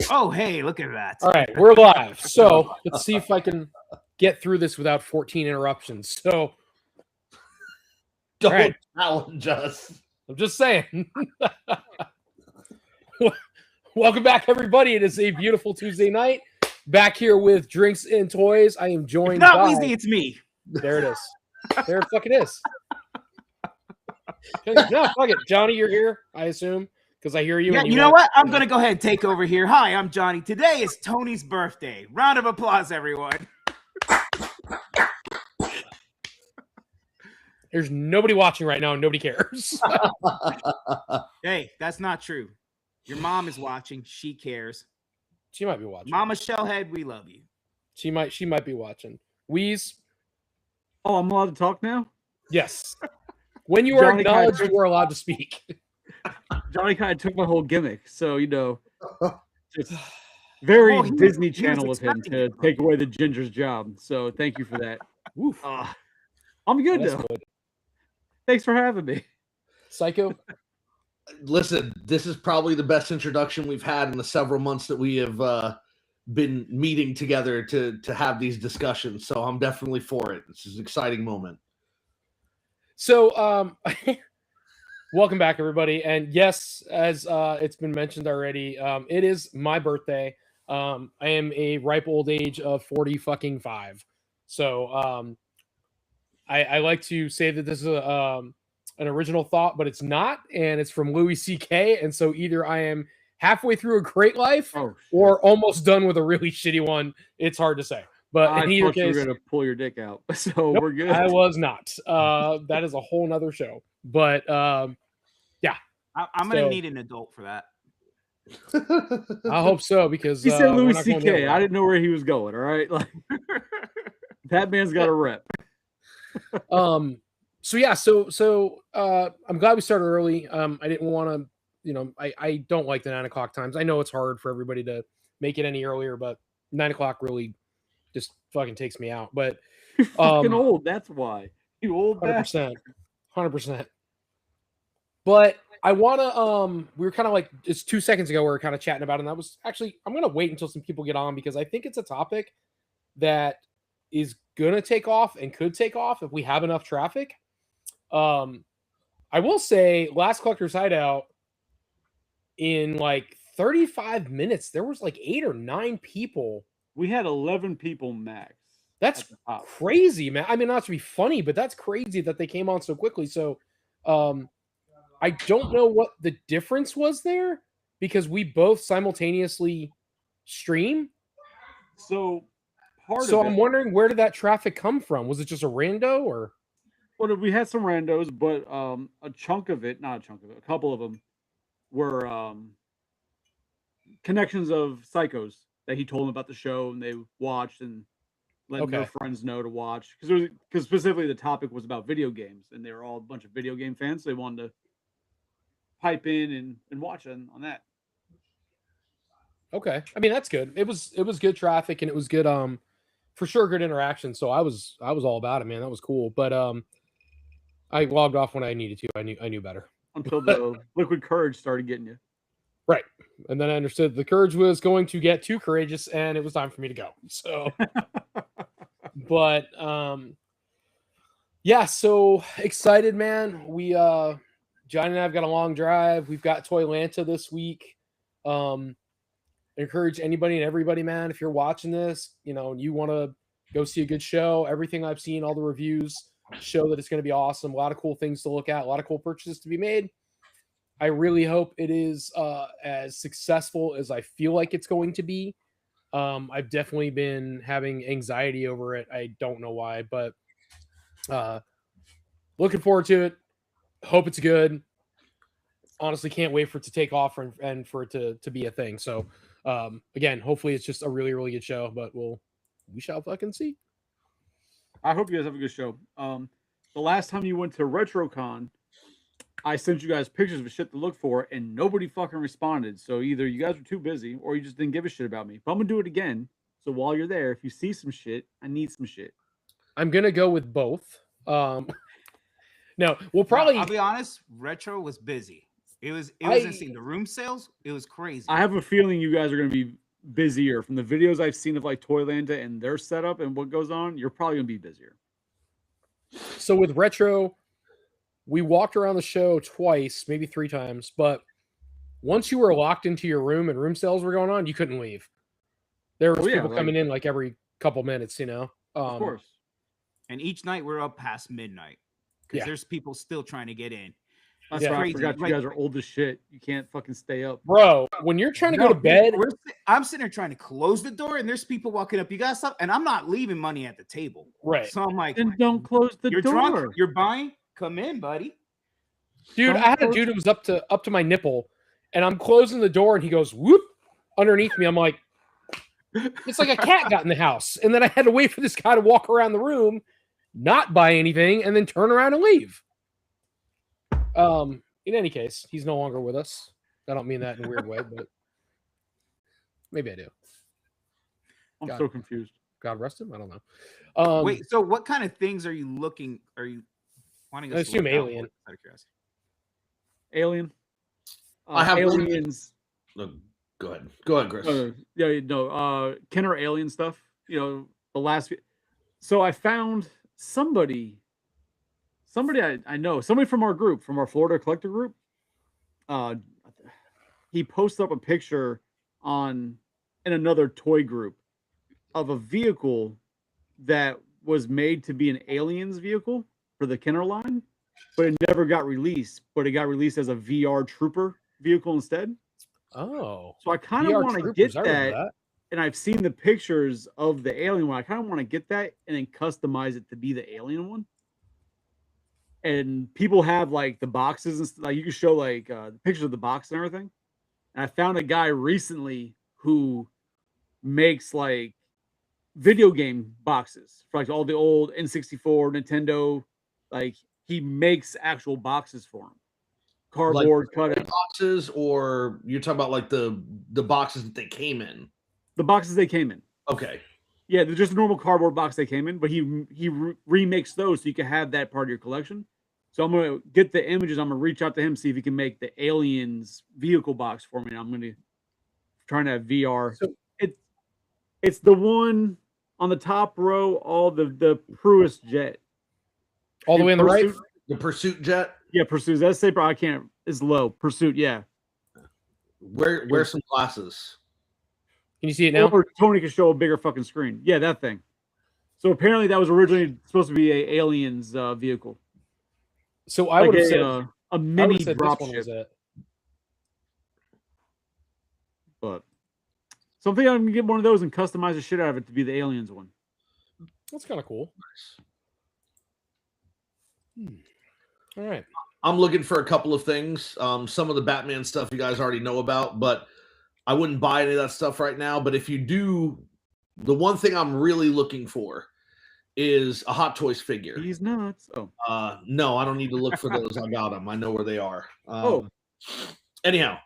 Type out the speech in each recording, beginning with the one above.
Oh, hey, look at that. All right, we're live. So let's see if I can get through this without 14 interruptions. So Don't right. challenge us. I'm just saying. Welcome back, everybody. It is a beautiful Tuesday night. Back here with Drinks and Toys. I am joined Not by... Weezy, it's me. There it is. There it fucking is. No, fuck it. Johnny, you're here, I assume, because I hear you. Yeah, and you know what? I'm going to go ahead and take over here. Hi, I'm Johnny. Today is Tony's birthday. Round of applause, everyone. There's nobody watching right now and nobody cares. Hey, that's not true. Your mom is watching. She cares. She might be watching. Mama Shellhead, we love you. She might be watching. Wheeze. Oh, I'm allowed to talk now? Yes. When you are acknowledged, you are allowed to speak. Johnny kind of took my whole gimmick, so just very Disney Channel of him to take away the Ginger's job. So thank you for that. I'm good though. Good. Thanks for having me. Psycho. Listen, this is probably the best introduction we've had in the several months that we have been meeting together to have these discussions. So I'm definitely for it. This is an exciting moment. So, welcome back, everybody. And yes, as it's been mentioned already, it is my birthday. I am a ripe old age of 45. So, I like to say that this is an original thought, but it's not, and it's from Louis C.K. And so either I am halfway through a great life or almost done with a really shitty one. It's hard to say. But in either case, you were going to pull your dick out, so nope, we're good. I was not. That is a whole nother show. But yeah, I'm going to need an adult for that. I hope so, because he said Louis C.K. I didn't know where he was going. All right, like that man's got a rep. So yeah, so I'm glad we started early. I didn't want to, I don't like the 9 o'clock times. I know it's hard for everybody to make it any earlier, but 9 o'clock really just fucking takes me out. But you're fucking old. That's why you old. 100%. But I want to. We were kind of like just 2 seconds ago. We were kind of chatting about it, and I was actually. I'm gonna wait until some people get on because I think it's a topic that is gonna take off and could take off if we have enough traffic. I will say, last Collector's Hideout, in like 35 minutes, there was like 8 or 9 people. We had 11 people max. That's crazy, man. I mean, not to be funny, but that's crazy that they came on so quickly. So, I don't know what the difference was there because we both simultaneously stream. So, I'm wondering, where did that traffic come from? Was it just a rando or? Well, we had some randos, but a couple of them were connections of psychos that he told them about the show, and they watched and let their friends know to watch because specifically the topic was about video games, and they were all a bunch of video game fans. So they wanted to pipe in and watch on that. Okay, I mean that's good. It was good traffic, and it was good for sure good interaction. So I was all about it, man. That was cool. But I logged off when I needed to. I knew better. Until the liquid courage started getting you. Right. And then I understood the courage was going to get too courageous and it was time for me to go. So but yeah, so excited, man. We Johnny and I have got a long drive. We've got Toylanta this week. Encourage anybody and everybody, man, if you're watching this, and you want to go see a good show, everything I've seen, all the reviews show that it's going to be awesome. A lot of cool things to look at, a lot of cool purchases to be made. I really hope it is as successful as I feel like it's going to be. I've definitely been having anxiety over it. I don't know why, but looking forward to it. Hope it's good. Honestly, can't wait for it to take off and for it to be a thing. So again, hopefully it's just a really, really good show, but we shall fucking see. I hope you guys have a good show. The last time you went to RetroCon, I sent you guys pictures of shit to look for, and nobody fucking responded. So either you guys were too busy, or you just didn't give a shit about me. But I'm gonna do it again. So while you're there, if you see some shit, I need some shit. I'm gonna go with both. No, we'll probably. I'll be honest. Retro was busy. It was insane. The room sales, it was crazy. I have a feeling you guys are going to be busier. From the videos I've seen of like Toylanta and their setup and what goes on, you're probably going to be busier. So with Retro, we walked around the show twice, maybe 3 times, but once you were locked into your room and room sales were going on, you couldn't leave. There was people coming in like every couple minutes, Of course. And each night we're up past midnight because there's people still trying to get in. That's right. I forgot you guys are old as shit. You can't fucking stay up. Bro, when you're trying to go to bed. I'm sitting there trying to close the door and there's people walking up. You got stuff, and I'm not leaving money at the table. Right. So I'm like, then don't close the door. You're drunk. You're buying. Come in, buddy. Dude, I had a dude who was up to my nipple, and I'm closing the door, and he goes whoop underneath me. I'm like, it's like a cat got in the house, and then I had to wait for this guy to walk around the room, not buy anything, and then turn around and leave. In any case, he's no longer with us. I don't mean that in a weird way, but maybe I do. I'm so confused. God rest him. I don't know. Wait, so what kind of things are you looking? Are you wanting us I assume Alien. Out of curiosity. Alien. I have Aliens. Go ahead, Chris. Kenner Alien stuff. You know, the last. So I found somebody I know, somebody from our group, from our Florida Collector group. He posted up a picture in another toy group of a vehicle that was made to be an Aliens vehicle for the Kenner line, but it never got released. But it got released as a VR Trooper vehicle instead. Oh, so I kind of want to get that. And I've seen the pictures of the Alien one. I kind of want to get that and then customize it to be the Alien one. And people have like the boxes and like you can show like the pictures of the box and everything. And I found a guy recently who makes like video game boxes for like all the old N64, Nintendo. Like he makes actual boxes for them, cardboard cut boxes, or you're talking about like the boxes that they came in. The boxes they came in. Okay. Yeah, they're just a normal cardboard box they came in, but he remakes those so you can have that part of your collection. So I'm gonna get the images. I'm gonna reach out to him, see if he can make the Aliens vehicle box for me. I'm gonna trying to have VR. So it's the one on the top row, all the Pruis jet, all the way on the right. The Pursuit jet. Yeah, Pursuit. That's say, I can't. It's low. Pursuit. Yeah. Wear some glasses. Can you see it now? Or Tony can show a bigger fucking screen. Yeah, that thing. So apparently that was originally supposed to be a Aliens vehicle. So I would have said a mini dropship. But so I'm thinking I'm gonna get one of those and customize the shit out of it to be the Aliens one. That's kind of cool. All right. I'm looking for a couple of things. Some of the Batman stuff you guys already know about, but I wouldn't buy any of that stuff right now. But if you do, the one thing I'm really looking for is a Hot Toys figure. He's nuts. Oh. No, I don't need to look for those. I got them. I know where they are. Anyhow.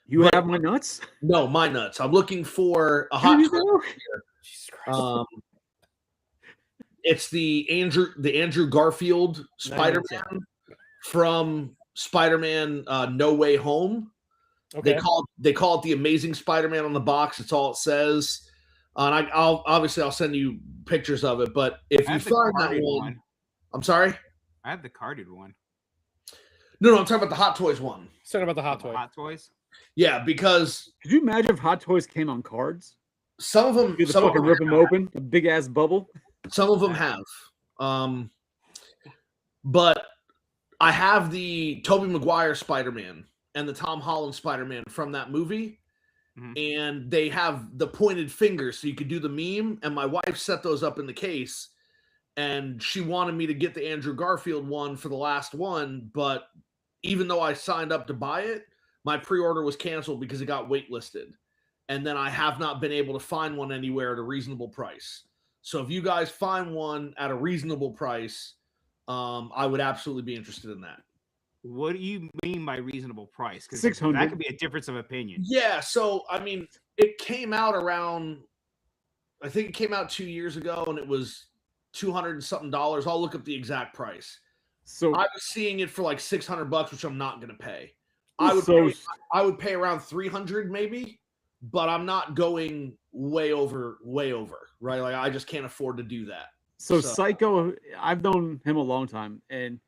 You have my nuts? No, my nuts. I'm looking for a Hot Toys figure. It's the Andrew Garfield Spider-Man from Spider-Man No Way Home. Okay. They call it the Amazing Spider-Man on the box. It's all it says. And I'll send you pictures of it. But if you find that one, I'm sorry. I have the carded one. No, I'm talking about the Hot Toys one. Talking about the Hot Toys. Hot Toys. Yeah, because could you imagine if Hot Toys came on cards? Some of them, some fucking rip them open, a big ass bubble. Some of them have, but I have the Tobey Maguire Spider-Man and the Tom Holland Spider-Man from that movie, and they have the pointed fingers, so you could do the meme. And my wife set those up in the case, and she wanted me to get the Andrew Garfield one for the last one, but even though I signed up to buy it, my pre-order was canceled because it got waitlisted. And then I have not been able to find one anywhere at a reasonable price. So if you guys find one at a reasonable price, I would absolutely be interested in that. What do you mean by reasonable price? Because $600. That could be a difference of opinion. Yeah. So, I mean, it came out around, I think it came out 2 years ago, and it was $200 and something. I'll look up the exact price. So I was seeing it for like $600, which I'm not going to pay. I would So- pay, I would pay around 300 maybe, but I'm not going way over, right? Like I just can't afford to do that. So So- Psycho, I've known him a long time, and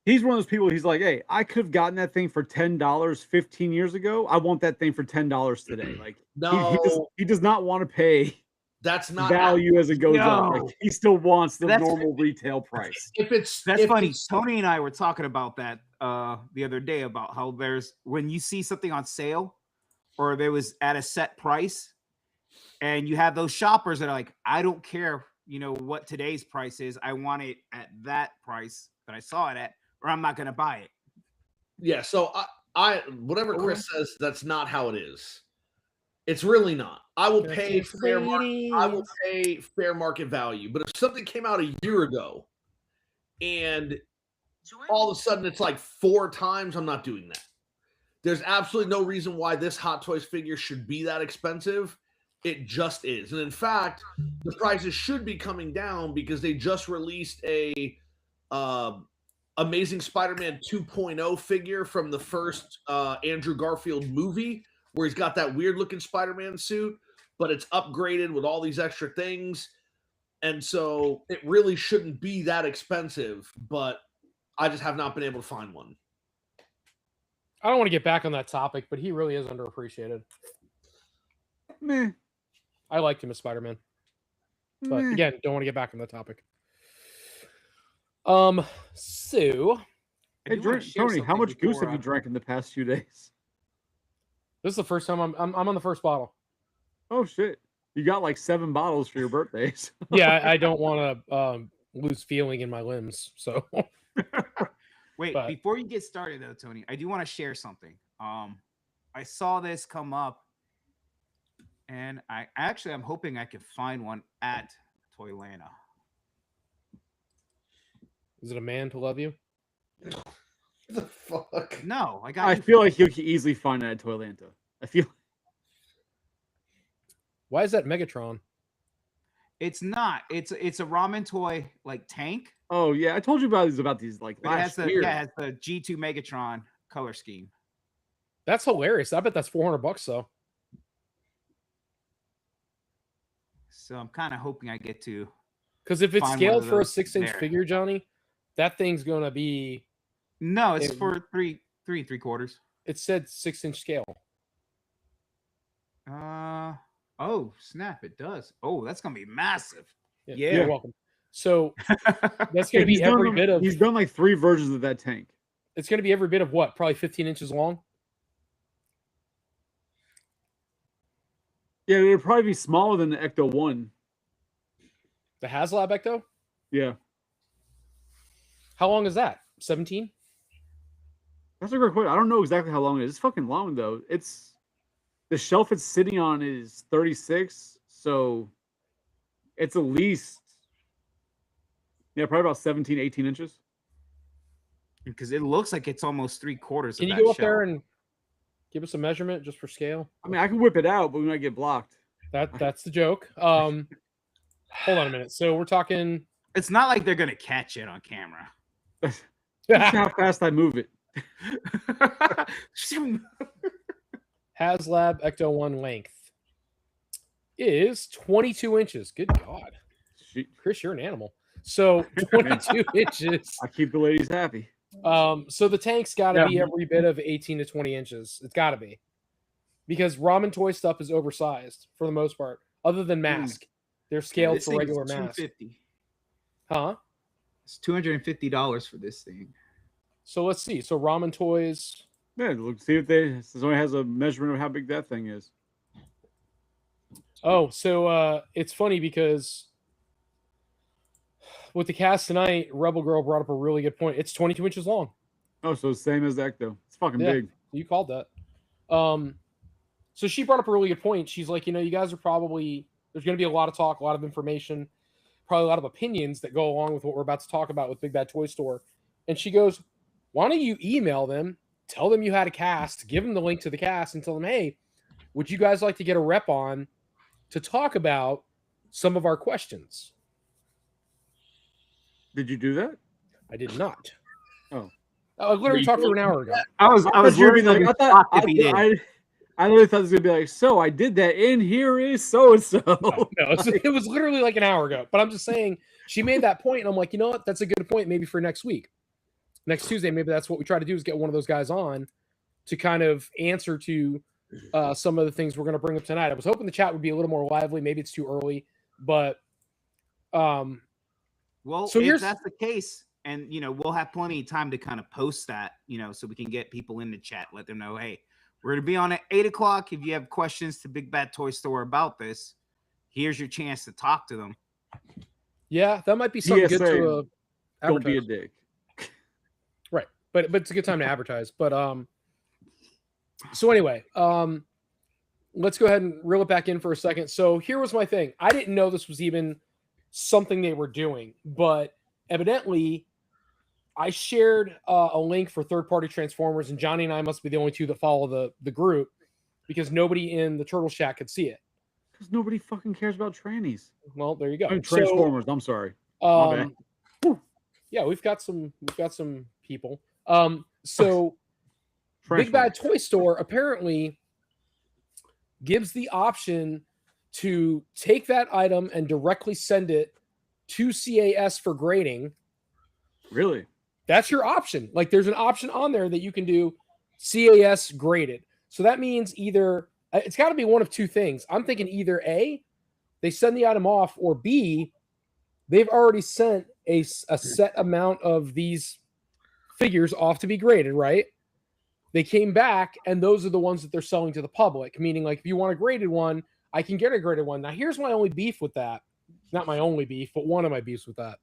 he's one of those people. He's like, "Hey, I could have gotten that thing for $10 15 years ago. I want that thing for $10 today." Like, No, he does not want to pay that's not value as it goes up. Yo. Like, he still wants the That's- normal retail price. If it's That's if funny. it's- Tony and I were talking about that the other day about how there's when you see something on sale or there was at a set price, and you have those shoppers that are like, I don't care, what today's price is. I want it at that price that I saw it at, or I'm not gonna buy it. Yeah, so I whatever Chris says, that's not how it is. It's really not. I will pay fair market. I will pay fair market value. But if something came out a year ago, and all of a sudden it's like 4 times, I'm not doing that. There's absolutely no reason why this Hot Toys figure should be that expensive. It just is, and in fact, the prices should be coming down because they just released a Amazing Spider-Man 2.0 figure from the first Andrew Garfield movie, where he's got that weird-looking Spider-Man suit, but it's upgraded with all these extra things, and so it really shouldn't be that expensive. But I just have not been able to find one. I don't want to get back on that topic, but he really is underappreciated. Meh. I liked him as Spider-Man, but meh. again, don't want to get back on that topic. So I Hey, do wanna share Tony, how something much goose before, have you drank in the past few days? this is the first time I'm on the first bottle. Oh shit! You got like 7 bottles for your birthdays. Yeah, I don't want to lose feeling in my limbs. So Wait, But- before you get started though, Tony, I do want to share something. I saw this come up, and I'm hoping I can find one at Toylanta. is it a man to love you? The fuck? No, I got. I you feel like you could easily find it at Toylanta. I feel. Why is that Megatron? It's not. It's a ramen toy like tank. Oh yeah, I told you about these like But it has last the year. it has the G2 Megatron color scheme. That's hilarious. I bet that's $400 though. So I'm kind of hoping I get to. Because if it's Find one scaled of for a those 6-inch there. figure, Johnny, that thing's gonna be. No, it's It- for three and three quarters. It said 6-inch scale. Oh snap! It does. Oh, that's gonna be massive. Yeah. You're welcome. So that's Yeah, gonna be every bit of. He's done like 3 versions of that tank. It's gonna be every bit of what? Probably 15 inches long. Yeah, it'd probably be smaller than the Ecto 1. The HasLab Ecto. Yeah, How long is that? 17. that's a great question. I don't know exactly how long it is. It's fucking long though. It's the shelf it's sitting on is 36, so it's at least probably about 17, 18 inches. Because it looks like it's almost 3/4. Can of you that go up there shell. and give us a measurement just for scale? I mean, I can whip it out, but we might get blocked. That's the joke. Hold on a minute. So we're talking. It's not like they're gonna catch it on camera. That's how fast I move it. HasLab Ecto 1 length is 22 inches. Good God. Shit, Chris, you're an animal. So 22 inches. I keep the ladies happy. So the tank's got to Yeah. be every bit of 18 to 20 inches. It's got to be. Because ramen toy stuff is oversized for the most part, other than mask. They're scaled This for thing is regular mask. $250. Huh? It's $250 for this thing. So let's see. So ramen toys. Yeah, look, see if this only has a measurement of how big that thing is. Oh, so it's funny because with the cast tonight, Rebel Girl brought up a really good point. It's 22 inches long. Oh, so same as Ecto. It's fucking Yeah. big. You called that. So she brought up a really good point. She's like, you guys are probably, there's going to be a lot of talk, a lot of information, probably a lot of opinions that go along with what we're about to talk about with Big Bad Toy Store. And she goes, why don't you email them, tell them you had a cast, give them the link to the cast, and tell them, hey, would you guys like to get a rep on to talk about some of our questions? Did you do that? I did not. Oh. I literally you talked to her told an hour ago. I was you were being literally like, shocked if he did. I literally thought it was gonna be like, so I did that, and here is so and so. No, it was literally like an hour ago. But I'm just saying, she made that point, and I'm like, you know what? That's a good point. Maybe for next week, next Tuesday, maybe that's what we try to do is get one of those guys on to kind of answer to some of the things we're going to bring up tonight. I was hoping the chat would be a little more lively. Maybe it's too early, but well, so if that's the case, and we'll have plenty of time to kind of post that, so we can get people in the chat, let them know, hey, we're going to be on at 8:00. If you have questions to Big Bad Toy Store about this, here's your chance to talk to them. Yeah, that might be something good to don't be a advertise. dick. Right, but it's a good time to advertise. But so anyway, let's go ahead and reel it back in for a second. So here was my thing. I didn't know this was even something they were doing, but evidently I shared a link for third-party Transformers, and Johnny and I must be the only two that follow the group because nobody in the Turtle Shack could see it. Because nobody fucking cares about trannies. Well, there you go. I mean, Transformers. I'm sorry. Yeah, we've got some people. So Big Bad Toy Store apparently gives the option to take that item and directly send it to CAS for grading. Really? That's your option. Like there's an option on there that you can do CAS graded. So that means either it's got to be one of two things. I'm thinking either A, they send the item off, or B, they've already sent a set amount of these figures off to be graded, right? They came back, and those are the ones that they're selling to the public, meaning like if you want a graded one, I can get a graded one. Now, here's my only beef with that. Not my only beef, but one of my beefs with that.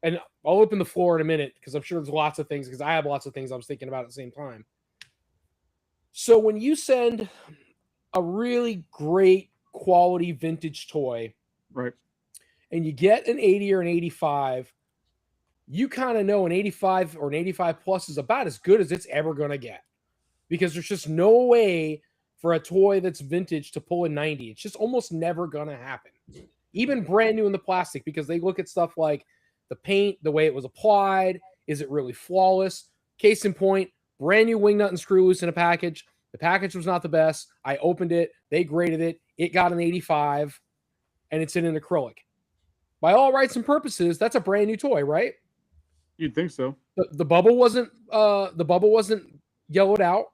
And I'll open the floor in a minute because I'm sure there's lots of things, because I have lots of things I was thinking about at the same time. So when you send a really great quality vintage toy, right, and you get an 80 or an 85, you kind of know an 85 or an 85 plus is about as good as it's ever going to get, because there's just no way for a toy that's vintage to pull a 90. It's just almost never going to happen, even brand new in the plastic, because they look at stuff like the paint, the way it was applied. Is it really flawless? Case in point, brand new wing nut and screw loose in a package. The package was not the best. I opened it. They graded it. It got an 85, and it's in an acrylic. By all rights and purposes, that's a brand new toy, right? You'd think so. The bubble wasn't yellowed out.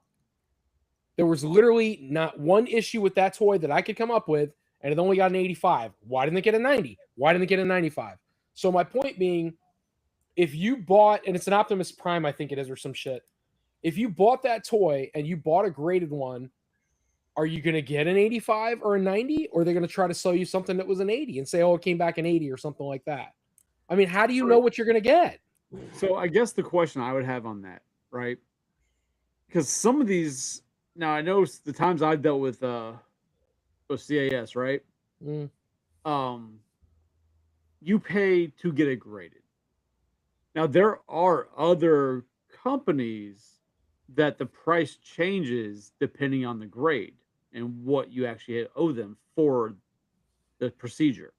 There was literally not one issue with that toy that I could come up with, and it only got an 85. Why didn't it get a 90? Why didn't it get a 95? So my point being, if you bought, and it's an Optimus Prime, I think it is, or some shit. If you bought that toy and you bought a graded one, are you going to get an 85 or a 90? Or are they going to try to sell you something that was an 80 and say, oh, it came back an 80 or something like that? I mean, how do you know what you're going to get? So I guess the question I would have on that, right? Because some of these, now I know the times I've dealt with CAS, right? Mm. You pay to get it graded. Now there are other companies that the price changes depending on the grade and what you actually owe them for the procedure.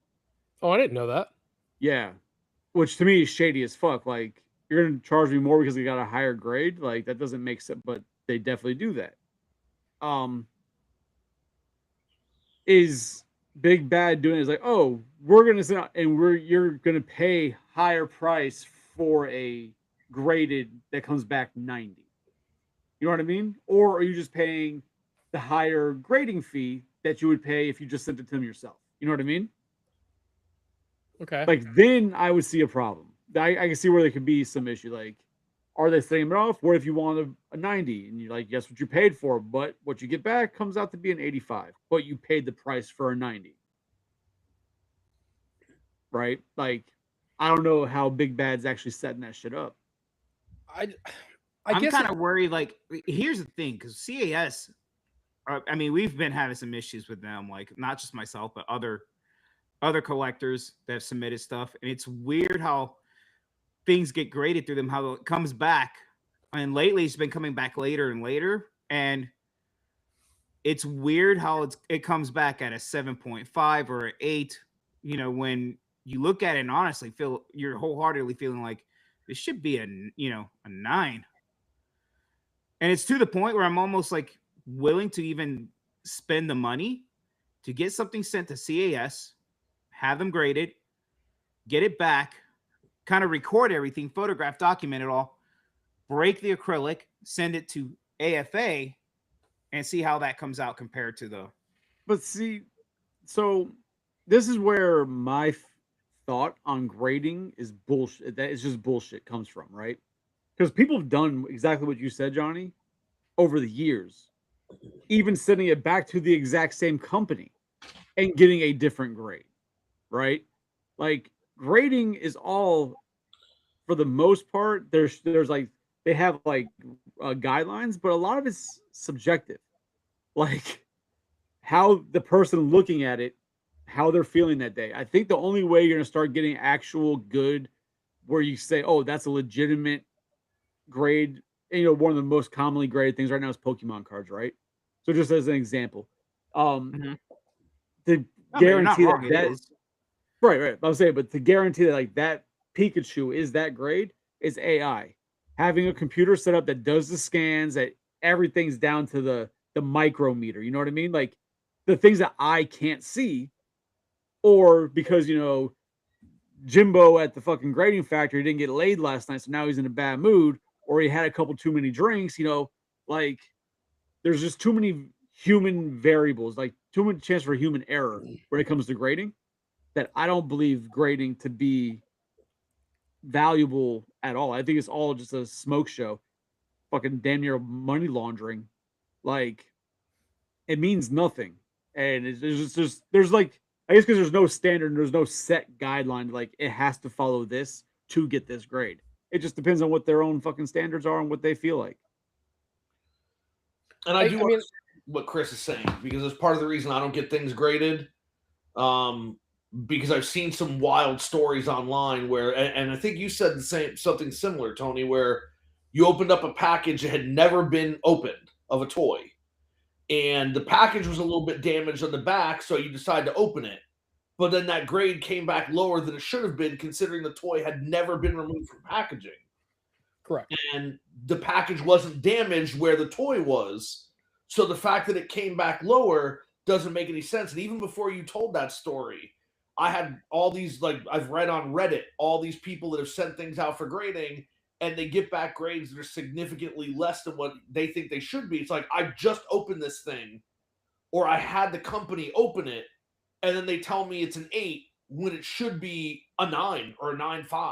Oh, I didn't know that. Yeah. Which to me is shady as fuck. Like, you're going to charge me more because they got a higher grade? Like, that doesn't make sense, but they definitely do that. Is Big Bad doing it? Is like, oh, we're going to send out, and you're going to pay higher price for a graded that comes back 90. You know what I mean? Or are you just paying the higher grading fee that you would pay if you just sent it to them yourself? You know what I mean? Okay. Like, then I would see a problem. I can see where there could be some issue. Like, are they sending it off? What if you want a 90 and you're like, guess what you paid for, but what you get back comes out to be an 85, but you paid the price for a 90. Right? Like, I don't know how Big Bad's actually setting that shit up. I'm kind of worried. Like, here's the thing, because CAS, I mean, we've been having some issues with them, like not just myself, but other collectors that have submitted stuff, and it's weird how things get graded through them, how it comes back, and lately it's been coming back later and later, and it's weird how it comes back at a 7.5 or an 8. You know, when you look at it and honestly you're wholeheartedly feeling like this should be a 9. And it's to the point where I'm almost like willing to even spend the money to get something sent to CAS, have them graded, get it back, kind of record everything, photograph, document it all, break the acrylic, send it to AFA, and see how that comes out compared to the. But see, so this is where my thought on grading is bullshit. That is just bullshit comes from, right? Because people have done exactly what you said, Johnny, over the years, even sending it back to the exact same company and getting a different grade, right? Like grading is all, for the most part, there's like they have like guidelines, but a lot of it's subjective. Like how the person looking at it, how they're feeling that day. I think the only way you're gonna start getting actual good, where you say, "Oh, that's a legitimate grade." And, one of the most commonly graded things right now is Pokemon cards, right? So just as an example, Mhm. to No, you're not guarantee wrong, that it is. right. I was saying, but to guarantee that like that Pikachu is that grade is AI. Having a computer set up that does the scans, that everything's down to the micrometer. You know what I mean? Like the things that I can't see, or because Jimbo at the fucking grading factory didn't get laid last night, so now he's in a bad mood, or he had a couple too many drinks. Like there's just too many human variables, like too much chance for human error when it comes to grading, that I don't believe grading to be valuable at all. I think it's all just a smoke show, fucking damn near money laundering. Like it means nothing, and there's like, I guess because there's no standard, and there's no set guideline. Like it has to follow this to get this grade. It just depends on what their own fucking standards are and what they feel like. And I do mean, understand what Chris is saying, because it's part of the reason I don't get things graded. Because I've seen some wild stories online where, and I think you said something similar, Tony, where you opened up a package that had never been opened of a toy, and the package was a little bit damaged on the back, so you decided to open it. But then that grade came back lower than it should have been, considering the toy had never been removed from packaging. correct. And the package wasn't damaged where the toy was. So the fact that it came back lower doesn't make any sense. And even before you told that story, I had all these, like, I've read on Reddit, all these people that have sent things out for grading, and they get back grades that are significantly less than what they think they should be. It's like, I just opened this thing, or I had the company open it, and then they tell me it's an 8 when it should be a 9 or a 9.5,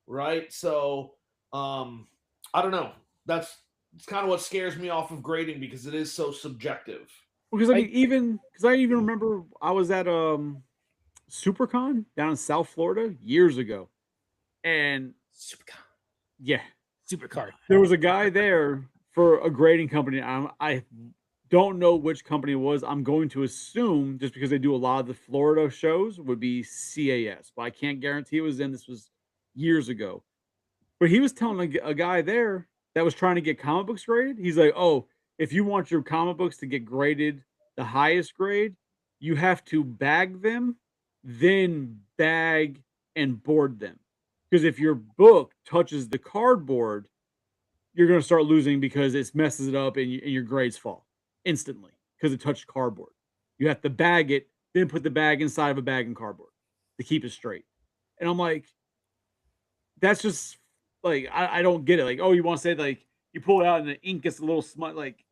right? So I don't know. It's kind of what scares me off of grading, because it is so subjective. Because I even remember I was at SuperCon down in South Florida years ago, and yeah, Supercar. there was a guy there for a grading company. I don't know which company it was. I'm going to assume, just because they do a lot of the Florida shows, would be CAS, but I can't guarantee it was them. This was years ago. But he was telling a guy there that was trying to get comic books graded. He's like, "Oh, if you want your comic books to get graded the highest grade, you have to bag them, then bag and board them. Because if your book touches the cardboard, you're going to start losing, because it messes it up, and your grades fall instantly because it touched cardboard. You have to bag it, then put the bag inside of a bag and cardboard to keep it straight." And I'm like, that's just like, I don't get it. Like, oh, you want to say, like, you pull it out and the ink gets a little smut. Like,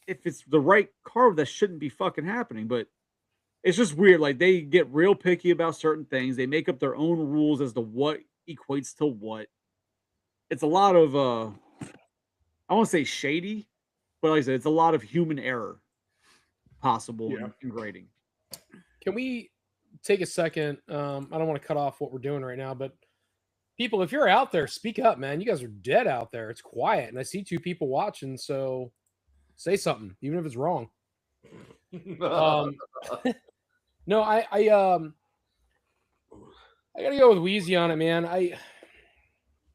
if it's the right carb, that shouldn't be fucking happening. But it's just weird. Like, they get real picky about certain things. They make up their own rules as to what equates to what. It's a lot of I won't say shady, but like I said, it's a lot of human error possible in grading. Can we take a second? I don't want to cut off what we're doing right now, but people, if you're out there, speak up, man. You guys are dead out there. It's quiet, and I see 2 people watching, so say something, even if it's wrong. No, I gotta go with Wheezy on it, man. You I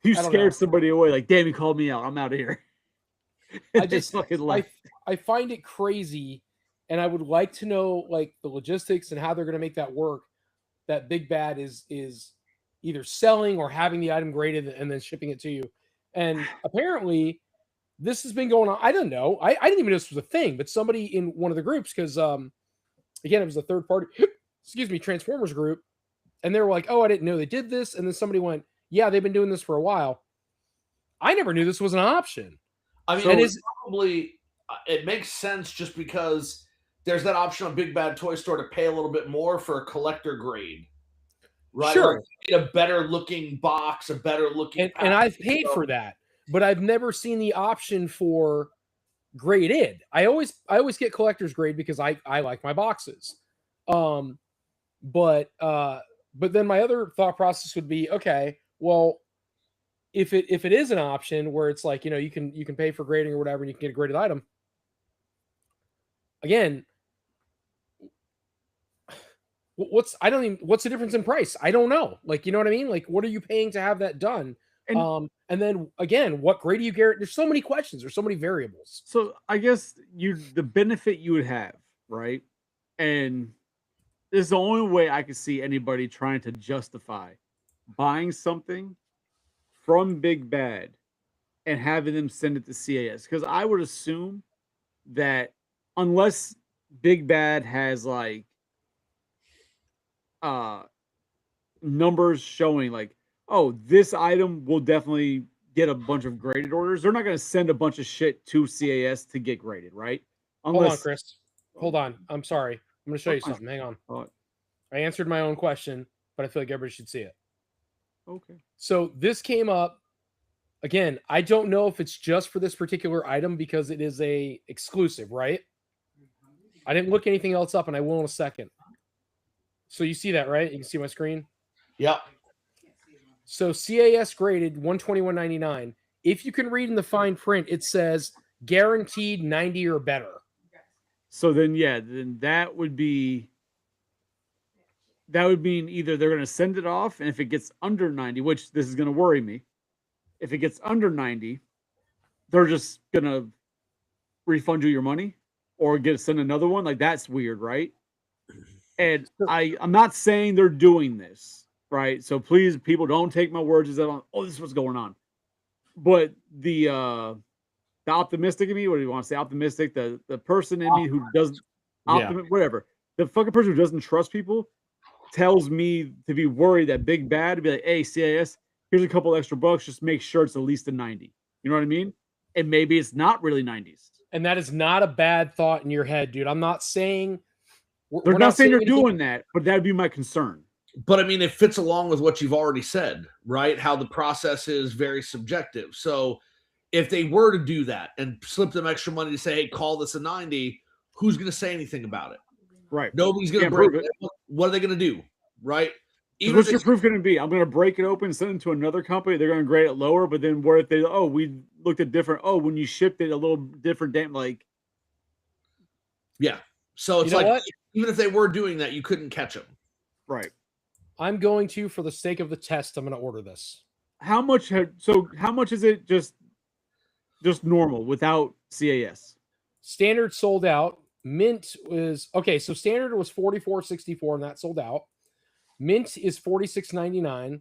don't know. scared somebody away. Like, damn, he called me out. I'm out of here. I just fucking left. I find it crazy, and I would like to know, like, the logistics and how they're going to make that work. That Big Bad is either selling or having the item graded and then shipping it to you. And apparently, this has been going on. I don't know. I didn't even know this was a thing, but somebody in one of the groups, because again, it was a third party, excuse me, Transformers group, and they were like, "Oh, I didn't know they did this," and then somebody went, "Yeah, they've been doing this for a while." I never knew this was an option. I mean, So- it's probably it makes sense just because there's that option on Big Bad Toy Store to pay a little bit more for a collector grade, right? Sure. Like, you get a better looking box, a better looking, And I've paid for that, but I've never seen the option for graded. I always get collector's grade because I like my boxes. But then my other thought process would be, okay, well, if it is an option where it's like, you can pay for grading or whatever and you can get a graded item. Again, what's the difference in price? I don't know. Like, you know what I mean? Like, what are you paying to have that done? And then again, what grade do you get? There's so many questions. There's so many variables. So I guess the benefit you would have, right? And this is the only way I could see anybody trying to justify buying something from Big Bad and having them send it to CAS. Because I would assume that unless Big Bad has like numbers showing like, oh, this item will definitely get a bunch of graded orders, they're not going to send a bunch of shit to CAS to get graded, right? Hold on, Chris. Hold on. I'm sorry. I'm going to show you something. Hang on. Oh, I answered my own question, but I feel like everybody should see it. okay. So this came up again. I don't know if it's just for this particular item because it is a exclusive, right? I didn't look anything else up, and I will in a second. So you see that, right? You can see my screen. Yep. So CAS graded $121.99. If you can read in the fine print, it says guaranteed 90 or better. So then, yeah, then that would mean either they're going to send it off, and if it gets under 90, which this is going to worry me, if it gets under 90, they're just going to refund you your money or send another one. Like, that's weird, right? And I'm not saying they're doing this, right? So please, people, don't take my words as oh, this is what's going on. But the optimistic in me, what do you want to say? Optimistic, the person in me who doesn't, whatever. The fucking person who doesn't trust people tells me to be worried that Big Bad, to be like, hey, CAS, here's a couple extra bucks, just make sure it's at least a 90. You know what I mean? And maybe it's not really 90s. And that is not a bad thought in your head, dude. I'm not saying... They're not saying they're doing that, but that'd be my concern. But I mean, it fits along with what you've already said, right? How the process is very subjective. So if they were to do that and slip them extra money to say, hey, call this a 90, who's going to say anything about it? Right. Nobody's going to break it. What are they going to do? Right? What's your proof going to be? I'm going to break it open, send it to another company. They're going to grade it lower. But then what if they, we looked at different, when you shipped it a little different, yeah. So it's like, even if they were doing that, you couldn't catch them. Right. I'm going to, for the sake of the test, I'm going to order this. How much is it just normal without CAS? Standard sold out. Mint was okay. So standard was $44.64 and that sold out. Mint is $46.99.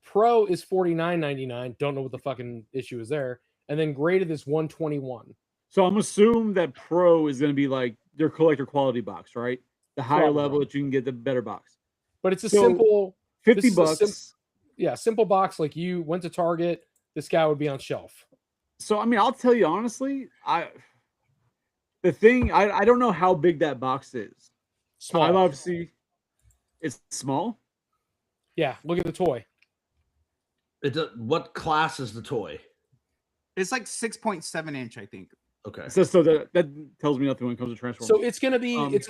Pro is $49.99. Don't know what the fucking issue is there. And then graded is $121. So I'm assuming that Pro is going to be like their collector quality box, right? The higher level that you can get the better box. But it's a simple $50. Simple box. Like you went to Target, this guy would be on shelf. So I mean, I'll tell you honestly, I don't know how big that box is. Small. Obviously, it's small. Yeah, look at the toy. What class is the toy? It's like 6.7 inch, I think. Okay. So that tells me nothing when it comes to Transformers. So it's gonna be one of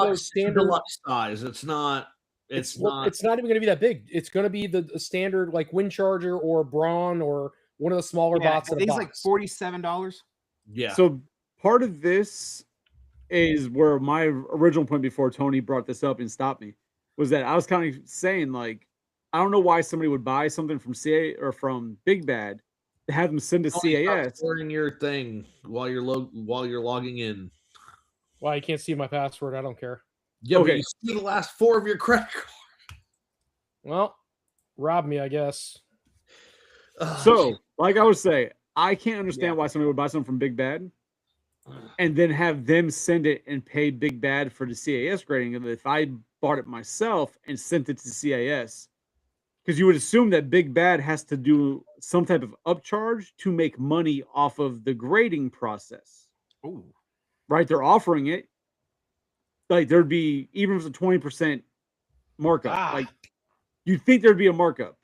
those standard deluxe size. It's not even gonna be that big. It's gonna be the standard like Wind Charger or Brawn or one of the smaller bots. It's like $47. Yeah. So part of this is where my original point before Tony brought this up and stopped me was that I was kind of saying like I don't know why somebody would buy something from CA or from Big Bad to have them send to CAS. Storing your thing while you're logging in. Well, you can't see my password. I don't care. Yeah, okay. But you see the last 4 of your credit card. Well, rob me, I guess. So, like I was saying, I can't understand Yeah. why somebody would buy something from Big Bad and then have them send it and pay Big Bad for the CAS grading. And if I bought it myself and sent it to CAS, because you would assume that Big Bad has to do some type of upcharge to make money off of the grading process, Ooh. right? They're offering it. Like there'd be, even if it's a 20% markup, like you'd think there'd be a markup.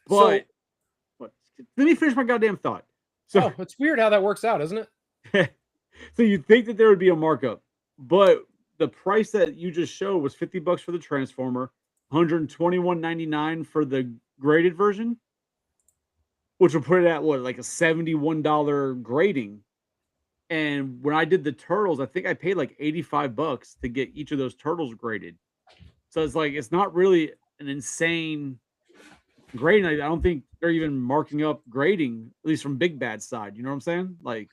But let me finish my goddamn thought. So it's weird how that works out, isn't it? So you'd think that there would be a markup, but the price that you just showed was $50 for the Transformer, $121.99 for the graded version, which would put it at what, like a $71 grading. And when I did the turtles, I think I paid like $85 to get each of those turtles graded. So it's like it's not really an insane grading. I don't think they're even marking up grading, at least from Big Bad's side. You know what I'm saying? Like,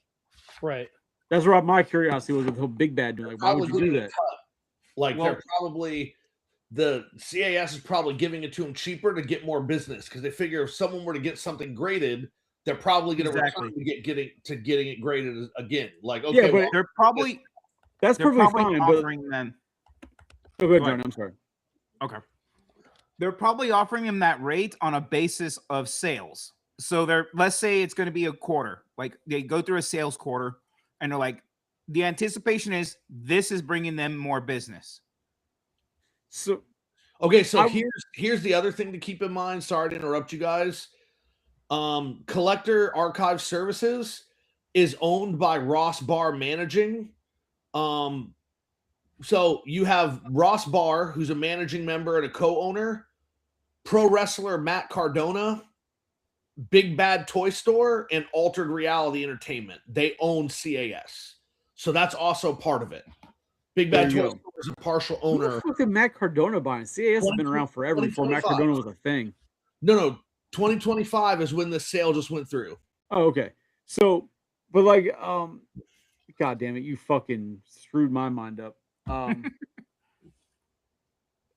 right. That's where my curiosity was with the whole Big Bad doing. Like, why would you do that? Like, they're probably, the CAS is probably giving it to them cheaper to get more business, because they figure if someone were to get something graded, they're probably going to return to getting it graded again. Like, okay, yeah, but they're probably that's perfectly fine. Offering them. Oh, go ahead, John. I'm sorry. Okay. They're probably offering them that rate on a basis of sales. So let's say it's going to be a quarter. Like they go through a sales quarter. And they're like, the anticipation is this is bringing them more business. So, okay, so here's the other thing to keep in mind. Sorry to interrupt you guys. Collector Archive Services is owned by Ross Barr Managing. So you have Ross Barr, who's a managing member and a co-owner, pro wrestler Matt Cardona, Big Bad Toy Store, and Altered Reality Entertainment. They own CAS. So that's also part of it. Big Bad Toy Store is a partial owner. Who the fuck did Matt Cardona buying? CAS has been around forever before Matt Cardona was a thing. No. 2025 is when the sale just went through. Oh, okay. So, but like, God damn it, you fucking screwed my mind up. I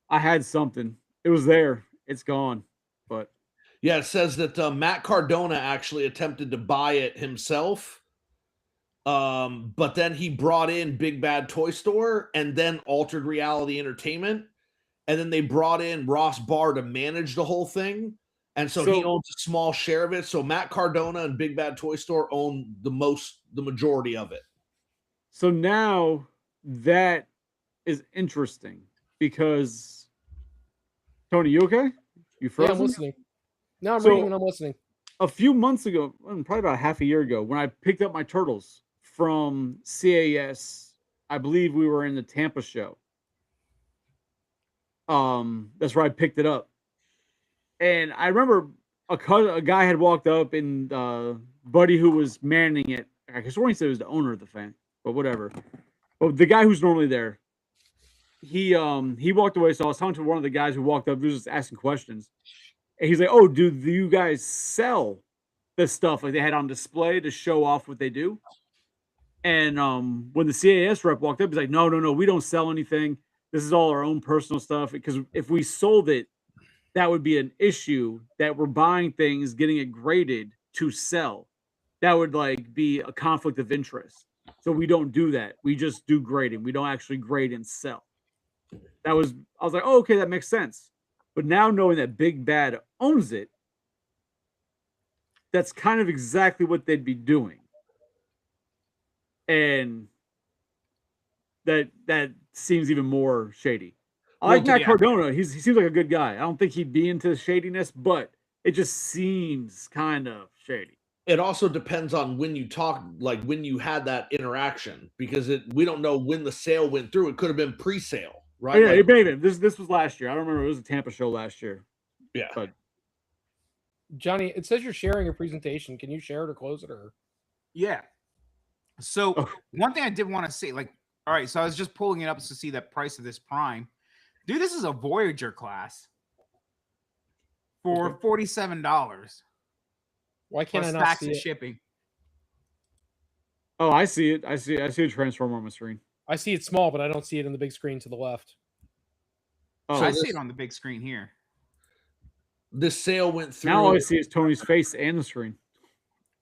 had something. It was there. It's gone. But yeah, it says that Matt Cardona actually attempted to buy it himself. But then he brought in Big Bad Toy Store and then Altered Reality Entertainment. And then they brought in Ross Barr to manage the whole thing. And so he owns a small share of it. So Matt Cardona and Big Bad Toy Store own the majority of it. So now that is interesting because Tony, you okay? You frozen? Yeah, I'm listening. No, I'm reading and I'm listening. A few months ago, probably about half a year ago, when I picked up my turtles from CAS, I believe we were in the Tampa show. That's where I picked it up. And I remember a guy had walked up and Buddy, who was manning it, I guess he said it was the owner of the fan, but whatever. But the guy who's normally there, he walked away. So I was talking to one of the guys who walked up, who was just asking questions. And he's like, "Oh, do you guys sell this stuff like they had on display to show off what they do?" And when the CAS rep walked up, he's like, "No, we don't sell anything. This is all our own personal stuff. Because if we sold it, that would be an issue that we're buying things, getting it graded to sell. That would like be a conflict of interest. So we don't do that. We just do grading. We don't actually grade and sell." I was like, "Oh, okay, that makes sense." But now knowing that Big Bad owns it, that's kind of exactly what they'd be doing. And that seems even more shady. I like Matt Cardona. He seems like a good guy. I don't think he'd be into shadiness, but it just seems kind of shady. It also depends on when you talk, like when you had that interaction, because we don't know when the sale went through. It could have been pre-sale, right? Oh, yeah, maybe this was last year. I don't remember. It was a Tampa show last year. Yeah. But Johnny, it says you're sharing a presentation. Can you share it or close it? Or yeah. So one thing I did want to say, like, all right, so I was just pulling it up to see the price of this Prime. Dude, this is a Voyager class for $47. Why can't I not see it? Shipping. Oh, I see it. I see a Transformer on my screen. I see it small, but I don't see it on the big screen to the left. Oh, so I see it on the big screen here. This sale went through. Now all I see is Tony's face and the screen.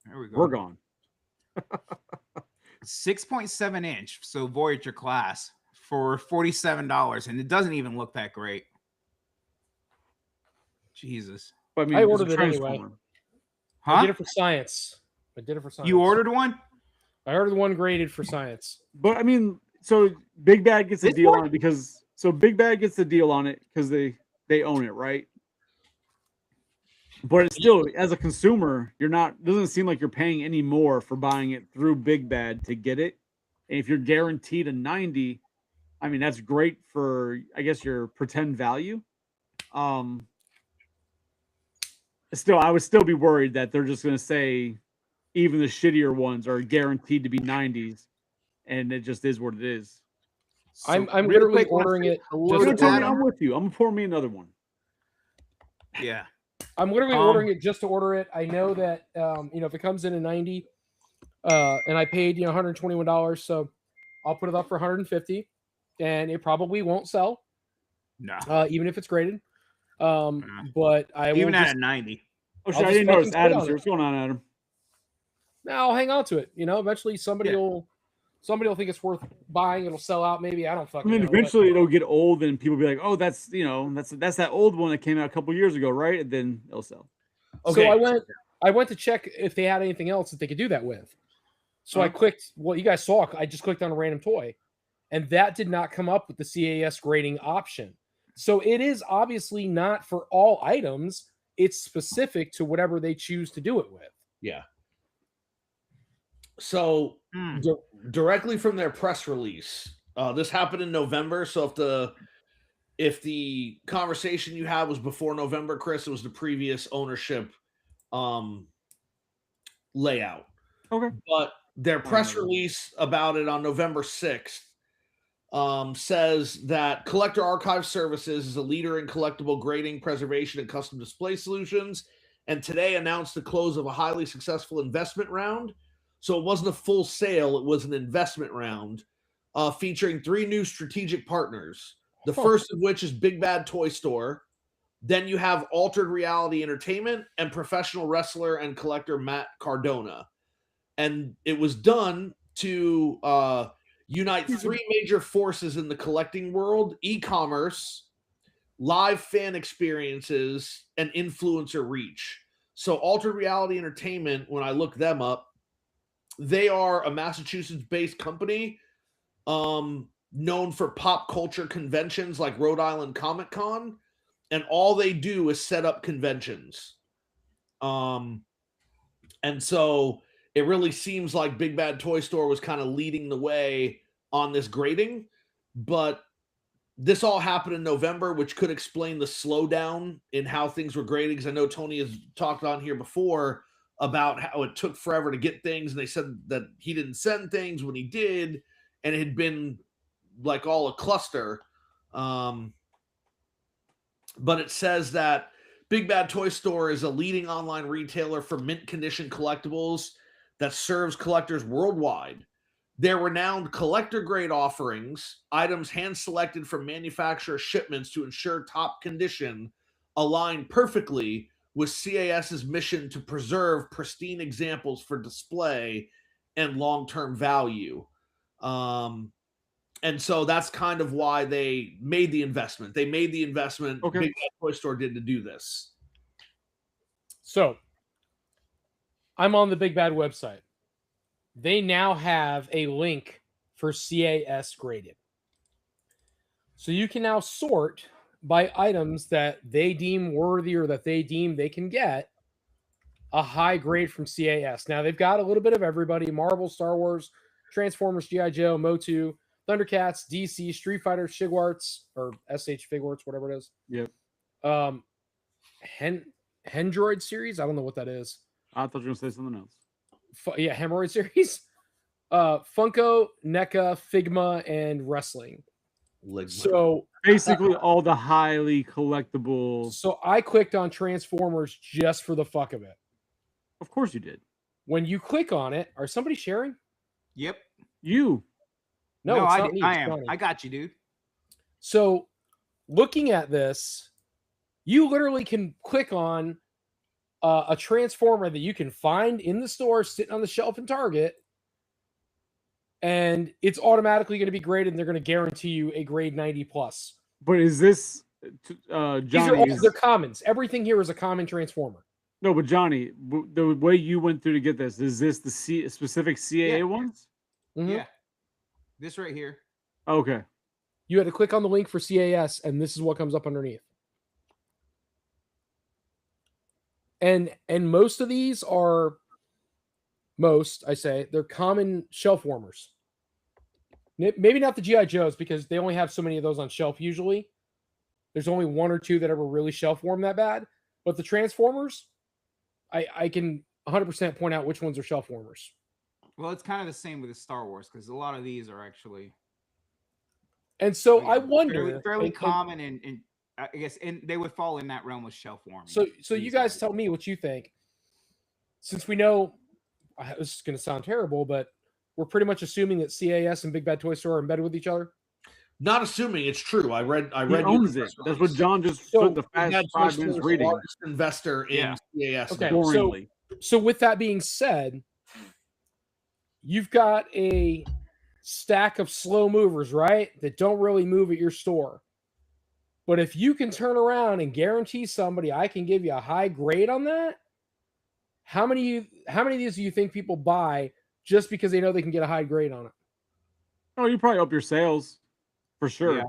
There we go. We're gone. 6.7 inch, so Voyager class for $47, and it doesn't even look that great. Jesus. But I mean, I it's a ordered it anyway. Transformer. I Huh? did it for science. You ordered one? I ordered the one graded for science. But I mean, so Big Bad gets a This deal one? on it because Big Bad gets the deal on it because they own it, right? But it's still, as a consumer, you're not. Doesn't seem like you're paying any more for buying it through Big Bad to get it. And if you're guaranteed a 90, I mean that's great for, I guess, your pretend value. Still, I would still be worried that they're just going to say even the shittier ones are guaranteed to be 90s, and it just is what it is. I'm really literally quick, wanna ordering say it hello just to to Tell me, Adam. I'm with you. I'm gonna pour me another one. Yeah. I'm literally Um, ordering it just to order it. I know that if it comes in at 90, and I paid $121, so I'll put it up for 150, and it probably won't sell, No. even if it's graded. Nah. But I will Even at just, a 90. Oh I'll shit! I just didn't fucking notice sit Adam's on here. it. What's going on, Adam? I'll hang on to it. Eventually somebody Yeah. will think it's worth buying. It'll sell out. Maybe I don't I fucking mean, know. but- eventually it'll get old, and people will be like, "Oh, that's that's that old one that came out a couple years ago, right?" And then it'll sell. Okay. So I went to check if they had anything else that they could do that with. So I clicked. Well, you guys saw. I just clicked on a random toy, and that did not come up with the CAS grading option. So it is obviously not for all items. It's specific to whatever they choose to do it with. Yeah. So Hmm. directly from their press release, this happened in November. So if the conversation you had was before November, Chris, it was the previous ownership layout. Okay. But their press release about it on November 6th says that Collector Archive Services is a leader in collectible grading, preservation, and custom display solutions, and today announced the close of a highly successful investment round. So it wasn't a full sale, it was an investment round featuring 3 new strategic partners. The first of which is Big Bad Toy Store. Then you have Altered Reality Entertainment and professional wrestler and collector Matt Cardona. And it was done to unite 3 major forces in the collecting world: e-commerce, live fan experiences, and influencer reach. So Altered Reality Entertainment, when I look them up, they are a Massachusetts-based company known for pop culture conventions like Rhode Island Comic Con, and all they do is set up conventions. And so it really seems like Big Bad Toy Store was kind of leading the way on this grading, but this all happened in November, which could explain the slowdown in how things were graded. Because I know Tony has talked on here before about how it took forever to get things, and they said that he didn't send things when he did, and it had been like all a cluster. But it says that Big Bad Toy Store is a leading online retailer for mint condition collectibles that serves collectors worldwide. Their renowned collector grade offerings, items hand selected from manufacturer shipments to ensure top condition, align perfectly with CAS's mission to preserve pristine examples for display and long-term value. And so that's kind of why they made the investment. They made the investment, Okay. Big Bad Toy Store did, to do this. So I'm on the Big Bad website. They now have a link for CAS graded. So you can now sort by items that they deem worthy or that they deem they can get a high grade from CAS. Now they've got a little bit of everybody: Marvel, Star Wars, Transformers, G.I. Joe, Motu, Thundercats, DC, Street Fighter, Shigwarts, or SH Figwarts, whatever it is. Yep. Hendroid series. I don't know what that is. I thought you were gonna say something else. Yeah, Hemorrhoid series. Funko, NECA, Figma, and Wrestling. So Basically, all the highly collectible. so I clicked on Transformers just for the fuck of it. Of course, you did. When you click on it, are somebody sharing? Yep. You. No, No, it's I, not did- me, I it's am. Johnny. I got you, dude. So looking at this, you literally can click on a Transformer that you can find in the store sitting on the shelf in Target, and it's automatically going to be graded, and they're going to guarantee you a grade 90 plus. But is this These are Johnny? all they're commons. Everything here is a common Transformer. No, but Johnny, the way you went through to get this, is this the specific CAA ones? Mhm. Yeah. This right here. Okay. You had to click on the link for CAS, and this is what comes up underneath. And most of these are they're common shelf warmers. Maybe not the GI Joes, because they only have so many of those on shelf usually. There's only one or two that ever really shelf warm that bad. But the Transformers, I can 100% point out which ones are shelf warmers. Well, it's kind of the same with the Star Wars, because a lot of these are actually. And so Yeah, I wonder, fairly common, and I guess, and they would fall in that realm with shelf warming. So you guys tell me what you think. Since we know, this is going to sound terrible, but we're pretty much assuming that CAS and Big Bad Toy Store are embedded with each other. Not assuming, it's true. I read. He owns it. That's what John just spent the past 5 minutes reading. Largest investor in CAS. Okay, Boringly. so with that being said, you've got a stack of slow movers, right? That don't really move at your store. But if you can turn around and guarantee somebody I can give you a high grade on that, how many of these do you think people buy just because they know they can get a high grade on it? Oh, you probably up your sales for sure. Yeah.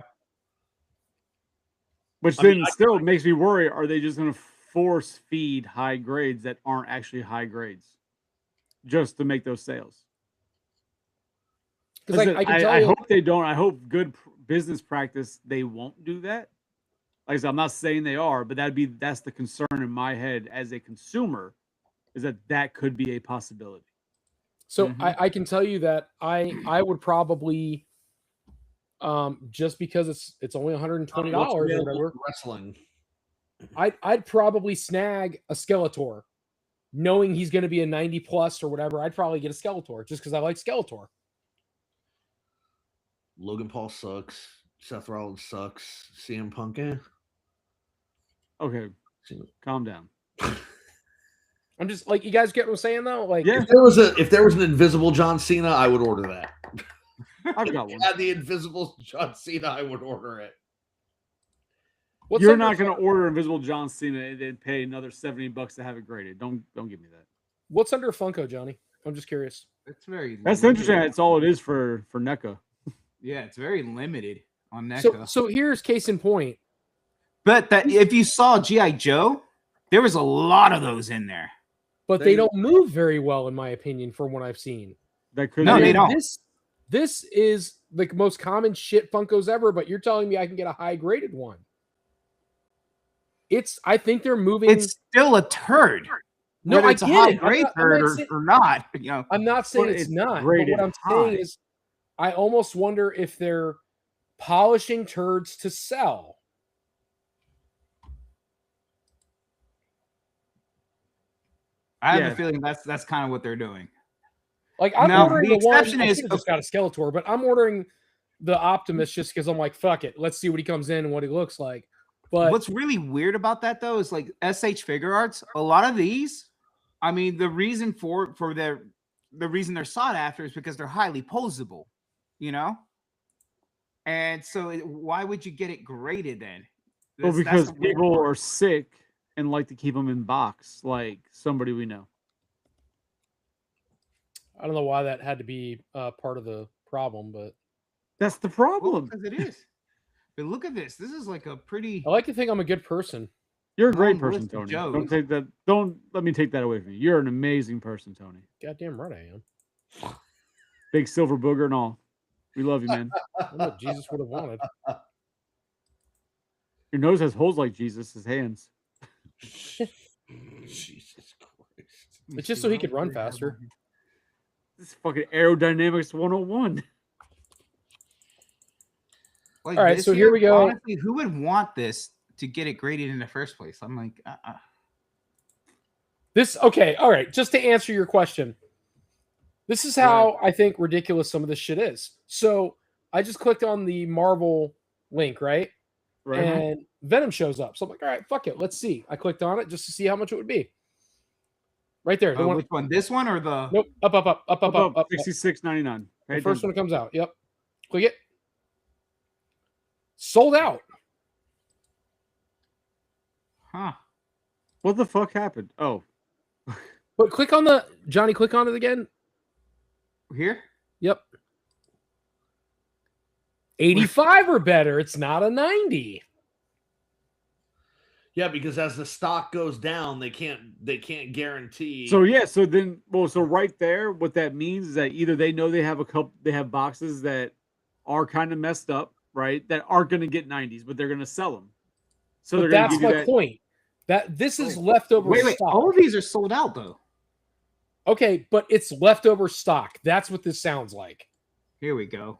Which then still makes me worry. Are they just going to force feed high grades that aren't actually high grades just to make those sales? Because I hope they don't. I hope good business practice, they won't do that. Like I said, I'm not saying they are, but that's the concern in my head as a consumer, is that could be a possibility. So I can tell you that I would probably, just because it's only $120 or whatever, Wrestling. I'd probably snag a Skeletor, knowing he's going to be a 90 plus or whatever. I'd probably get a Skeletor just because I like Skeletor. Logan Paul sucks. Seth Rollins sucks. CM Punk. Okay, calm down. I'm just like, you guys get what I'm saying though? Like, yeah. If there was an invisible John Cena, I would order that. I've got one. The invisible John Cena, I would order it. You're not going to order Invisible John Cena and then pay another $70 to have it graded. Don't give me that. What's under Funko, Johnny? I'm just curious. It's very. That's interesting. That's all it is for NECA. Yeah, it's very limited on NECA. So here's case in point. But that if you saw G.I. Joe, there was a lot of those in there. But they don't move very well, in my opinion, from what I've seen. That could No, be. they don't. This is the most common shit Funkos ever, but you're telling me I can get a high graded one. I think they're moving. It's still a turd. No, whether I it's a get high it. grade turd or not. You know, I'm not saying But it's it's not. But graded what I'm high. saying is, I almost wonder if they're polishing turds to sell. I have Yeah. a feeling that's kind of what they're doing. Like, I'm Now, ordering the the one. exception I is- should've just got a Skeletor, but I'm ordering the Optimus just because I'm like, fuck it, let's see what he comes in and what he looks like. But What's really weird about that though is like SH Figure Arts. A lot of these, I mean, the reason the reason they're sought after is because they're highly posable, you know. And so, why would you get it graded then? Well, That's because the weird people part. are sick and like to keep them in box, like somebody we know. I don't know why that had to be part of the problem, but That's the Well, problem. because it is. But look at this. This is like a pretty. I like to think I'm a good person. You're a great long person, list of Tony. Joes. Don't take that. Don't let me take that away from you. You're an amazing person, Tony. Goddamn right I am. Big silver booger and all. We love you, man. I'm what Jesus would have wanted. Your nose has holes like Jesus' hands. Jesus Christ. It's just so he could run faster. This is fucking aerodynamics 101. Like All right, this so here we go. Honestly, who would want this to get it graded in the first place? I'm like, Okay, all right. Just to answer your question, this is how I think ridiculous some of this shit is. So I just clicked on the Marvel link, right? Right. And Venom shows up. So I'm like, all right, fuck it. Let's see. I clicked on it just to see how much it would be. Right there. The one. Which one? This one or the? Nope. Up. $66.99. The first one that comes out. Yep. Click it. Sold out. Huh. What the fuck happened? Oh, But click on the Johnny. Click on it again. Here? Yep. 85 or better. It's not a 90. Yeah, because as the stock goes down, they can't guarantee. so right there, what that means is that either they know they have boxes that are kind of messed up, right? That aren't going to get 90s, but they're going to sell them. So But they're going to that's give you my that. point. That this is leftover Wait. stock. All of these are sold out though. Okay, but it's leftover stock. That's what this sounds like. Here we go.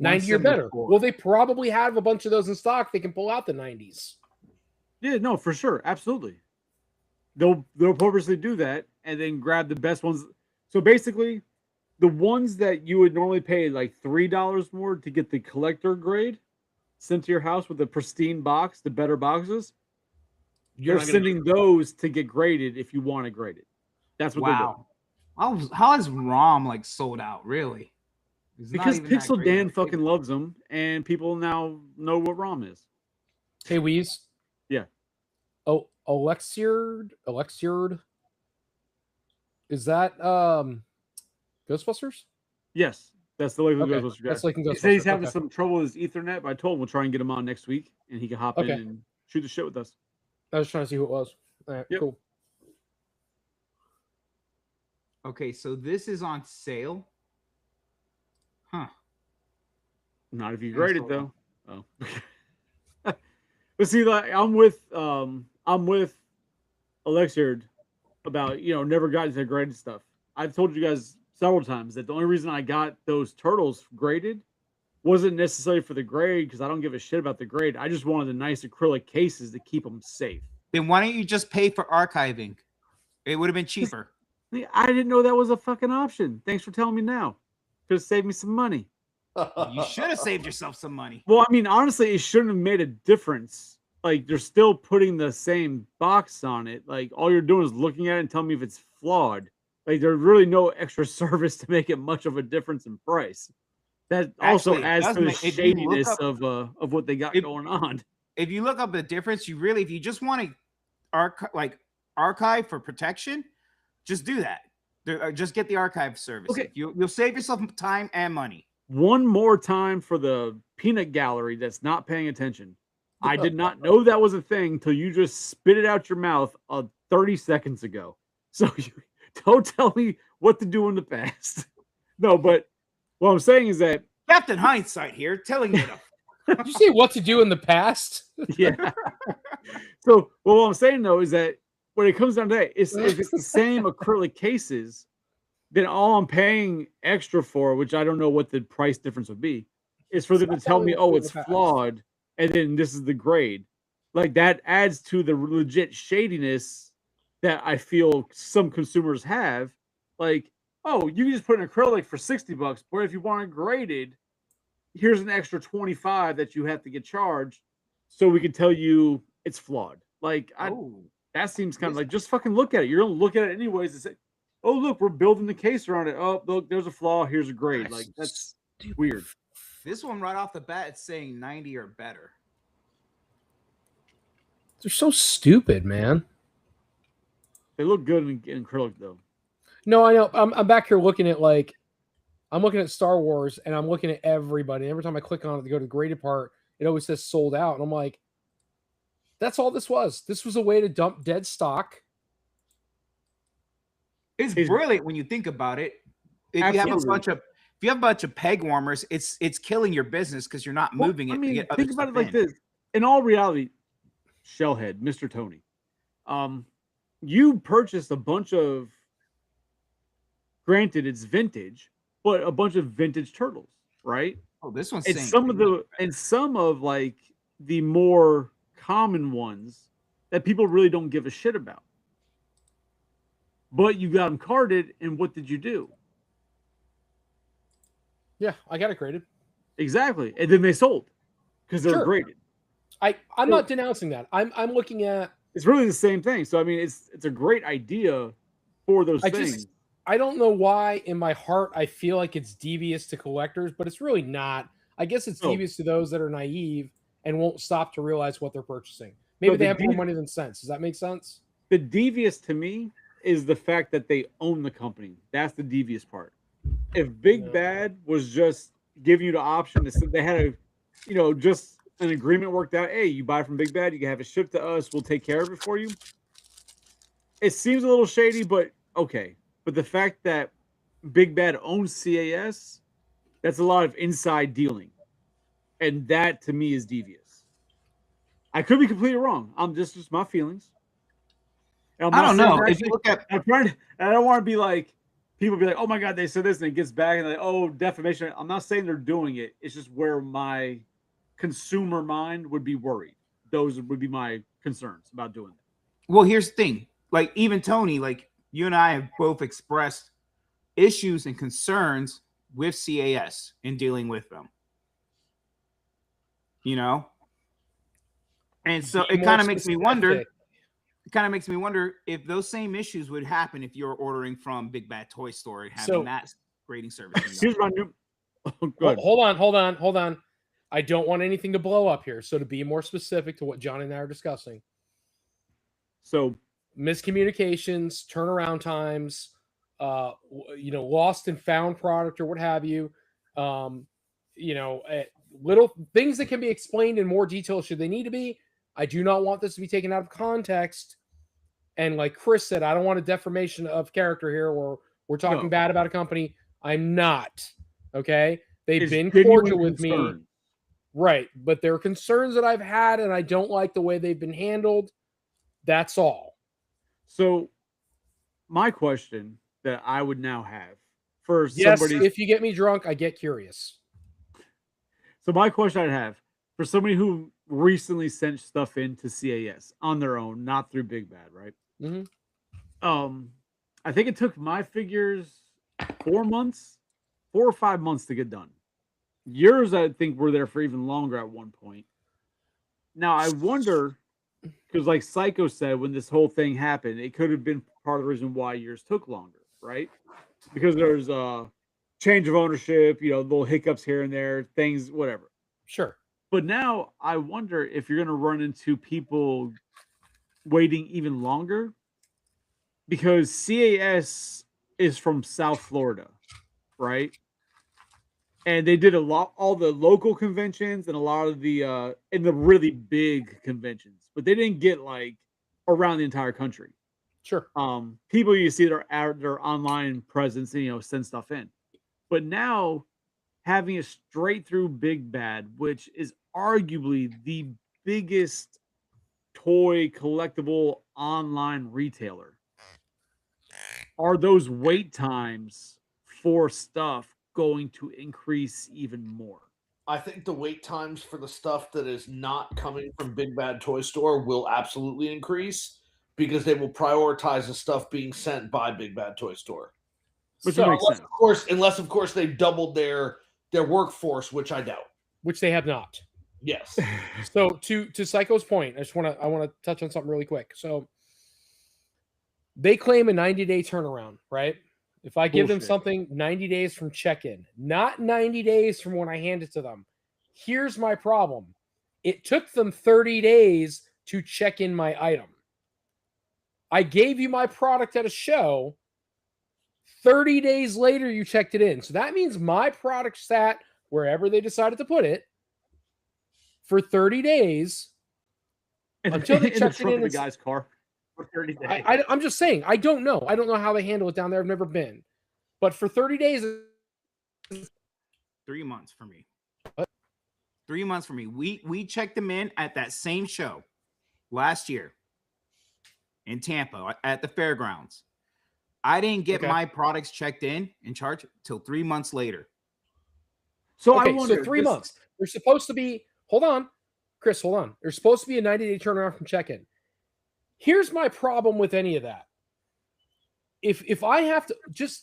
90 or better. 174. Well, they probably have a bunch of those in stock. They can pull out the 90s. Yeah, no, for sure, absolutely. They'll purposely do that and then grab the best ones. So basically, the ones that you would normally pay like $3 more to get the collector grade sent to your house with a pristine box, the better boxes, you're sending those to get graded if you want to grade it. That's what they're doing. How is ROM like sold out? Really? It's not Because even that Pixel great Dan of a fucking figure. loves them, and people now know what ROM is. Hey, Wheeze. Yeah. Oh, Alexiard. Is that Ghostbusters? Yes, that's the way it Okay, goes. that's like in He said he's Ghostbusters. having Okay. some trouble with his Ethernet, but I told him we'll try and get him on next week, and he can hop in Okay. and shoot the shit with us. I was trying to see who it was. All right, Yep. cool. Okay, so this is on sale. Huh. Not if you And grade it sold though. Oh. But see, like I'm with Alexiard about never got into graded stuff. I've told you guys several times that the only reason I got those turtles graded wasn't necessarily for the grade because I don't give a shit about the grade. I just wanted the nice acrylic cases to keep them safe. Then why don't you just pay for archiving? It would have been cheaper. I didn't know that was a fucking option. Thanks for telling me now. Could have saved me some money. You should have saved yourself some money. Well, I mean, honestly, it shouldn't have made a difference. Like, they're still putting the same box on it. Like, all you're doing is looking at it and telling me if it's flawed. Like, there's really no extra service to make it much of a difference in price. That also Actually, it adds does to the make- if you look shadiness up- of what they got going on. If you look up the difference, if you just want to archive for protection, just do that. Just get the archive service. Okay. You'll save yourself time and money. One more time for the peanut gallery that's not paying attention. I did not know that was a thing until you just spit it out your mouth 30 seconds ago. So don't tell me what to do in the past. No, but what I'm saying is that Captain Hindsight here, telling you to Did you say what to do in the past? yeah. So what I'm saying though is that when it comes down to that, if it's the same acrylic cases, then all I'm paying extra for, which I don't know what the price difference would be, is for them to tell me, oh, it's flawed, and then this is the grade. Like that adds to the legit shadiness that I feel some consumers have. Like, oh, you can just put an acrylic for $60, but if you want it graded, here's an extra 25 that you have to get charged, so we can tell you it's flawed. Like, that seems kind of like just fucking look at it. You're gonna look at it anyways and say, oh, look, we're building the case around it. Oh, look, there's a flaw. Here's a grade. Like, that's weird. This one right off the bat, it's saying 90 or better. They're so stupid, man. They look good in acrylic, though. No, I know. I'm back here looking at I'm looking at Star Wars and I'm looking at everybody. Every time I click on it to go to the graded part, it always says sold out. And I'm like, that's all this was. This was a way to dump dead stock. It's brilliant when you think about it. If you have a bunch of peg warmers, it's killing your business because you're not moving it to get other think about stuff it like this. In all reality, Shellhead, Mr. Tony, you purchased a bunch of, granted it's vintage, but a bunch of vintage turtles, right? Oh, this one's And saying some of like the more common ones that people really don't give a shit about. But you got them carded, and what did you do? Yeah, I got it graded. Exactly. And then they sold because they're Sure. graded. I'm not denouncing that. I'm looking at It's really the same thing. So I mean, it's a great idea for those things. I don't know why in my heart I feel like it's devious to collectors, but it's really not. I guess it's devious to those that are naive and won't stop to realize what they're purchasing. Maybe they have more money than sense. Does that make sense? The devious to me is the fact that they own the company. That's the devious part. If Big Bad was just giving you the option to they had just an agreement worked out. Hey, you buy from Big Bad, you can have it shipped to us. We'll take care of it for you. It seems a little shady, but okay. But the fact that Big Bad owns CAS, that's a lot of inside dealing. And that to me is devious. I could be completely wrong. I'm just my feelings. I don't know. If you look at, I don't want to be like, people be like, oh my God, they said this, and it gets back and like, oh, defamation. I'm not saying they're doing it. It's just where my consumer mind would be worried. Those would be my concerns about doing that. Well, here's the thing. Like, even Tony, like, you and I have both expressed issues and concerns with CAS in dealing with them. And so it kind of makes me wonder. It kind of makes me wonder if those same issues would happen if you're ordering from Big Bad Toy Store and having that grading service. Here's my new. Hold on. I don't want anything to blow up here. So to be more specific to what John and I are discussing. So miscommunications, turnaround times, lost and found product or what have you. Little things that can be explained in more detail should they need to be. I do not want this to be taken out of context. And like Chris said, I don't want a defamation of character here, or we're talking bad about a company. I'm not. Okay. They've been cordial with me. Right. But there are concerns that I've had, and I don't like the way they've been handled. That's all. So my question that I would now have for somebody, if you get me drunk, I get curious. So my question I'd have for somebody who recently sent stuff into CAS on their own, not through Big Bad, right? Mm-hmm. I think it took my figures 4 or 5 months to get done. Yours, I think, were there for even longer at one point. Now, I wonder, because like Psycho said, when this whole thing happened, it could have been part of the reason why yours took longer, right? Because there's a change of ownership, little hiccups here and there, things, whatever. Sure. But now I wonder if you're going to run into people waiting even longer, because CAS is from South Florida, right? And they did all the local conventions and a lot of the really big conventions, but they didn't get like around the entire country. Sure. People you see their online presence and send stuff in, but now having a straight through Big Bad, which is arguably the biggest toy collectible online retailer, are those wait times for stuff going to increase even more? I think the wait times for the stuff that is not coming from Big Bad Toy Store will absolutely increase, because they will prioritize the stuff being sent by Big Bad Toy Store. Which so, makes sense. Unless of course they've doubled their workforce, which I doubt. Which they have not. Yes. So to Psycho's point, I want to touch on something really quick. So they claim a 90-day turnaround, right? If I give them something 90 days from check-in, not 90 days from when I hand it to them. Here's my problem. It took them 30 days to check in my item. I gave you my product at a show. 30 days later, you checked it in. So that means my product sat wherever they decided to put it for 30 days until they checked it in the guy's car for 30 days. I'm just saying, I don't know. I don't know how they handle it down there. I've never been. But for 30 days... 3 months for me. What? 3 months for me. We checked them in at that same show last year in Tampa at the fairgrounds. I didn't get my products checked in charge till 3 months later. So I wonder, so 3 months. There's supposed to be, hold on, Chris, hold on. There's supposed to be a 90-day turnaround from check-in. Here's my problem with any of that. If I have to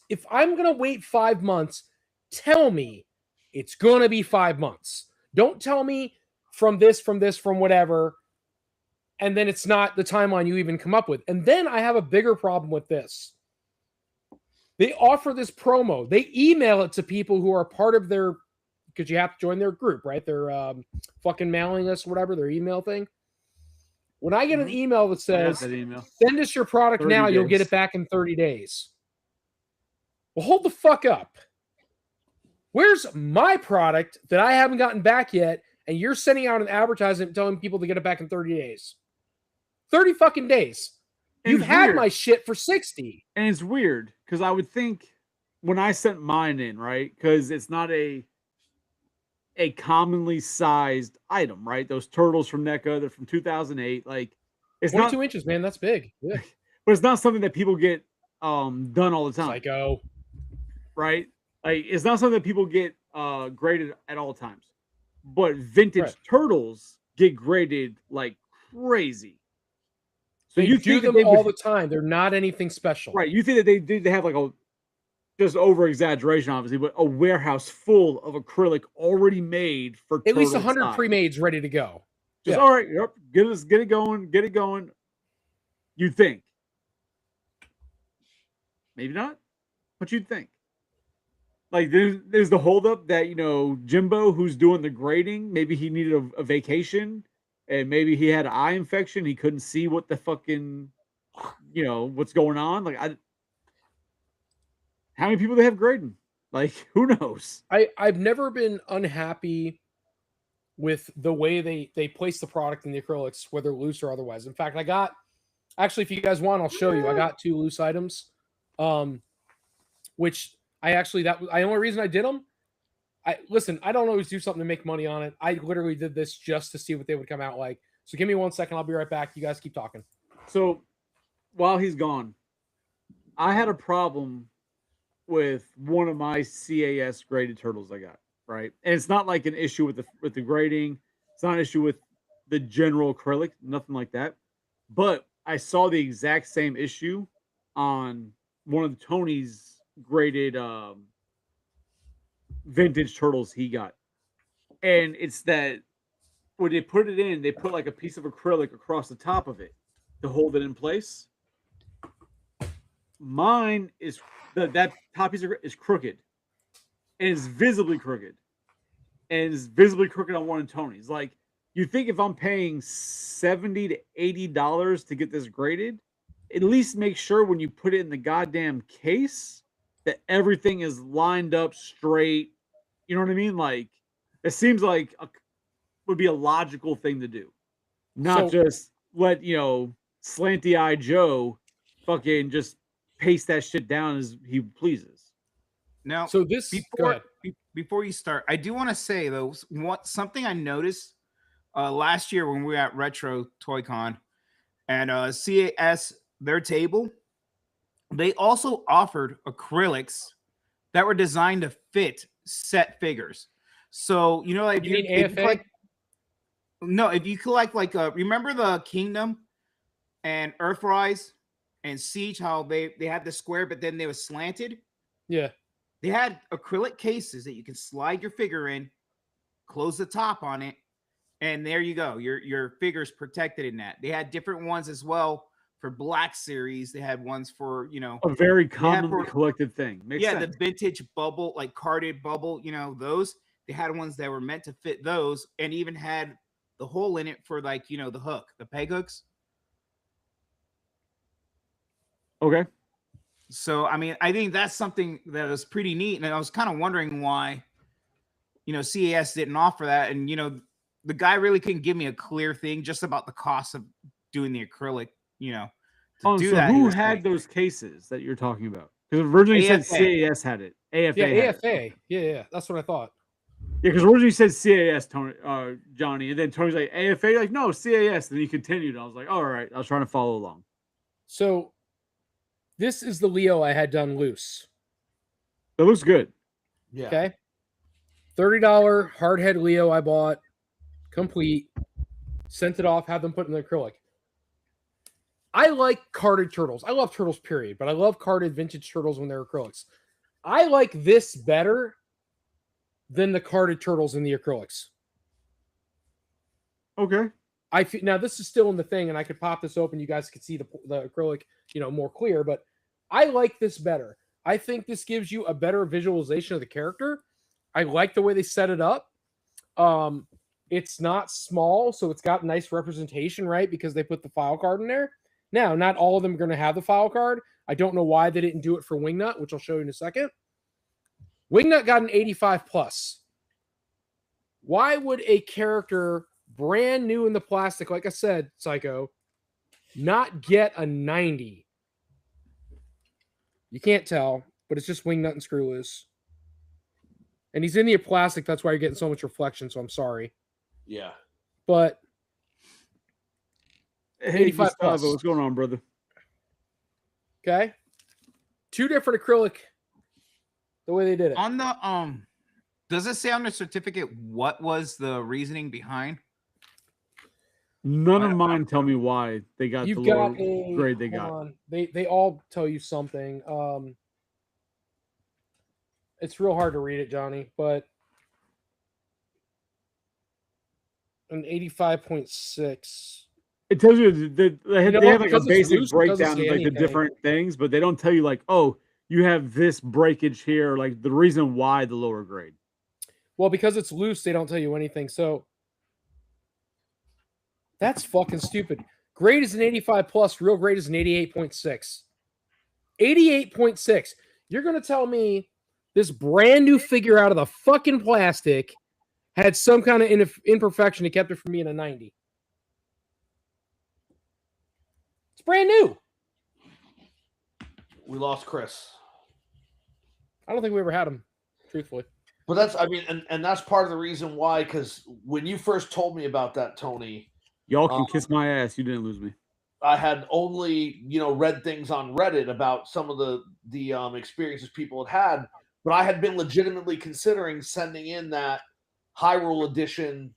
if I'm going to wait 5 months, tell me it's going to be 5 months. Don't tell me from whatever. and then it's not the timeline you even come up with. And then I have a bigger problem with this. They offer this promo. They email it to people who are part of their, because you have to join their group, right? They're fucking mailing us, whatever, their email thing. When I get an email that says, that email. send us your product 30 now, you'll get days. it back in 30 days. Well, hold the fuck up. Where's my product that I haven't gotten back yet, and you're sending out an advertisement telling people to get it back in 30 days? 30 fucking days. You've It's had weird. my shit for 60. And it's weird because I would think when I sent mine in, right? Because it's not a commonly sized item, right? Those turtles from NECA, they're from 2008. Like it's 22 not, inches, man. That's big. Yeah. but it's not something that people get done all the time, Psycho. right? Like it's not something that people get graded at all times. But vintage Right. turtles get graded like crazy. So They you do think that them they all would, the time. They're not anything special. right? You think that they have like a just over exaggeration, obviously, but a warehouse full of acrylic already made for At least turtle 100 size. pre-mades ready to go. Just Yeah. all right, yep, get it going. You'd think, maybe not, but you'd think. Like there's the holdup that Jimbo, who's doing the grading, maybe he needed a vacation, and maybe he had an eye infection. He couldn't see what the fucking, what's going on. Like how many people they have grading? Like who knows? I've never been unhappy with the way they place the product in the acrylics, whether loose or otherwise. In fact, actually, if you guys want, I'll show you. I got 2 loose items, which the only reason I did them. I don't always do something to make money on it. I literally did this just to see what they would come out like. So give me 1 second. I'll be right back. You guys keep talking. So while he's gone, I had a problem with one of my CAS graded turtles I got, right? And it's not like an issue with the grading. It's not an issue with the general acrylic, nothing like that. But I saw the exact same issue on one of Tony's graded vintage turtles he got. And it's that when they put it in, they put like a piece of acrylic across the top of it to hold it in place. Mine is that top piece is crooked, and it's visibly crooked, and it's visibly crooked on one of Tony's. Like you think if I'm paying $70 to $80 to get this graded, at least make sure when you put it in the goddamn case that everything is lined up straight. You know what I mean? Like it seems like would be a logical thing to do, not just let slanty eye Joe fucking just paste that shit down as he pleases. Now, So this before you start, I do want to say though, something I noticed last year when we were at Retro Toy Con and CAS, their table, they also offered acrylics that were designed to fit set figures. So like You mean AFA? if you collect like remember the Kingdom and Earthrise and Siege, how they had the square, but then they were slanted. Yeah. They had acrylic cases that you can slide your figure in, close the top on it, and there you go. Your figure's protected in that. They had different ones as well for Black Series. They had ones for a very commonly collected thing. Makes sense. The vintage bubble, like carded bubble. Those they had ones that were meant to fit those, and even had the hole in it for like the hook, the peg hooks. Okay. So, I mean, I think that's something that was pretty neat. And I was kind of wondering why, CAS didn't offer that. And, the guy really couldn't give me a clear thing just about the cost of doing the acrylic, to do so that. who had those cases that you're talking about? Because originally you said CAS had it. AFA. Yeah, AFA. Yeah. That's what I thought. Yeah, because originally you said CAS, Tony, Johnny, and then Tony's like AFA, like no CAS. And then he continued. I was like, all right, I was trying to follow along. So this is the Leo I had done loose. It looks good. Yeah. Okay. $30 hardhead Leo I bought, complete. Sent it off, had them put in the acrylic. I like carded turtles. I love turtles, period. But I love carded vintage turtles when they're acrylics. I like this better than the carded turtles in the acrylics. Okay. I feel now this is still in the thing, and I could pop this open. You guys could see the acrylic, more clear. But I like this better. I think this gives you a better visualization of the character. I like the way they set it up. It's not small, so it's got nice representation, right? Because they put the file card in there. Now, not all of them are going to have the file card. I don't know why they didn't do it for Wingnut, which I'll show you in a second. Wingnut got an 85 plus. Why would a character brand new in the plastic, like I said, Psycho, not get a 90? You can't tell, but it's just Wingnut and Screw Loose. And he's in the plastic. That's why you're getting so much reflection, so I'm sorry. Yeah. But Hey, 85 Gustavo, plus. what's going on, brother? Okay. 2 different acrylic. The way they did it. On the does it say on the certificate what was the reasoning behind? None of mine tell me why they got You've the lower got a grade they hold got. on. They all tell you something. It's real hard to read it, Johnny, but an 85.6. It tells you that they know have what? like a Because it's basic loose, it doesn't breakdown of say like the anything. different things, but they don't tell you like, oh, you have this breakage here, like the reason why the lower grade. Well, because it's loose, they don't tell you anything. So that's fucking stupid. Grade is an 85 plus. Real grade is an 88.6. 88.6. You're going to tell me this brand new figure out of the fucking plastic had some kind of imperfection that kept it from being a 90. It's brand new. We lost Chris. I don't think we ever had him, truthfully. But that's, I mean, and that's part of the reason why, because when you first told me about that, Tony, Y'all can kiss my ass. You didn't lose me. I had only, read things on Reddit about some of the experiences people had, but I had been legitimately considering sending in that Hyrule Edition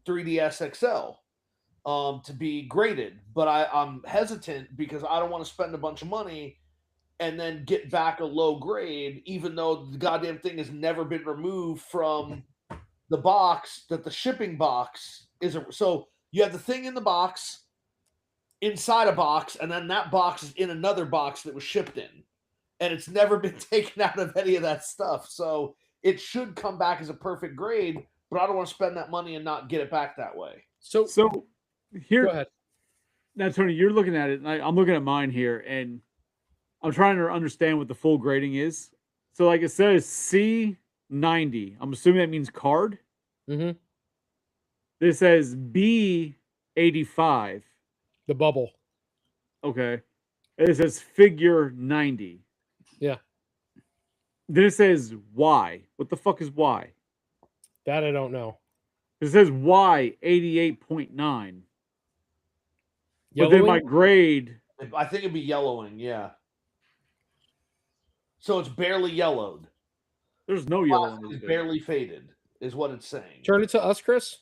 3DS XL to be graded. But I'm hesitant because I don't want to spend a bunch of money and then get back a low grade, even though the goddamn thing has never been removed from the box, that the shipping box isn't. So you have the thing in the box, inside a box, and then that box is in another box that was shipped in. And it's never been taken out of any of that stuff. So it should come back as a perfect grade, but I don't want to spend that money and not get it back that way. So Here, go ahead. now Tony, you're looking at it. And I'm looking at mine here, and I'm trying to understand what the full grading is. So, like it says C90. I'm assuming that means card. Mm-hmm. This says B85. The bubble. Okay. It says figure 90. Yeah. Then it says Y. What the fuck is Y? That I don't know. It says Y 88.9. But then my Yellowing? grade, I think it'd be yellowing, yeah. So it's barely yellowed. There's no yellow in It's this thing. barely faded, is what it's saying. Turn it to us, Chris.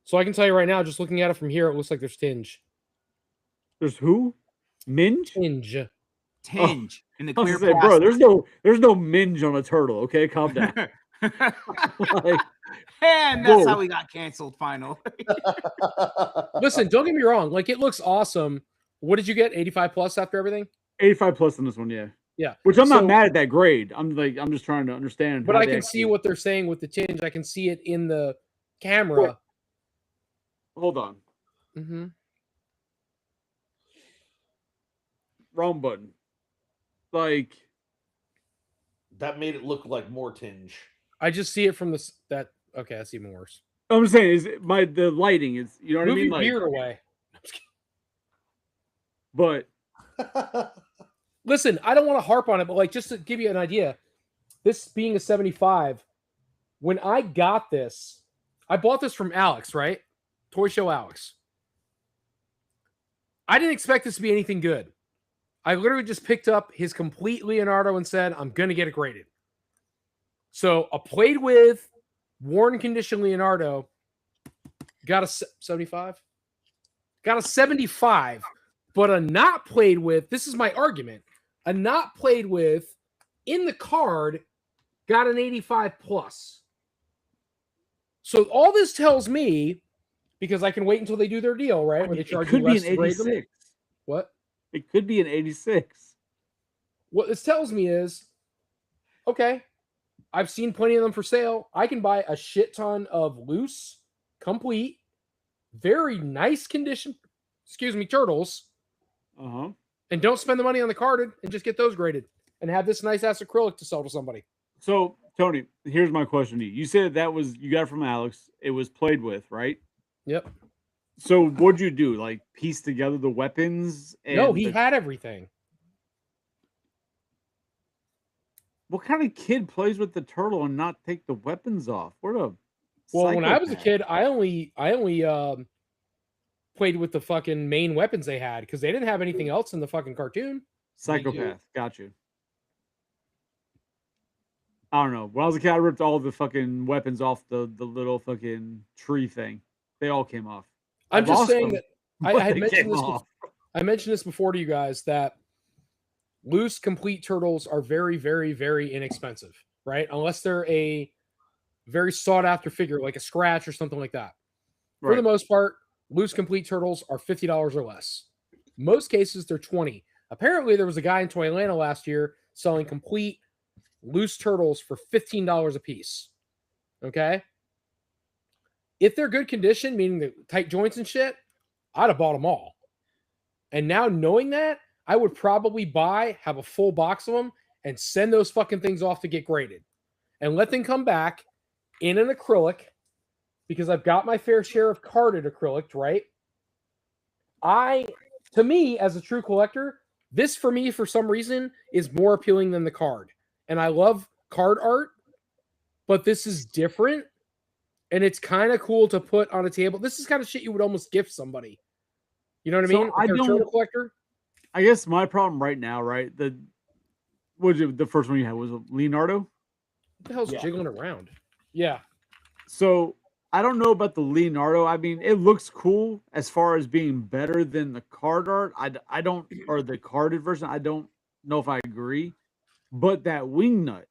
So I can tell you right now, just looking at it from here, it looks like there's tinge. There's who? Minge? Tinge. Tinge in the I was clear gonna say, bro, there's no minge on a turtle. Okay, calm down. Like, and that's whoa. how we got canceled finally. Listen, don't get me wrong. Like, it looks awesome. What did you get? 85 plus after everything? 85 plus on this one, yeah. Yeah. Which I'm not So- mad at that grade. I'm just trying to understand. But how I they can see actually- what they're saying with the tinge. I can see it in the camera. Hold on. Mm-hmm. Wrong button. Like, That made it look like more tinge. I just see it from this. Okay, that's even worse. I'm saying is the lighting is, you know what Move I mean? your Like, beard away. but Listen, I don't want to harp on it, but like just to give you an idea, this being a 75, when I got this, I bought this from Alex, right? Toy Show Alex. I didn't expect this to be anything good. I literally just picked up his complete Leonardo and said, I'm going to get it graded. So a played with, worn condition Leonardo got a 75. Got a 75. But a not played with, this is my argument, a not played with in the card got an 85 plus. So all this tells me because I can wait until they do their deal, right? Where they It charge could you be less an to grade them. 86. What? It could be an 86. What this tells me is, okay, I've seen plenty of them for sale. I can buy a shit ton of loose, complete, very nice condition, turtles, and don't spend the money on the carded and just get those graded and have this nice ass acrylic to sell to somebody. So, Tony, here's my question to you. You said that was you got it from Alex. It was played with, right? Yep. So, what'd you do? Like piece together the weapons? And No, he had everything. What kind of kid plays with the turtle and not take the weapons off? What a Well, when I was a psychopath. kid, I only played with the fucking main weapons they had because they didn't have anything else in the fucking cartoon. Psychopath. Got you. I don't know. When I was a kid, I ripped all the fucking weapons off the little fucking tree thing. They all came off. I'm I just lost saying them, that I but had they mentioned came this. off. I mentioned this before to you guys that loose complete turtles are very, very, very inexpensive, right? Unless they're a very sought after figure like a scratch or something like that. For the Right. most part, loose complete turtles are $50 or less. Most cases they're $20. Apparently, there was a guy in Toylanta last year selling complete loose turtles for $15 a piece. Okay. If they're good condition, meaning the tight joints and shit, I'd have bought them all. And now knowing that, I would probably have a full box of them and send those fucking things off to get graded and let them come back in an acrylic because I've got my fair share of carded acrylic, right? To me, as a true collector, this for me, for some reason, is more appealing than the card. And I love card art, but this is different. And it's kind of cool to put on a table. This is kind of shit you would almost gift somebody. You know what I So mean? I If they're a don't- turtle collector. I guess my problem right now, right? The first one you had was Leonardo. What the hell's jiggling around? Yeah. So I don't know about the Leonardo. I mean, it looks cool as far as being better than the card art. I don't, or the carded version. I don't know if I agree. But that wing nut,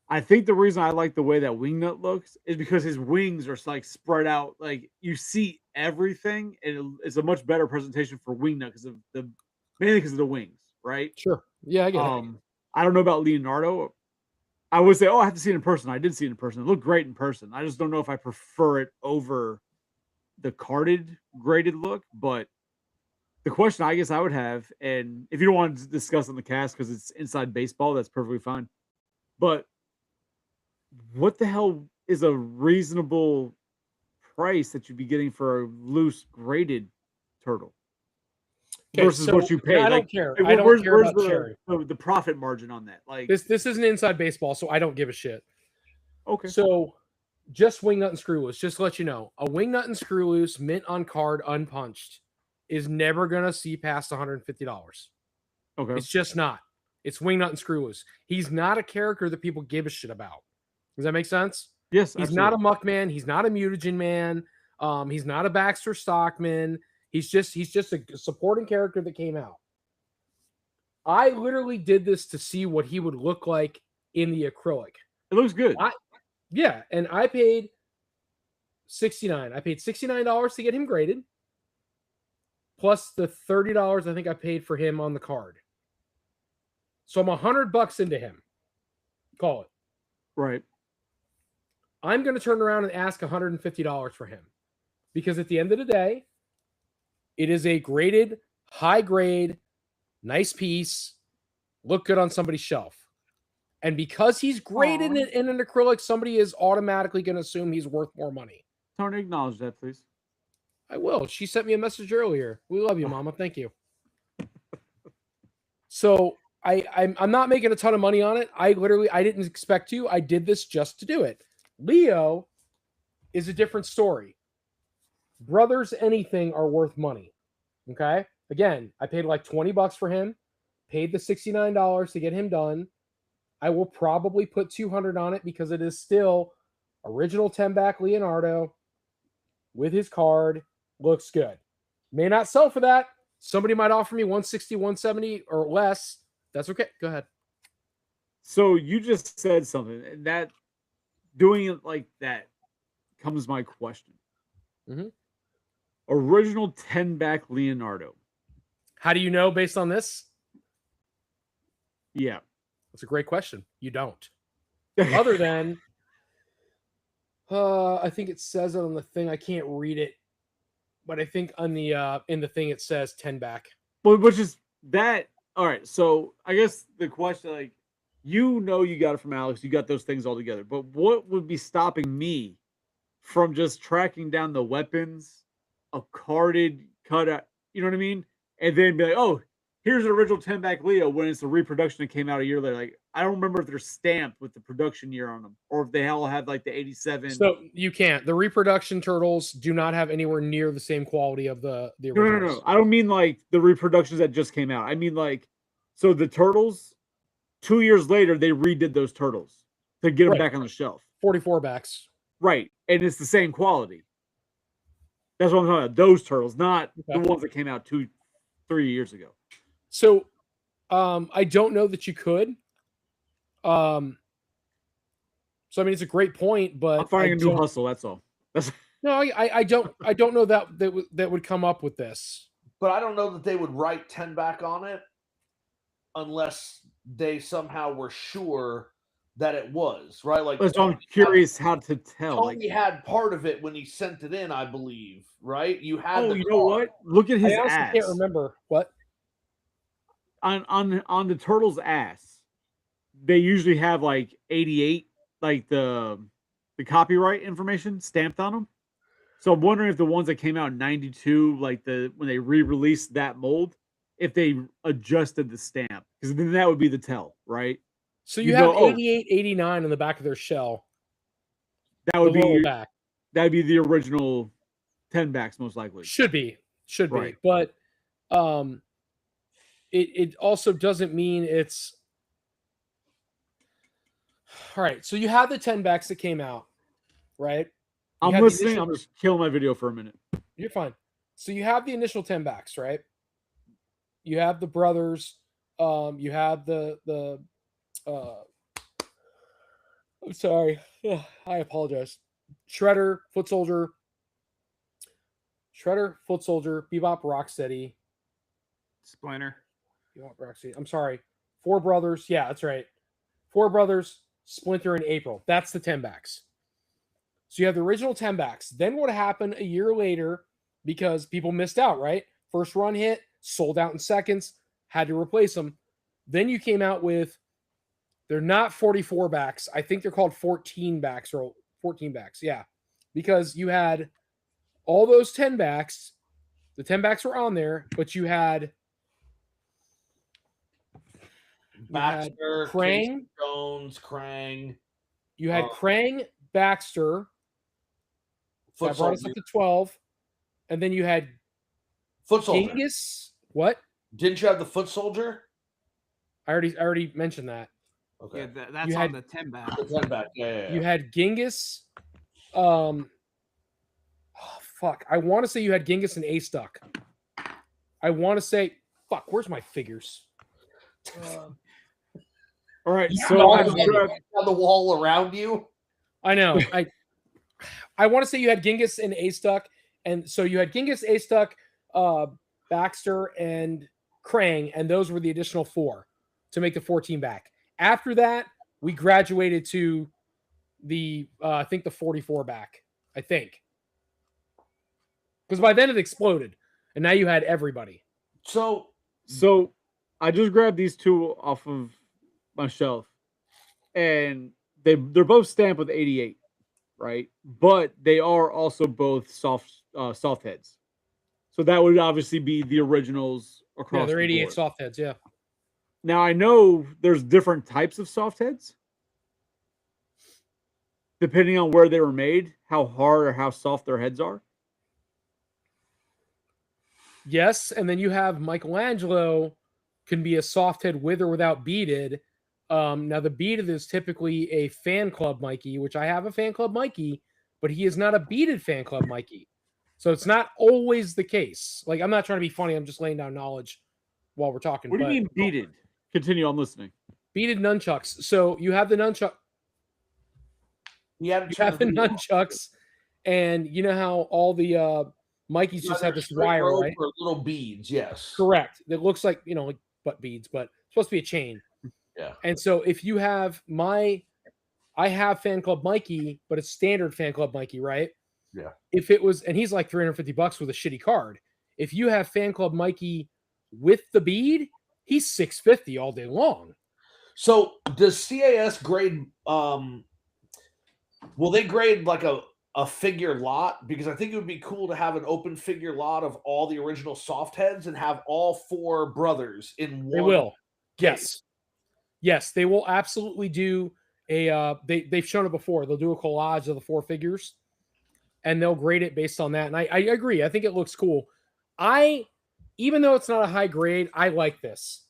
I think the reason I like the way that wing nut looks is because his wings are like spread out. Like you see everything, and it's a much better presentation for wing nut because of mainly because of the wings, right? Sure. Yeah, I get it. I don't know about Leonardo. I would say, I have to see it in person. I did see it in person. It looked great in person. I just don't know if I prefer it over the carded graded look. But the question I guess I would have, and if you don't want to discuss on the cast because it's inside baseball, that's perfectly fine. But what the hell is a reasonable price that you'd be getting for a loose graded turtle versus what you pay? I don't Like, care. Like, I don't where's care about sharing. the profit margin on that? Like This isn't inside baseball, so I don't give a shit. okay, So just wing nut and screw loose. Just to let you know, a wing nut and screw loose mint on card unpunched is never gonna see past $150. okay, It's just not. It's wing nut and screw loose. He's not a character that people give a shit about. Does that make sense? yes, He's not a Muckman. He's not a Mutagen Man. He's not a Baxter Stockman. He's just a supporting character that came out. I literally did this to see what he would look like in the acrylic. It looks good. Yeah, and I paid $69. I paid $69 to get him graded, plus the $30 I think I paid for him on the card. So I'm $100 into him. Call it. Right. I'm going to turn around and ask $150 for him because at the end of the day, it is a graded, high grade, nice piece, look good on somebody's shelf. And because he's graded in an acrylic, somebody is automatically going to assume he's worth more money. Tony, acknowledge that, please. I will. She sent me a message earlier. We love you, Mama. Thank you. So I'm not making a ton of money on it. I didn't expect to. I did this just to do it. Leo is a different story. Brothers anything are worth money. Okay? Again, I paid like $20 for him, paid the $69 to get him done. I will probably put $200 on it because it is still original 10-back Leonardo with his card. Looks good. May not sell for that. Somebody might offer me $160, $170 or less. That's okay. Go ahead. So you just said something, and that doing it like that comes my question. Mm-hmm. Original 10-back Leonardo. How do you know based on this? Yeah. That's a great question. You don't. Other than, I think it says it on the thing. I can't read it, but I think on the in the thing it says 10 back. Well, which is that. All right. So I guess the question, like, you got it from Alex. You got those things all together. But what would be stopping me from just tracking down the weapons, a carded cutout? You know what I mean? And then be like, oh, here's an original 10-back Leo when it's the reproduction that came out a year later. Like, I don't remember if they're stamped with the production year on them or if they all have like the 87. So you can't. The reproduction turtles do not have anywhere near the same quality of the originals. No. I don't mean like the reproductions that just came out. I mean like, so the turtles, 2 years later, they redid those turtles to get them back on the shelf. 44 backs. Right. And it's the same quality. That's what I'm talking about. Those turtles, not the ones that came out 2-3 years ago. So I don't know that you could. So I mean, it's a great point, but I'm finding a new hustle. That's all. No, I don't know that would come up with this. But I don't know that they would write 10 back on it unless they somehow were sure that it was, right? Like, so I'm curious how to tell. Tony had part of it when he sent it in, I believe, right? You had. Oh, you know what? Look at his ass. I can't remember what on the turtle's ass. They usually have like 88, like the copyright information stamped on them. So I'm wondering if the ones that came out in 92, like when they re-released that mold, if they adjusted the stamp, because then that would be the tell, right? So you have 88, 89 on the back of their shell. That would be back. That'd be the original 10 backs, most likely. Should be, but it also doesn't mean it's all right. So you have the 10 backs that came out, right? I'm listening. I'm just killing my video for a minute. You're fine. So you have the initial 10 backs, right? You have the brothers. You have the I'm sorry. I apologize. Shredder, Foot Soldier, Bebop, Rocksteady, Splinter. Bebop, Rocksteady. I'm sorry. 4 brothers. Yeah, that's right. 4 brothers, Splinter, and April. That's the 10 backs. So you have the original 10 backs. Then what happened a year later, because people missed out, right? First run hit, sold out in seconds, had to replace them. Then you came out with, they're not 44 backs. I think they're called 14 backs or 14 backs. Yeah. Because you had all those 10 backs. The 10 backs were on there, but you had Baxter, Krang, Jones, Krang. You had Krang, Baxter. That brought us up to 12. And then you had Foot Soldier. Genghis. What? Didn't you have the Foot Soldier? I already mentioned that. Okay. Yeah, that's on the 10 back. The 10 back. Yeah. You had Genghis. Oh, fuck. I want to say you had Genghis and A-Stuck. I want to say, fuck, where's my figures? All right. So on the wall around you. I know. I want to say you had Genghis and A-Stuck. And so you had Genghis, A-Stuck, Baxter, and Krang. And those were the additional 4 to make the 14 back. After that, we graduated to the, I think the 44 back, I think. Because by then it exploded. And now you had everybody. So I just grabbed these 2 off of my shelf. And they're both stamped with 88, right? But they are also both soft heads. So that would obviously be the originals across. Yeah, they're 88 board. soft heads, yeah. Now I know there's different types of soft heads. Depending on where they were made, how hard or how soft their heads are. Yes, and then you have Michelangelo can be a soft head with or without beaded. Now the beaded is typically a fan club Mikey, which I have a fan club Mikey, but he is not a beaded fan club Mikey. So it's not always the case. Like, I'm not trying to be funny. I'm just laying down knowledge while we're talking. What do you mean beaded? Continue. I'm listening. Beaded nunchucks. So you have the nunchuck. You have the nunchucks, and you know how all the Mikey's just Either have this straight wire, rope right? or little beads. Yes. Correct. It looks like, like butt beads, but it's supposed to be a chain. Yeah. And so if you have I have Fan Club Mikey, but it's standard Fan Club Mikey, right? Yeah. If it was, and he's like $350 with a shitty card. If you have Fan Club Mikey with the bead, he's $650 all day long. So does CAS grade? Will they grade like a figure lot? Because I think it would be cool to have an open figure lot of all the original soft heads and have all 4 brothers in one. They will. Yes. Yes, they will absolutely do they've shown it before. They'll do a collage of the 4 figures and they'll grade it based on that. And I agree. I think it looks cool. Even though it's not a high grade, I like this.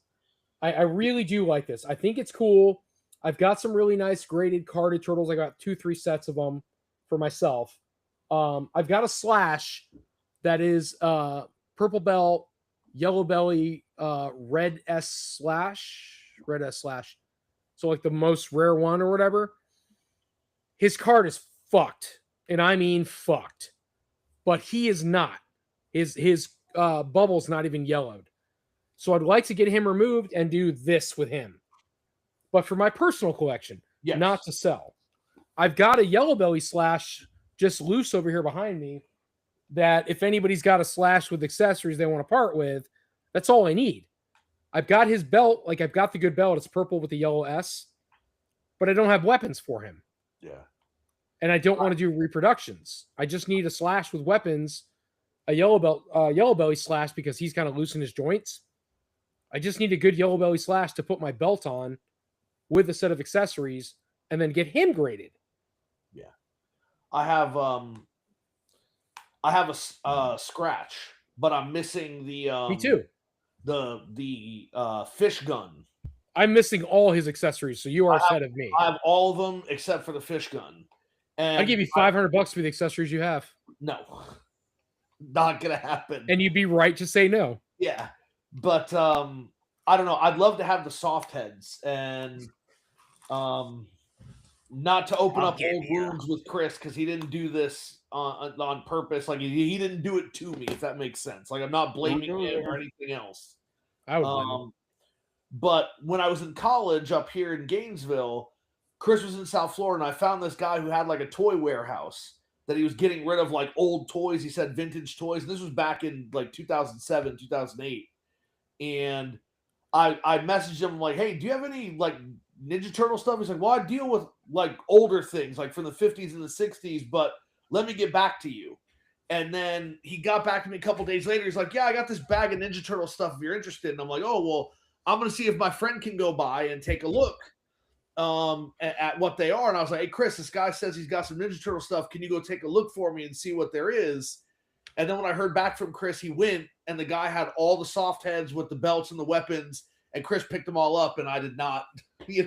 I really do like this. I think it's cool. I've got some really nice graded carded turtles. I got 2-3 sets of them for myself. I've got a Slash that is purple belt, yellow belly, red S slash. So like the most rare one or whatever. His card is fucked. And I mean fucked. But he is not. His bubble's not even yellowed. So I'd like to get him removed and do this with him. But for my personal collection, Yes. not to sell. I've got a yellow belly Slash just loose over here behind me that if anybody's got a Slash with accessories they want to part with, that's all I need. I've got his belt, like I've got the good belt. It's purple with the yellow S, but I don't have weapons for him. Yeah. And I don't want to do reproductions. I just need a Slash with weapons, a yellow belly Slash because he's kind of loose in his joints. I just need a good yellow belly Slash to put my belt on with a set of accessories and then get him graded. Yeah. I have a Scratch, but I'm missing the Me too. the fish gun. I'm missing all his accessories, so you are ahead of me. I have all of them except for the fish gun. And I'd give you $500 for the accessories you have. No, not gonna happen. And you'd be right to say no. Yeah, but I don't know. I'd love to have the soft heads and not to open up old wounds with Chris because he didn't do this on purpose. Like he didn't do it to me, if that makes sense. Like I'm not blaming him or anything else. I would blame him. But when I was in college up here in Gainesville, Chris was in South Florida, and I found this guy who had like a toy warehouse that he was getting rid of like old toys. He said vintage toys. And this was back in like 2007, 2008. And I messaged him like, hey, do you have any like Ninja Turtle stuff? He's like, well, I deal with like older things like from the 50s and the 60s, but let me get back to you. And then he got back to me a couple days later. He's like, yeah, I got this bag of Ninja Turtle stuff if you're interested. And I'm like, oh, well, I'm going to see if my friend can go by and take a look at what they are. And I was like, hey, Chris, this guy says he's got some Ninja Turtle stuff. Can you go take a look for me and see what there is? And then when I heard back from Chris, he went, and the guy had all the soft heads with the belts and the weapons, and Chris picked them all up, and I did not,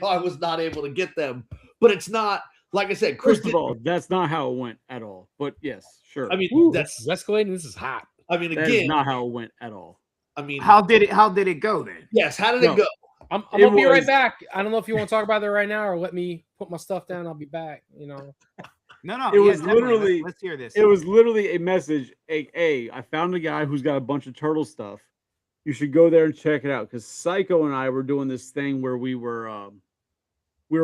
I was not able to get them. But it's not, like I said, Chris. First of all, that's not how it went at all. But yes, sure. I mean, Ooh, that's this is escalating. This is hot. I mean, that is again, not how it went at all. I mean, How did it go then? yes, how did No. it go? I'm It gonna be right was- back. I don't know if you want to talk about that right now or let me put my stuff down. I'll be back. No. It was definitely. literally- Let's hear this. It was literally a message. I found a guy who's got a bunch of turtle stuff. You should go there and check it out. Because Psycho and I were doing this thing where we were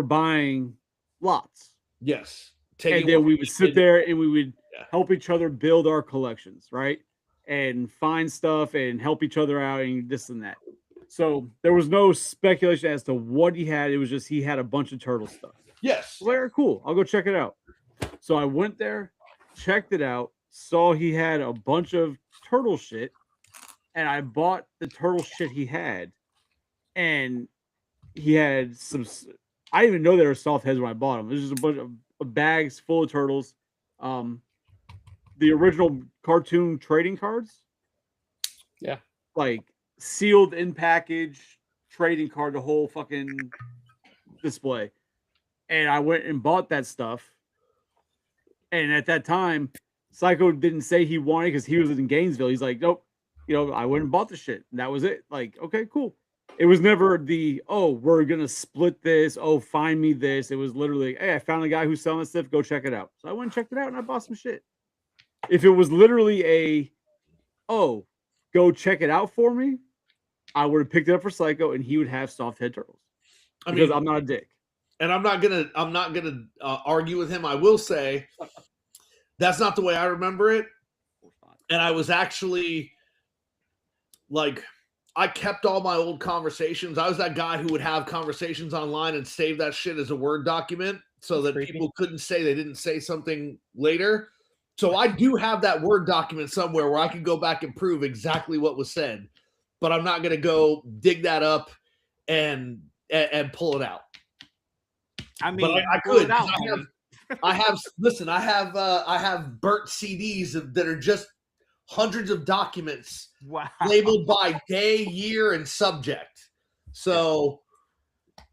buying lots. Yes. And then we would sit there and we would Yeah. help each other build our collections, right? And find stuff and help each other out and this and that. So there was no speculation as to what he had. It was just he had a bunch of turtle stuff. Yes. Very cool. I'll go check it out. So I went there, checked it out, saw he had a bunch of turtle shit, and I bought the turtle shit he had. And he had some. I didn't even know they were soft heads when I bought them. There's just a bunch of bags full of turtles. The original cartoon trading cards. Yeah. Like sealed in package trading card, the whole fucking display. And I went and bought that stuff. And at that time, Psycho didn't say he wanted because he was in Gainesville. He's like, nope, I went and bought the shit. And that was it. Like, okay, cool. It was never we're going to split this. Oh, find me this. It was literally, hey, I found a guy who's selling this stuff. Go check it out. So I went and checked it out and I bought some shit. If it was literally "Oh, go check it out for me," I would have picked it up for Psycho, and he would have soft head turtles. I Because mean, I'm not a dick. and I'm not gonna argue with him. I will say that's not the way I remember it. And I was actually like, I kept all my old conversations. I was that guy who would have conversations online and save that shit as a Word document so That's that creepy. people couldn't say they didn't say something later. So I do have that Word document somewhere where I can go back and prove exactly what was said, but I'm not going to go dig that up and pull it out. I mean, But I pull could. it out, 'Cause homie. I have Bert CDs that are just hundreds of documents Wow. labeled by day, year, and subject. So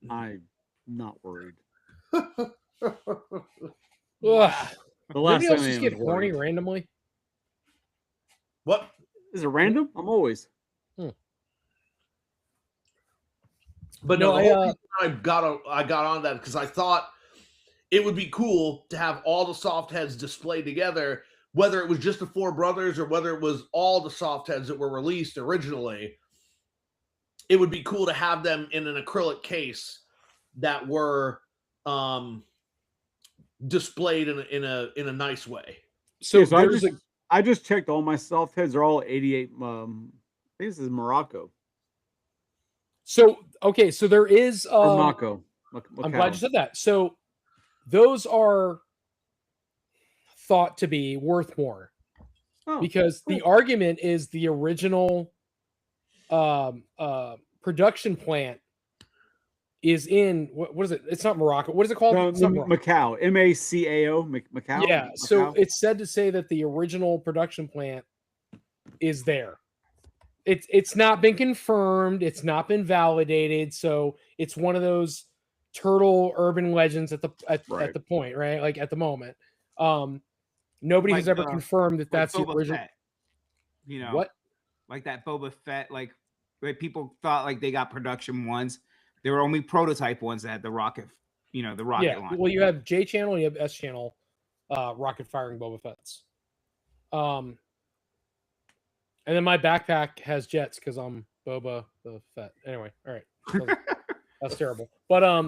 I'm not worried. Ugh. The last Maybe thing I'll I just am get is horny worried. randomly. what? Is it random? I'm always. But No, no, the whole reason I got on that because I thought it would be cool to have all the soft heads displayed together, whether it was just the four brothers or whether it was all the soft heads that were released originally. It would be cool to have them in an acrylic case that were displayed in a nice way. So, Yeah, so there's I just checked all my soft heads. They're all 88. I think this is Morocco. okay, so there is Or Mako. I'm glad you said that. So those are thought to be worth more Oh, because the argument is the original production plant is in what is it? It's not Morocco. What is it called? no, It's not Morocco. Macau. Macao. Macau. Yeah, so Macau? it's said to say that the original production plant is there. It's not been confirmed, it's not been validated, so it's one of those turtle urban legends at Right. the point, right? Like at the moment. Nobody has ever confirmed that that's the Boba original. Fett, you know, What? like that Boba Fett, like where people thought like they got production ones. There were only prototype ones that had the rocket, the rocket Yeah. launch. Well, you have J channel and you have S channel rocket firing Boba Fett's. And then my backpack has jets because I'm Boba the Fett. Anyway, all right. That's terrible. But I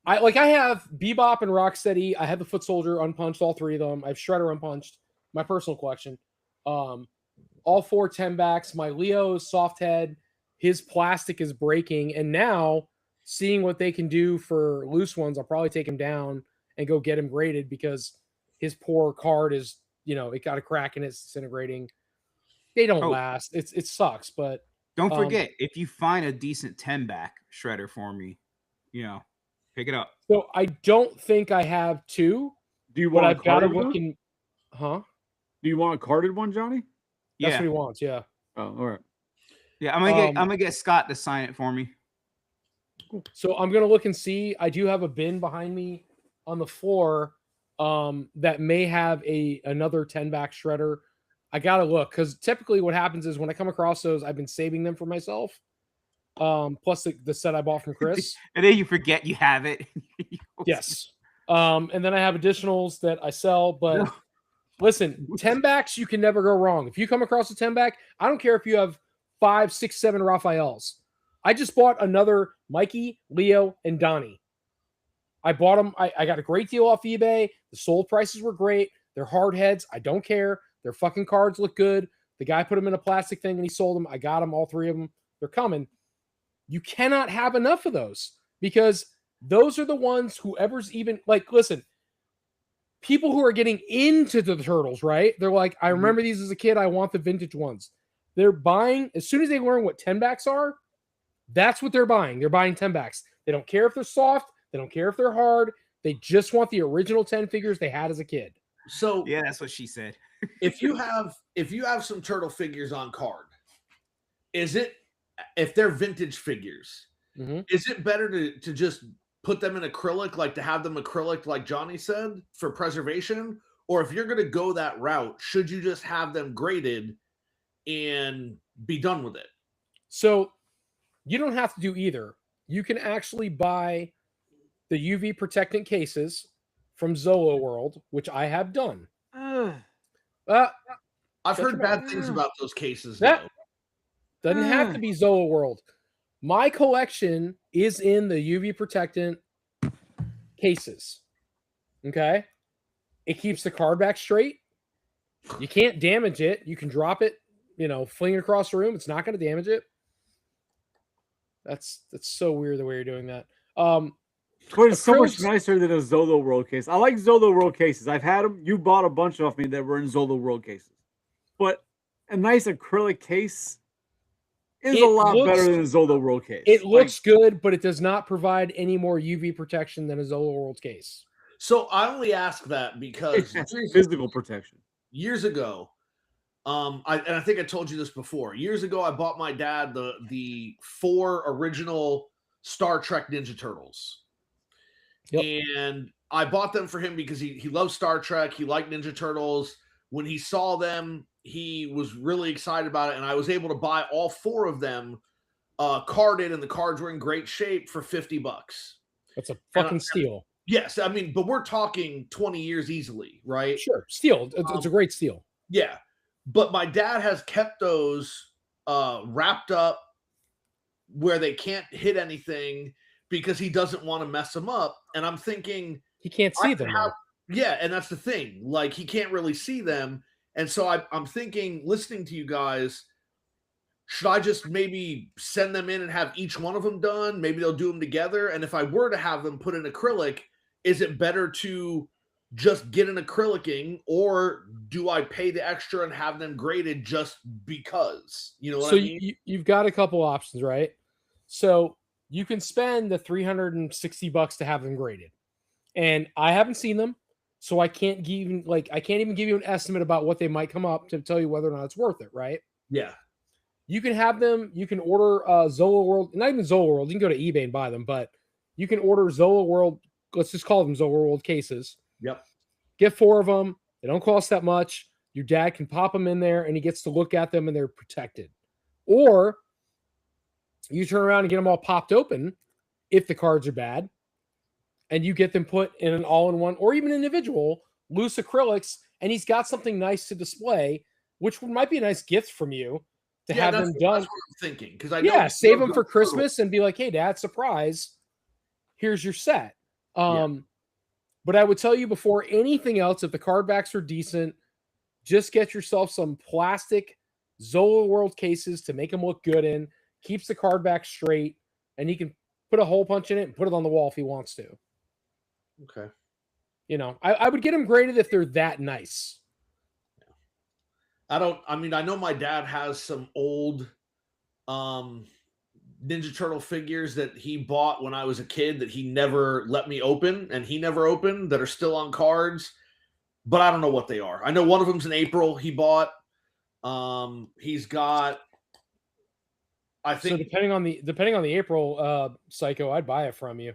have Bebop and Rocksteady. I have the Foot Soldier unpunched, all three of them. I have Shredder unpunched, my personal collection. All 4 10-backs. My Leo's soft head, his plastic is breaking. And now, seeing what they can do for loose ones, I'll probably take him down and go get him graded because his poor card is, it got a crack and it's disintegrating. They don't last. It sucks, but don't forget, if you find a decent 10-back Shredder for me, pick it up. So I don't think I have 2. Do you want I've got to carded look one? in. Huh? Do you want a carded one, Johnny? That's Yeah, what he wants. Yeah. Oh, all right. yeah. I'm gonna get Scott to sign it for me. So I'm gonna look and see. I do have a bin behind me on the floor that may have another 10-back Shredder. I gotta look because typically what happens is when I come across those, I've been saving them for myself. Plus the set I bought from Chris. And then you forget you have it. Yes. And then I have additionals that I sell. But No. listen, 10-backs, you can never go wrong. If you come across a 10-back, I don't care if you have 5, 6, 7 Raphaels. I just bought another Mikey, Leo, and Donnie. I bought them. I got a great deal off eBay. The sold prices were great. They're hard heads. I don't care. Their fucking cards look good. The guy put them in a plastic thing and he sold them. I got them, all 3 of them. They're coming. You cannot have enough of those because those are the ones whoever's even listen, people who are getting into the Turtles, right? They're like, I remember these as a kid. I want the vintage ones. They're buying as soon as they learn what 10-backs are. That's what they're buying. They're buying 10-backs. They don't care if they're soft. They don't care if they're hard. They just want the original 10 figures they had as a kid. So Yeah, that's what she said. if you have some turtle figures on card, if they're vintage figures, is it better to just put them in acrylic, like to have them acrylic, like Johnny said, for preservation? Or if you're going to go that route, should you just have them graded and be done with it? So you don't have to do either. You can actually buy the UV protectant cases from Zolo World, which I have done. I've Shut heard your bad mouth. things about those cases. That Though. doesn't have to be Zola World. My collection is in the UV protectant cases. Okay? It keeps the card back straight. You can't damage it. You can drop it, fling it across the room. It's not going to damage it. That's so weird the way you're doing that. But it's so much acrylics- nicer than a Zolo World case. I like Zolo World cases. I've had them. You bought a bunch off me that were in Zolo World cases. But a nice acrylic case is It a lot looks- better than a Zolo World case. It looks good, but it does not provide any more UV protection than a Zola World case. So I only ask that because It's physical protection. years ago, I think I told you this before. Years ago, I bought my dad the 4 original Star Trek Ninja Turtles. Yep. And I bought them for him because he loves Star Trek. He liked Ninja Turtles. When he saw them, he was really excited about it. And I was able to buy all 4 of them carded, and the cards were in great shape for $50. That's a fucking steal. Yes. I mean, but we're talking 20 years easily, right? Sure. Steal. It's a great steal. Yeah. But my dad has kept those wrapped up where they can't hit anything because he doesn't want to mess them up. And I'm thinking, He can't I see could them. have- yeah, and that's the thing. Like, he can't really see them. And so I'm thinking, listening to you guys, should I just maybe send them in and have each one of them done? Maybe they'll do them together. And if I were to have them put in acrylic, is it better to just get an acrylicing, or do I pay the extra and have them graded just because? You know what So I mean? you've got a couple options, right? So you can spend the $360 to have them graded. And I haven't seen them, so I can't even give you an estimate about what they might come up to tell you whether or not it's worth it, right? Yeah. You can have them, you can order Zola World, not even Zola World, you can go to eBay and buy them, but you can order Zola World, let's just call them Zola World cases. Yep. Get 4 of them. They don't cost that much. Your dad can pop them in there and he gets to look at them and they're protected. Or you turn around and get them all popped open if the cards are bad, and you get them put in an all-in-one or even individual loose acrylics, and he's got something nice to display, which might be a nice gift from you to have them done. That's what I'm thinking. Because I Yeah, know save them for Christmas and be like, hey, Dad, surprise. Here's your set. But I would tell you before anything else, if the card backs are decent, just get yourself some plastic Zola World cases to make them look good in, keeps the card back straight, and he can put a hole punch in it and put it on the wall if he wants to. Okay. I would get them graded if they're that nice. I know my dad has some old Ninja Turtle figures that he bought when I was a kid that he never let me open, and he never opened, that are still on cards, but I don't know what they are. I know one of them's in April he bought. He's got, I think, So depending on the April Psycho, I'd buy it from you.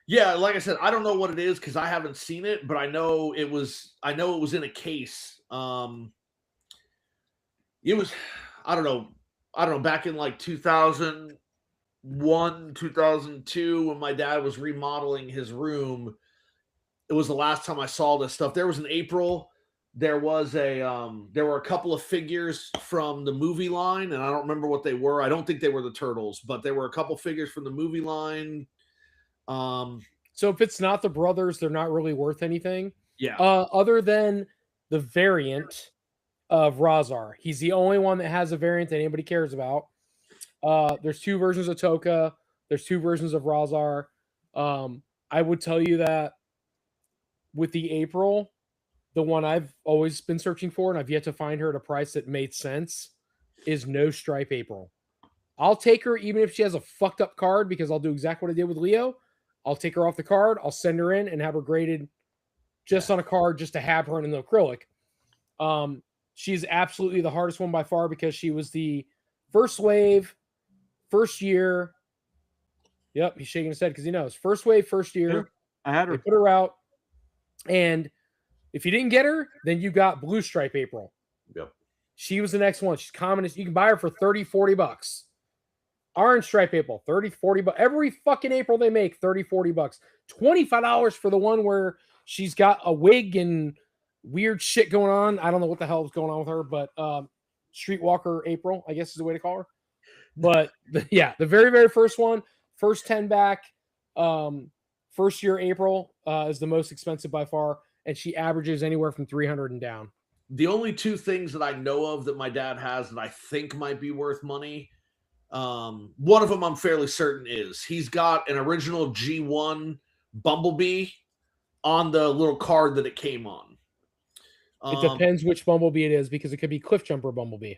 yeah, like I said, I don't know what it is because I haven't seen it, but I know it was in a case. It was, I don't know, back in like 2001, 2002, when my dad was remodeling his room. It was the last time I saw this stuff. There was an April. There was there were a couple of figures from the movie line, and I don't remember what they were. I don't think they were the Turtles, but there were a couple figures from the movie line. So if it's not the brothers, they're not really worth anything. Yeah. Other than the variant of Razar. He's the only one that has a variant that anybody cares about. There's 2 versions of Toka. There's 2 versions of Razar. I would tell you that with the April, the one I've always been searching for, and I've yet to find her at a price that made sense, is no stripe April. I'll take her even if she has a fucked up card, because I'll do exactly what I did with Leo. I'll take her off the card. I'll send her in and have her graded just on a card, just to have her in the acrylic. She's absolutely the hardest one by far because she was the first wave, first year. Yep, he's shaking his head because he knows. First wave, first year. Yeah, I had They her. put her out. And if you didn't get her, then you got Blue Stripe April. Yep. She was the next one. She's common. You can buy her for $30-$40. Orange Stripe April, $30-$40. Every fucking April they make $30-$40. $25 for the one where she's got a wig and weird shit going on. I don't know what the hell is going on with her, but Streetwalker April, I guess is the way to call her. But yeah, the very, very first one, first 10 back, first year April is the most expensive by far, and she averages anywhere from 300 and down. The only two things that I know of that my dad has that I think might be worth money, one of them I'm fairly certain is he's got an original G1 Bumblebee on the little card that it came on. It depends which Bumblebee it is, because it could be Cliff Jumper Bumblebee.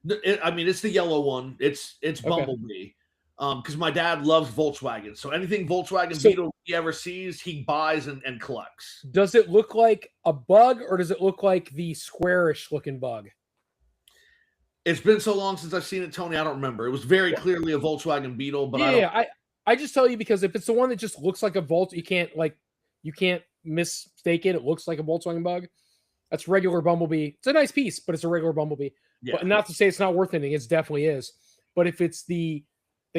It's the yellow one. It's Bumblebee. Because my dad loves Volkswagen. So anything Volkswagen Beetle he ever sees, he buys and collects. Does it look like a bug, or does it look like the squarish looking bug? It's been so long since I've seen it, Tony. I don't remember. It was very clearly a Volkswagen Beetle, but I just tell you, because if it's the one that just looks like a Volt, you can't mistake it. It looks like a Volkswagen bug. That's regular Bumblebee. It's a nice piece, but it's a regular Bumblebee. Yeah. But not to say it's not worth anything. It definitely is. But if it's they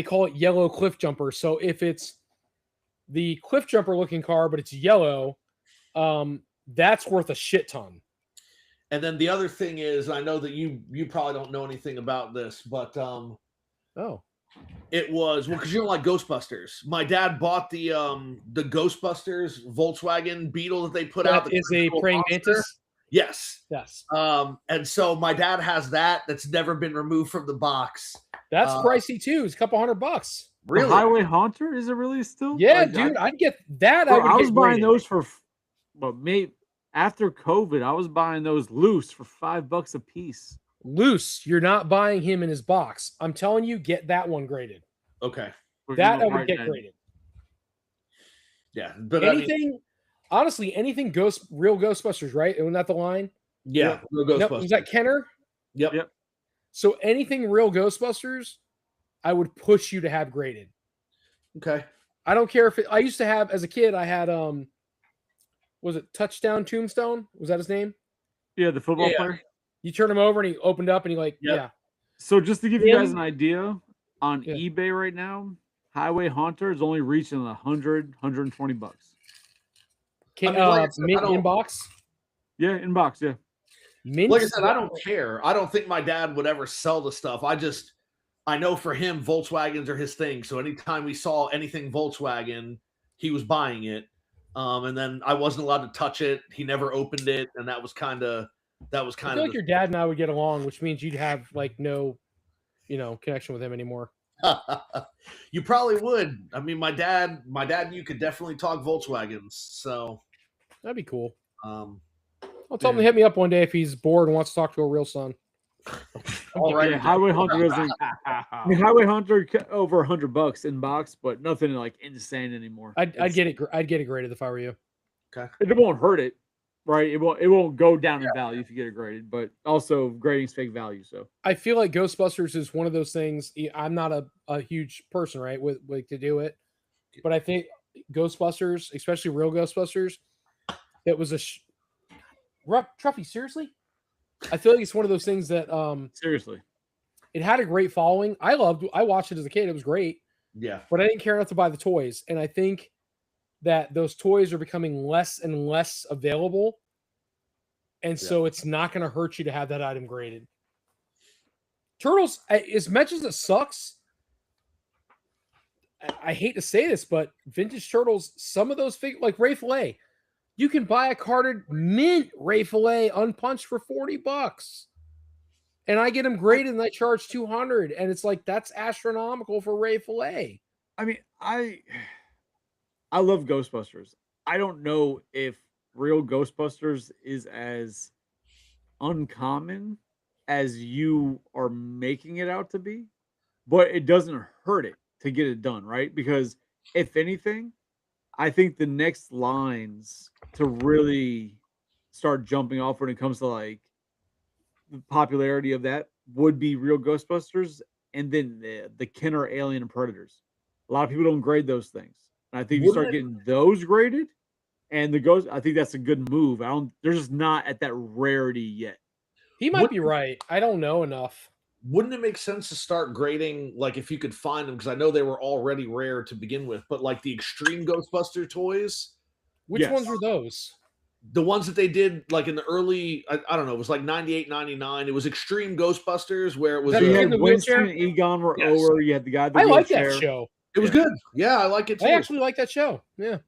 call it yellow Cliff Jumper. So if it's the Cliff Jumper looking car, but it's yellow, that's worth a shit ton. And then the other thing is, I know that you probably don't know anything about this, but it was because you don't like Ghostbusters. My dad bought the Ghostbusters Volkswagen Beetle that they put out. That is a praying mantis. Yes. Yes. And so my dad has that. That's never been removed from the box. That's pricey too. It's a couple $100. Really? The Highway Haunter, is it really still? Yeah, like, dude, I'd get that. Bro, I was buying those for, maybe after COVID, I was buying those loose for $5 a piece. Loose. You're not buying him in his box. I'm telling you, get that one graded. Okay. That I would get graded. Yeah, but anything. Honestly, anything real Ghostbusters, right? Isn't that the line? Yeah, real Ghostbusters. Nope. Is that Kenner? Yep. So anything real Ghostbusters, I would push you to have graded. Okay. I don't care if I used to have, as a kid, I had was it Touchdown Tombstone? Was that his name? Yeah, the football player. You turn him over and he opened up and he yeah. So just to give you guys an idea, on eBay right now, Highway Haunter is only reaching $120. Inbox? Yeah, inbox, yeah. Like I said, I don't care. I don't think my dad would ever sell the stuff. I know for him, Volkswagens are his thing. So anytime we saw anything Volkswagen, he was buying it. And then I wasn't allowed to touch it. He never opened it. And that was kind of I feel like your dad and I would get along, which means you'd have like no, connection with him anymore. You probably would. I mean, my dad and you could definitely talk Volkswagens. So that'd be cool. I'll tell him to hit me up one day if he's bored and wants to talk to a real son. All right, Highway Haunter isn't. Highway Haunter over $100 in box, but nothing like insane anymore. I'd get it graded if I were you. Okay, it won't hurt it, right? It won't go down in value if you get it graded, but also grading's fake value. So I feel like Ghostbusters is one of those things. I'm not a huge person, right, with to do it, but I think Ghostbusters, especially real Ghostbusters, it was Truffy, seriously? I feel like it's one of those things that seriously, it had a great following. I watched it as a kid. It was great. Yeah. But I didn't care enough to buy the toys. And I think that those toys are becoming less and less available. And so it's not going to hurt you to have that item graded. Turtles, as much as it sucks, I hate to say this, but vintage Turtles, some of those figures, like Ray Fillet, you can buy a carded mint Ray Fillet unpunched for $40. And I get them graded and I charge $200. And it's like, that's astronomical for Ray Fillet. I mean, I love Ghostbusters. I don't know if real Ghostbusters is as uncommon as you are making it out to be, but it doesn't hurt it to get it done, right? Because if anything, I think the next lines to really start jumping off when it comes to like the popularity of that would be real Ghostbusters, and then the Kenner Alien and Predators. A lot of people don't grade those things, and I think you start getting those graded, and the Ghost. I think that's a good move. They're just not at that rarity yet. He might be right. I don't know enough. Wouldn't it make sense to start grading, like if you could find them, because I know they were already rare to begin with, but like the Extreme Ghostbuster toys? Which ones were those? the ones that they did like in the early, I don't know, it was like 98, 99. It was Extreme Ghostbusters where it was. That So you the kid had in the Winston wheelchair? and Egon were Yes. over. You had the guy in the I like wheelchair. that show. It was good. Yeah, I like it too. I actually like that show. Yeah.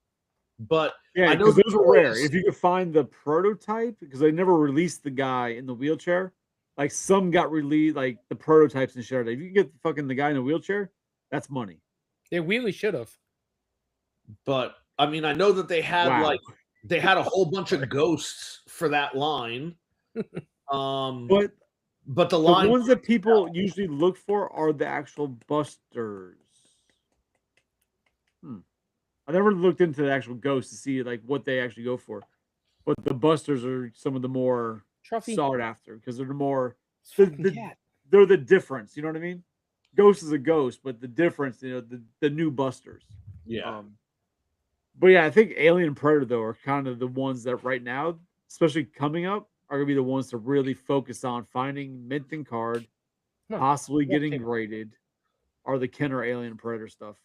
But Yeah, I know because the those were rare. boys- If you could find the prototype, because they never released the guy in the wheelchair. Like some got released, like the prototypes and shit. If you can get the guy in the wheelchair, that's money. They really should have. But I mean, I know that they had Wow. they had a whole bunch of ghosts for that line. But But the the line ones that people usually look for are the actual busters. I never looked into the actual ghosts to see like what they actually go for. But the busters are some of the more Truffy. sought after because they're the more It's a fucking the- cat. they're the difference. You know what I mean? Ghost is a ghost, but the difference, the new busters. yeah. But yeah, I think Alien and Predator though are kind of the ones that right now, especially coming up, are gonna be the ones to really focus on finding minting card, Come on, possibly walk getting in. graded, are the Kenner Alien and Predator stuff.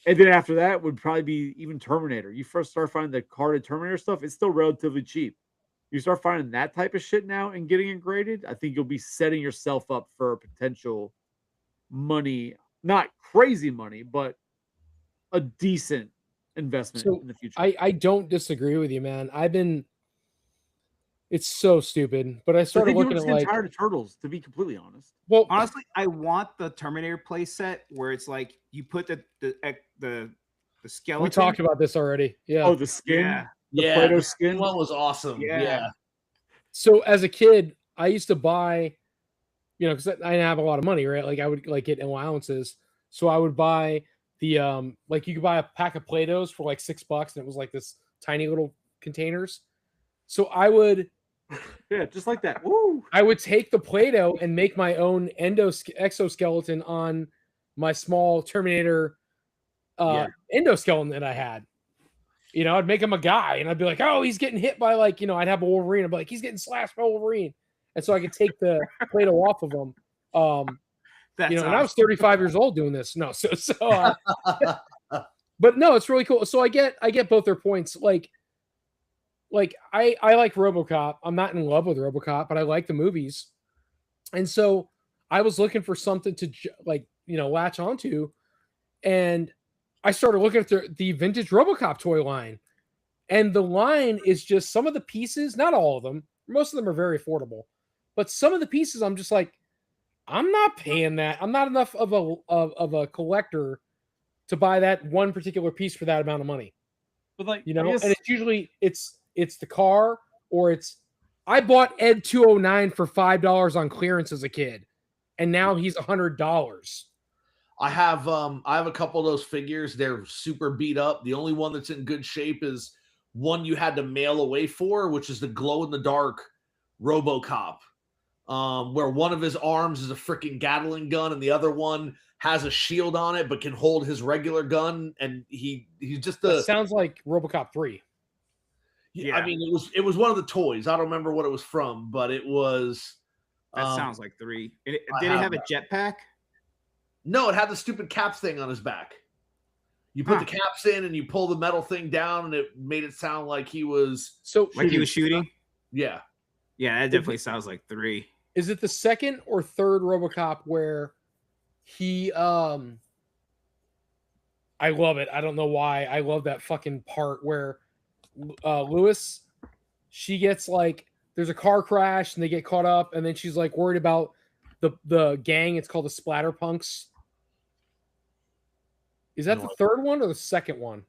And then after that would probably be even Terminator. You first start finding the carded Terminator stuff, it's still relatively cheap. You start finding that type of shit now and getting it graded, I think you'll be setting yourself up for potential money, not crazy money, but a decent investment So, in the future. I don't disagree with you, man. It's so stupid, but I I started think you were looking just at getting like, tired of turtles, to be completely honest. well, Honestly, I want the Terminator play set where it's like you put the skeleton. we talked about this already. Yeah. Oh, the skin, Yeah. the Yeah, Play-Doh the skin. one was awesome. Yeah. Yeah. So as a kid, I used to buy, because I didn't have a lot of money, right? Like I would like get allowances, so I would buy the like you could buy a pack of Play-Dohs for like $6, and it was like this tiny little containers. So I would Yeah, just like that. Woo! take the Play-Doh and make my own exoskeleton on my small Terminator endoskeleton that I had. I'd make him a guy, and I'd be like, "Oh, he's getting hit by I'd have a Wolverine. I'd be like, he's getting slashed by Wolverine," and so I could take the Play-Doh off of him. That's And I was awesome. 35 years old doing this. No, but no, it's really cool. So I get both their points. Like I like RoboCop. I'm not in love with RoboCop, but I like the movies. And so I was looking for something to latch onto, and I started looking at the vintage RoboCop toy line. And the line is just some of the pieces, not all of them. Most of them are very affordable, but some of the pieces I'm just like, I'm not paying that. I'm not enough of a collector to buy that one particular piece for that amount of money. But like, And it's usually it's the car, or I bought Ed 209 for $5 on clearance as a kid, and now he's $100. I have a couple of those figures. They're super beat up. The only one that's in good shape is one you had to mail away for, which is the glow in the dark RoboCop. Where one of his arms is a freaking Gatling gun and the other one has a shield on it but can hold his regular gun, and he's just That sounds like RoboCop 3. Yeah. I mean, it was one of the toys. I don't remember what it was from, but it was. That sounds like 3. Did it have have a jetpack? No, it had the stupid caps thing on his back. You put Huh. the caps in and you pull the metal thing down, and it made it sound like he was. So Like he was shooting? Yeah. Yeah, that definitely sounds like 3. is it the second or third RoboCop where he I love it. I don't know why. I love that fucking part where Lewis, she gets there's a car crash and they get caught up, and then she's worried about the gang. It's called the Splatterpunks. Is that the third one or the second one?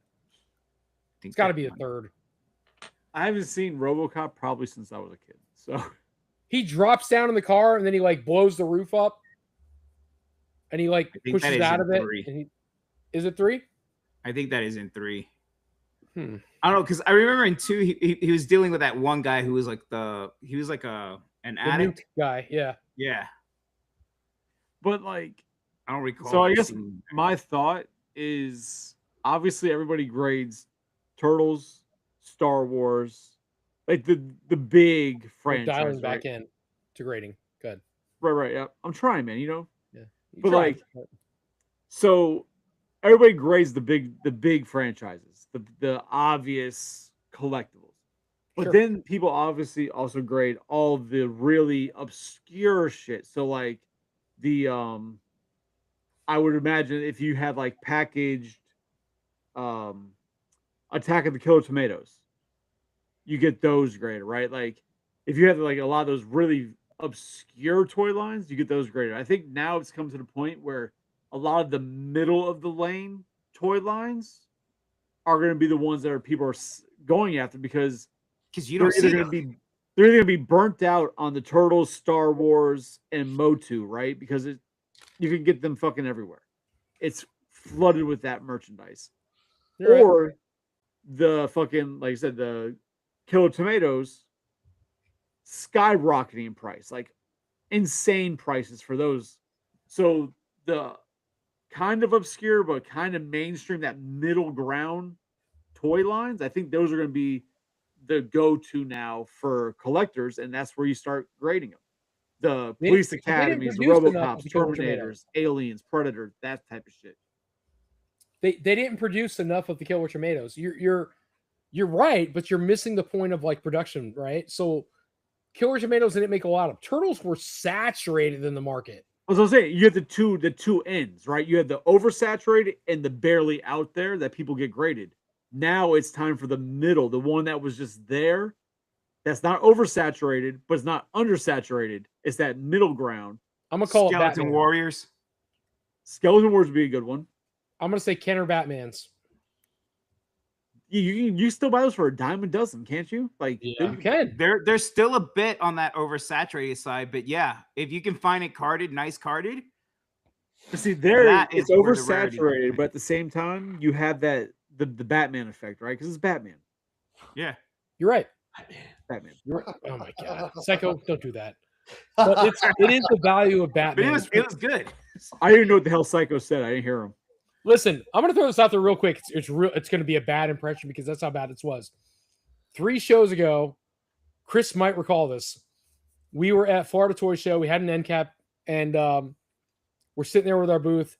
It's got to be the third. I haven't seen RoboCop probably since I was a kid. So He drops down in the car and then he blows the roof up, and he think pushes that is out in of it. 3. And is it 3? I think that is in 3. Hmm. I don't know, because I remember in 2 he was dealing with that one guy who was an The addict. nuke guy, yeah. Yeah, but I don't recall. So I that guess scene. my thought is obviously everybody grades Turtles, Star Wars, like the big We're franchise. dialing right? back in to grading. Good. Right. Yeah, I'm trying, man. You But, tried. So everybody grades the big franchises, the obvious collectibles. But Sure. then people obviously also grade all the really obscure shit. So like the I would imagine if you had like packaged um Attack of the Killer Tomatoes, you get those graded, right? Like if you have like a lot of those really obscure toy lines, you get those graded. I think now it's come to the point where a lot of the middle of the lane toy lines are going to be the ones that people are going after because you don't they're either see going to them. be they're either going to be burnt out on the Turtles, Star Wars, and Motu, right? Because you can get them fucking everywhere. It's flooded with that merchandise. You're right. Or the fucking, like I said, the Killer Tomatoes skyrocketing in price, like insane prices for those. So the kind of obscure but kind of mainstream, that middle ground toy lines, I think those are going to be the go-to now for collectors, and that's where you start grading them. The police academies, the produce enough of RoboCops, the Killer Terminators, Tomatoes. Aliens, Predators, that type of shit. They didn't produce enough of the Killer Tomatoes. You're right, but you're missing the point of like production, right? So Killer Tomatoes didn't make a lot of. Turtles were saturated in the market. As I was saying, you have the two ends, right? You have the oversaturated and the barely out there that people get graded. Now it's time for the middle, the one that was just there, that's not oversaturated, but it's not undersaturated. It's that middle ground. I'm gonna call it Skeleton Batman. Warriors. Skeleton Wars would be a good one. I'm gonna say Kenner Batman's. You still buy those for a dime a dozen, can't you? Like You can. There's still a bit on that oversaturated side, but yeah, if you can find it carded, nice carded. But see, That it's is where the rarity comes oversaturated, in. but at the same time, you have that the Batman effect, right? Because it's Batman. Yeah. You're right. Batman. You're right. Oh my god, Psycho, don't do that. But it is the value of But Batman. it was good. I didn't know what the hell Psycho said. I didn't hear him. Listen, I'm gonna throw this out there real quick. It's real. It's gonna be a bad impression because that's how bad it was. 3 shows ago, Chris might recall this. We were at Florida Toy Show. We had an end cap, and we're sitting there with our booth,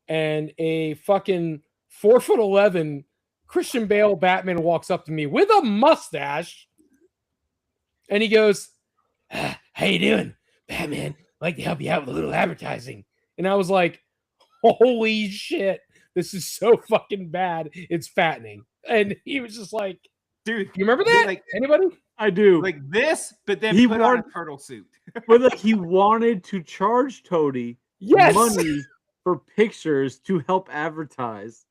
and a fucking 4'11" Christian Bale Batman walks up to me with a mustache, and he goes, "How you doing, Batman? I'd like to help you out with a little advertising." And I was like, holy shit, this is so fucking bad. It's fattening. And he was just like, Dude, you remember that? like Anybody? I do. like this, but then He put on a wanted- turtle suit. But like he wanted to charge Toady Yes. money for pictures to help advertise.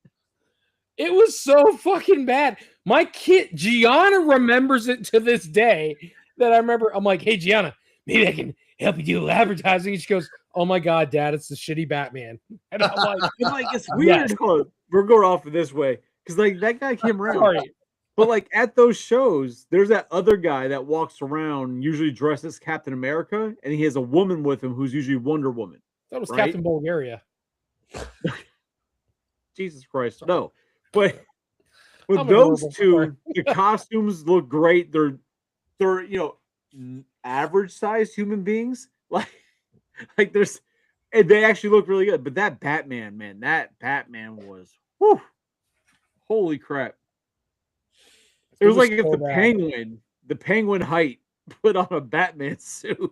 It was so fucking bad. My kid, Gianna, remembers it to this day that I remember. I'm like, hey, Gianna, maybe I can help you do a little advertising. And she goes, oh my God, Dad, it's the shitty Batman. And I'm like, But like it's weird. Yes. We're going off of this way because like that guy came around. sorry. But like at those shows, there's that other guy that walks around usually dressed as Captain America, and he has a woman with him who's usually Wonder Woman. That was Right? Captain Bulgaria. Jesus Christ, no. But with I'm those adorable. two, Sorry. the costumes look great. They're average sized human beings. Like there's, and they actually look really good. But that Batman, man, was whew, holy crap. It was like if so the bad. penguin height put on a Batman suit.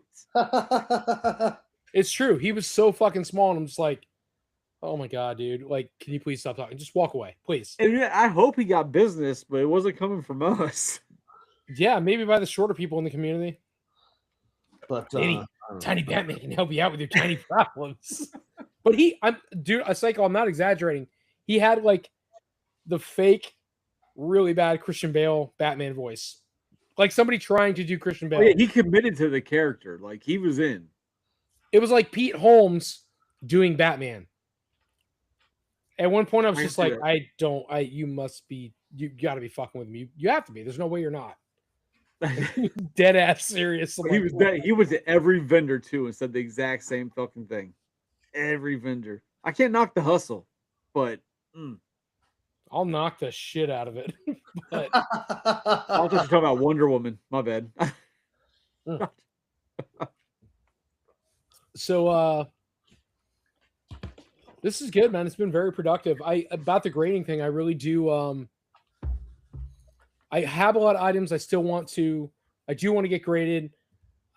It's true. He was so fucking small, and I'm just like, oh my God, dude. Like, can you please stop talking? Just walk away, please. And yeah, I hope he got business, but it wasn't coming from us. Yeah, maybe by the shorter people in the community. But Maybe Tiny Batman can help you out with your tiny problems. But a Psycho, I'm not exaggerating. He had like the fake, really bad Christian Bale Batman voice. Like somebody trying to do Christian Bale. Oh, yeah, he committed to the character. Like he was in. It was like Pete Holmes doing Batman. At one point, I was I just see like, that. you got to be fucking with me. You have to be. There's no way you're not. Dead ass serious. I'm like, He was at every vendor too and said the exact same fucking thing. Every vendor. I can't knock the hustle, but I'll knock the shit out of it. But I was just talking about Wonder Woman. My bad. so this is good, man. It's been very productive. About the grading thing, I really do I have a lot of items I still want to. I do want to get graded.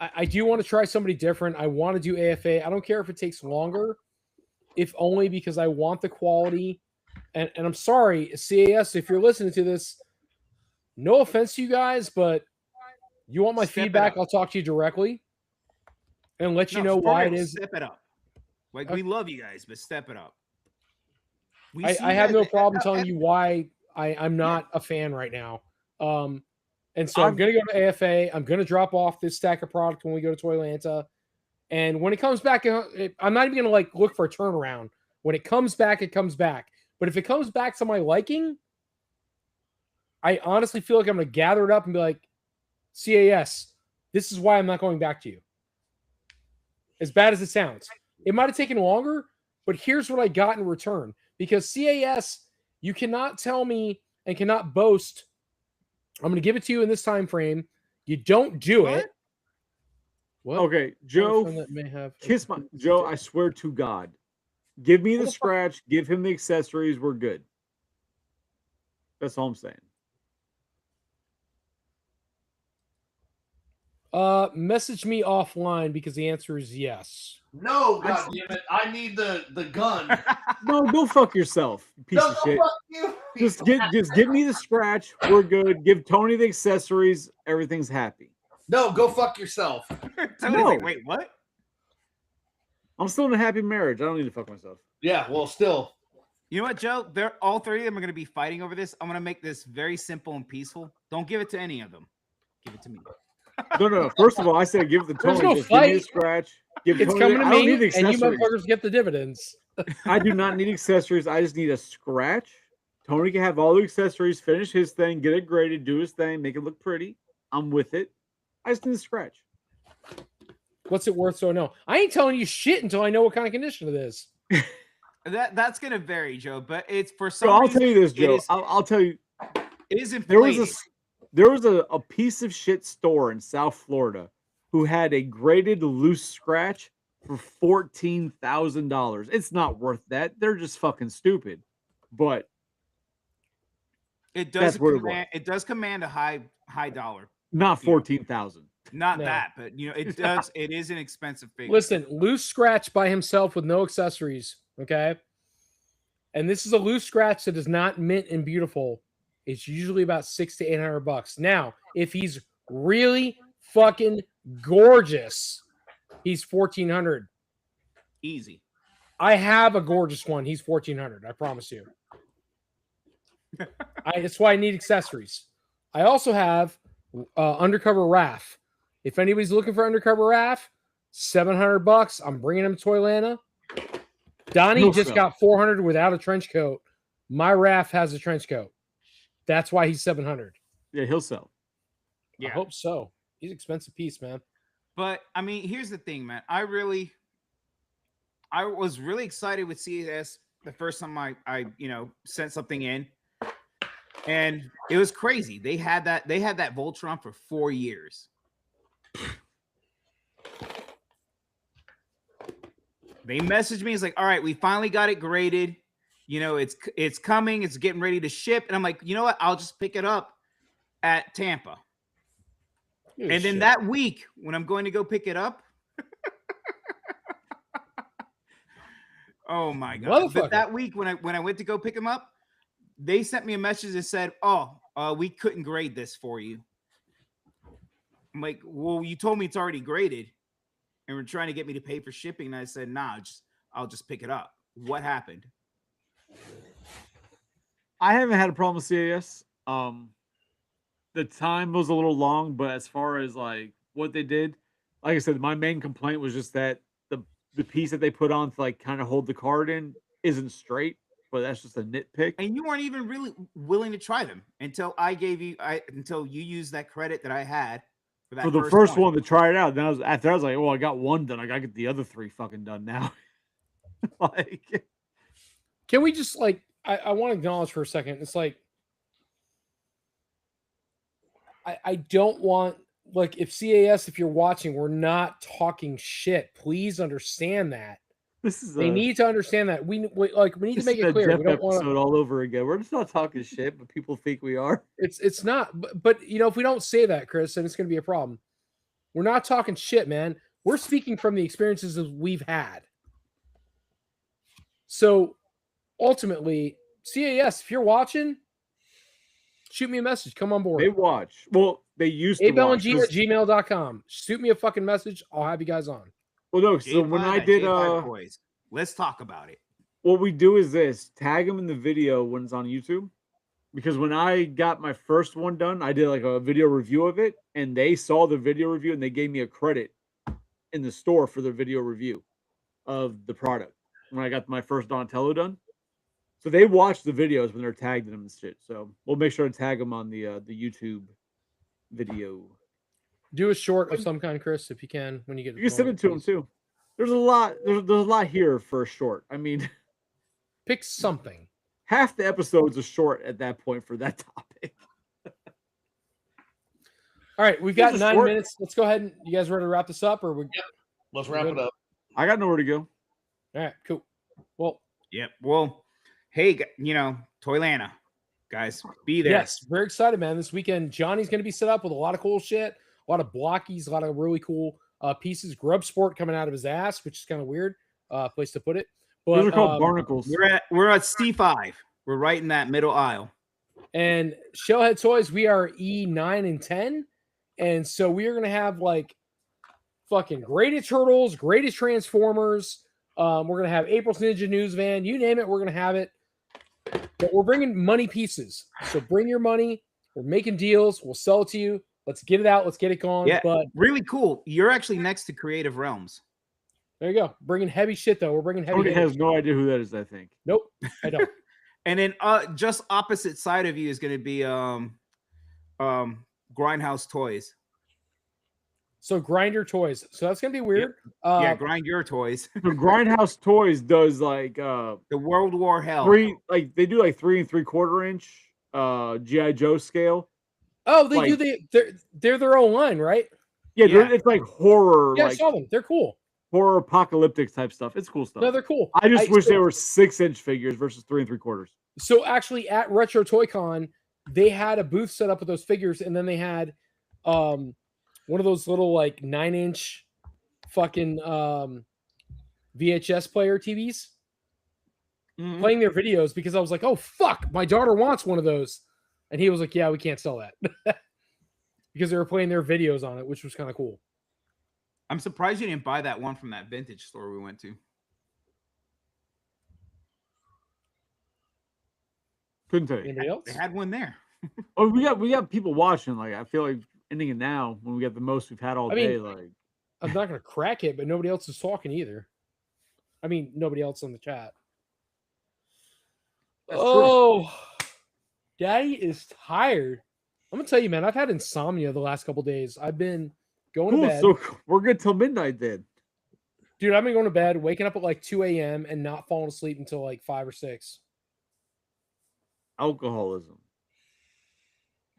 I do want to try somebody different. I want to do AFA. I don't care if it takes longer, if only because I want the quality. And I'm sorry, CAS, if you're listening to this, no offense to you guys, but you want my Step it feedback, up. I'll talk to you directly and let you know for why real, it is. Step it up. Like, we love you guys, but step it up. We I see have you no guys- problem telling you why I'm not a fan right now. And so I'm going to go to AFA. I'm going to drop off this stack of product when we go to Toylanta. And when it comes back, I'm not even going to like look for a turnaround. When it comes back, it comes back. But if it comes back to my liking, I honestly feel like I'm going to gather it up and be like, CAS, this is why I'm not going back to you. As bad as it sounds. It might have taken longer, but here's what I got in return. Because CAS, you cannot tell me and cannot boast, I'm going to give it to you in this time frame. You don't do What? it. What? Okay, Joe, That may have kiss my Joe. I swear to God, give me the What the fuck? scratch. Give him the accessories. We're good. That's all I'm saying. Message me offline because the answer is yes. No, God damn it! I need the gun. No, go fuck yourself, you piece No, of go shit. fuck you. Just give me the scratch. We're good. Give Tony the accessories. Everything's happy. No, go fuck yourself. Tony's like, No. wait, what? I'm still in a happy marriage. I don't need to fuck myself. Yeah, well, still. You know what, Joe? They're all three of them are going to be fighting over this. I'm going to make this very simple and peaceful. Don't give it to any of them. Give it to me. No. First of all, I said give the There's Tony. no Just give me the fight. scratch. Give It's Tony coming the- to I don't need me, the and you accessories. motherfuckers get the dividends. I do not need accessories. I just need a scratch. Tony can have all the accessories, finish his thing, get it graded, do his thing, make it look pretty. I'm with it. I just need a scratch. What's it worth? So no, I ain't telling you shit until I know what kind of condition it is. That's going to vary, Joe. But it's for some So I'll reason, tell you this, it Joe. is- I'll tell you. It is There was inflated. there was a piece of shit store in South Florida who had a graded loose scratch for $14,000. It's not worth that. They're just fucking stupid. But It That's does what it command. It does command a high dollar. not Yeah. 14,000. Not No. that, but it does. It is an expensive figure. Listen, loose scratch by himself with no accessories. Okay. And this is a loose scratch that is not mint and beautiful. It's usually about $600 to $800. Now, if he's really fucking gorgeous, he's $1,400. Easy. I have a gorgeous one. He's $1,400. I promise you. That's why I need accessories. I also have undercover RAF. If anybody's looking for undercover RAF, $700. I'm bringing him to Toylanta. Donnie He'll just sell. got 400 without a trench coat. My RAF has a trench coat. That's why he's 700. Yeah, he'll sell. I hope so. He's an expensive piece, man. But I mean, here's the thing, man. I was really excited with CAS the first time I sent something in, and it was crazy. They had that Voltron for 4 years. They messaged me. It's like, all right, we finally got it graded. It's coming. It's getting ready to ship. And I'm like, you know what? I'll just pick it up at Tampa. And then that week, when I'm going to go pick it up, oh my god! But Motherfucker. that week, when I went to go pick him up, they sent me a message that said, "Oh, we couldn't grade this for you." I'm like, "Well, you told me it's already graded, and we're trying to get me to pay for shipping." And I said, "Nah, I'll just pick it up." What happened? I haven't had a problem with CAS. The time was a little long, but as far as like what they did, like I said, my main complaint was just that the piece that they put on to like kind of hold the card in isn't straight, but that's just a nitpick. And you weren't even really willing to try them until until you used that credit that I had for that. For the first one to try it out, then I was like, well, I got one done. I gotta get the other 3 fucking done now. Like, Can we just like I want to acknowledge for a second. It's like I don't want like if CAS, if you're watching, we're not talking shit. Please understand that. This is They need to understand that we need to make it clear. Jeff We don't episode want all over again. We're just not talking shit, but people think we are. it's not. But if we don't say that, Chris, then it's going to be a problem. We're not talking shit, man. We're speaking from the experiences that we've had. So ultimately, CAS, if you're watching, shoot me a message. Come on board. They watch. Well, they used to watch. abelng@gmail.com. Shoot me a fucking message. I'll have you guys on. Well, no. So J5 when I at did, J5 Toys. Let's talk about it. what we do is this: tag them in the video when it's on YouTube. Because when I got my first one done, I did like a video review of it, and they saw the video review and they gave me a credit in the store for the video review of the product when I got my first Donatello done. So they watch the videos when they're tagged in them and shit. So we'll make sure to tag them on the YouTube video. Do a short of some kind, Chris, if you can, when you get. You can send it to them too. There's a lot. There's a lot here for a short. I mean, pick something. half the episodes are short at that point for that topic. All right, we've got This is 9 short. minutes. Let's go ahead and you guys ready to wrap this up, or we? Let's wrap it up. I got nowhere to go. All right, cool. Well, Yep. Well, hey, Toylanta, guys, be there. yes, very excited, man. This weekend, Johnny's going to be set up with a lot of cool shit, a lot of blockies, a lot of really cool pieces. Grub Sport coming out of his ass, which is kind of weird place to put it. But Those are called barnacles. We're at C5. We're right in that middle aisle. And Shellhead Toys, we are E9 and 10. And so we are going to have like fucking greatest Turtles, greatest Transformers. We're going to have April's Ninja News Van. You name it, we're going to have it. But we're bringing money pieces. So bring your money. We're making deals. We'll sell it to you. Let's get it out. Let's get it going. Yeah, But really cool. You're actually next to Creative Realms. there you go. Bringing heavy shit, though. We're bringing heavy. Tony hitters. has no idea who that is, I think. Nope, I don't. And then just opposite side of you is going to be Grindhouse Toys. So Grinder Toys. So that's going to be weird. Yeah, Grind Your Toys. So Grindhouse Toys does like The World War Hell. they do like 3 3/4 inch GI Joe scale. Oh, they do. They're their own line, right? Yeah, Yeah. it's like horror, Yeah, I like saw them. They're cool. horror apocalyptic type stuff. It's cool stuff. No, they're cool. I just wish so- they were 6-inch figures versus 3 3/4. So actually, at Retro Toy Con, they had a booth set up with those figures, and then they had one of those little like 9-inch fucking VHS player TVs Mhm. playing their videos because I was like, oh fuck, my daughter wants one of those, and he was like, yeah, we can't sell that because they were playing their videos on it, which was kind of cool. I'm surprised you didn't buy that one from that vintage store we went to. Couldn't tell you. Anybody else? They had one there. Oh, we got people watching. Like I feel like ending it now when we got the most we've had all I mean, day. Like I'm not gonna crack it, but nobody else is talking either. I mean, nobody else on the chat. That's true. Oh, Daddy is tired. I'm gonna tell you, man. I've had insomnia the last couple days. I've been going to cool. bed, So we're good till midnight then. dude. I've been going to bed, waking up at like 2 a.m. and not falling asleep until like 5 or 6. Alcoholism.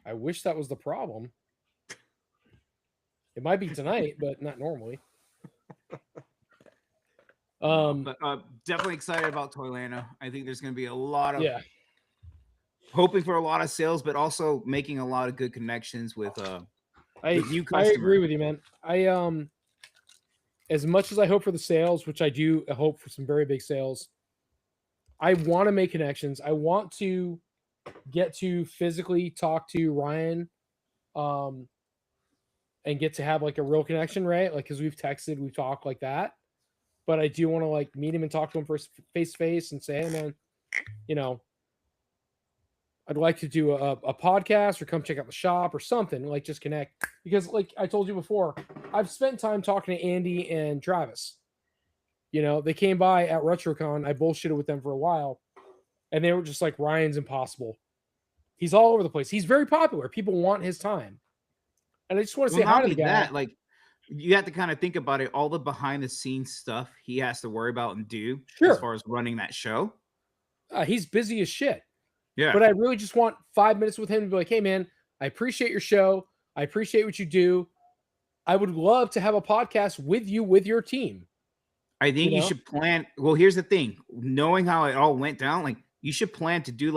I wish that was the problem. It might be tonight, but not normally. But definitely excited about Toylanta. I think there's going to be a lot of Yeah. hoping for a lot of sales, but also making a lot of good connections with I new I agree customer. with you, man. I as much as I hope for the sales, which I do hope for some very big sales, I want to make connections. I want to get to physically talk to Ryan and get to have like a real connection, right? Like because we've texted, we've talked like that. But I do want to like meet him and talk to him first face to face and say, hey man, I'd like to do a podcast or come check out the shop or something, like just connect. Because like I told you before, I've spent time talking to Andy and Travis. They came by at RetroCon. I bullshitted with them for a while. And they were just like, Ryan's impossible. He's all over the place. He's very popular. People want his time. And I just want to say Well, hi not to the only guy. that, like you have to kind of think about it, all the behind the scenes stuff he has to worry about and do Sure. as far as running that show. He's busy as shit. Yeah. But I really just want 5 minutes with him to be like, hey, man, I appreciate your show. I appreciate what you do. I would love to have a podcast with you, with your team. I think you know? should plan. Well, here's the thing: knowing how it all went down, like you should plan to do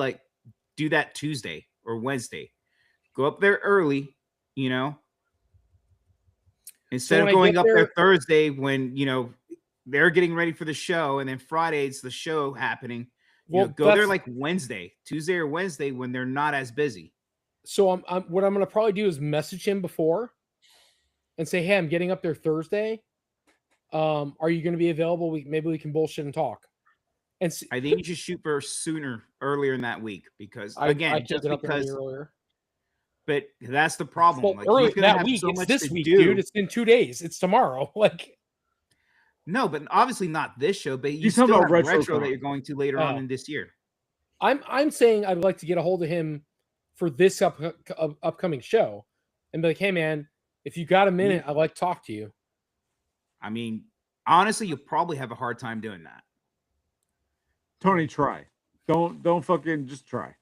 that Tuesday or Wednesday. Go up there early, you know, instead when of I going get up there there- Thursday when they're getting ready for the show, and then Friday it's the show happening. Well, Go there that's- like Tuesday or Wednesday when they're not as busy. So what I'm going to probably do is message him before and say, hey, I'm getting up there Thursday. Are you going to be available? Maybe we can bullshit and talk. And see, I think you should shoot for earlier in that week because I again, can't just get up there any because. earlier. But that's the problem. Well, Like early he's gonna that have week. so It's much this to week, do. dude. It's in 2 days. It's tomorrow. Like, no, but obviously not this show. But you You're still talking have about retro that RetroCon. you're going to later on Oh. in this year. I'm saying I'd like to get a hold of him for this upcoming show and be like, hey, man, if you got a minute, I'd like to talk to you. I mean, honestly, you'll probably have a hard time doing that. Tony, try. Don't fucking just try.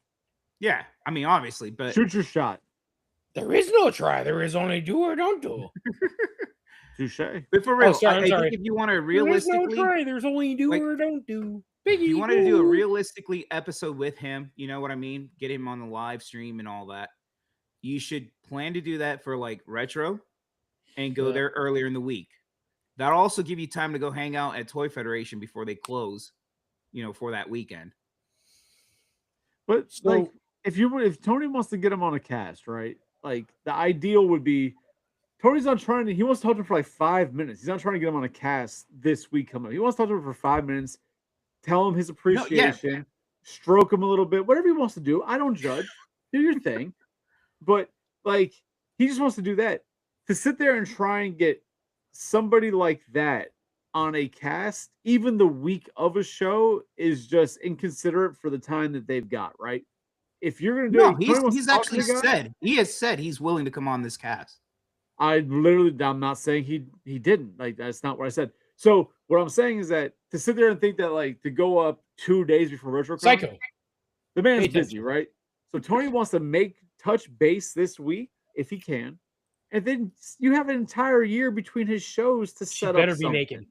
Yeah, I mean, obviously, but Shoot your shot. There is no try. There is only do or don't do. Touche. but for real, sorry, I'm I sorry. think if you want to There is realistically, no try. There's only do like, or don't do. if you wanted to do a Biggie-boo. realistically episode with him, you know what I mean? Get him on the live stream and all that. You should plan to do that for like retro and go Yeah. there earlier in the week. That'll also give you time to go hang out at Toy Federation before they close, for that weekend. But So- like, if Tony wants to get him on a cast, right? Like the ideal would be Tony's not trying to. He wants to talk to him for like 5 minutes. He's not trying to get him on a cast this week coming up. He wants to talk to him for 5 minutes, tell him his appreciation, stroke him a little bit, whatever he wants to do. I don't judge. Do your thing. But like, he just wants to do that. To sit there and try and get somebody like that on a cast, even the week of a show, is just inconsiderate for the time that they've got, right? If you're gonna do No, it, Tony wants he's to talk to actually the guy, he has said he's willing to come on this cast. I'm not saying he didn't. Like, that's not what I said. So what I'm saying is that to sit there and think that like to go up 2 days before RetroCon, Psycho. the man's Pay busy, right? So Tony wants to touch base this week if he can, and then you have an entire year between his shows to She set better up be something. naked.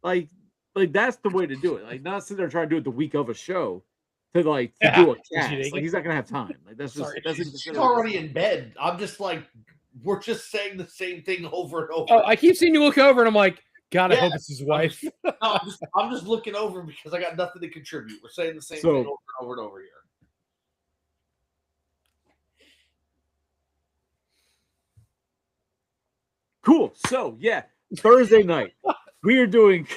Like that's the way to do it. Like, not sit there and try to do it the week of a show to do a Yeah. Is she cast. naked? Like, he's not gonna have time. Like, that's just Sorry, that's She's inconsiderate. already in bed. I'm just like, we're just saying the same thing over and over. Oh, I keep seeing you look over and I'm like, God, I Yeah. hope it's his wife. No, I'm just looking over because I got nothing to contribute. We're saying the same So- thing over and over and over here. Cool. So yeah, Thursday night we are doing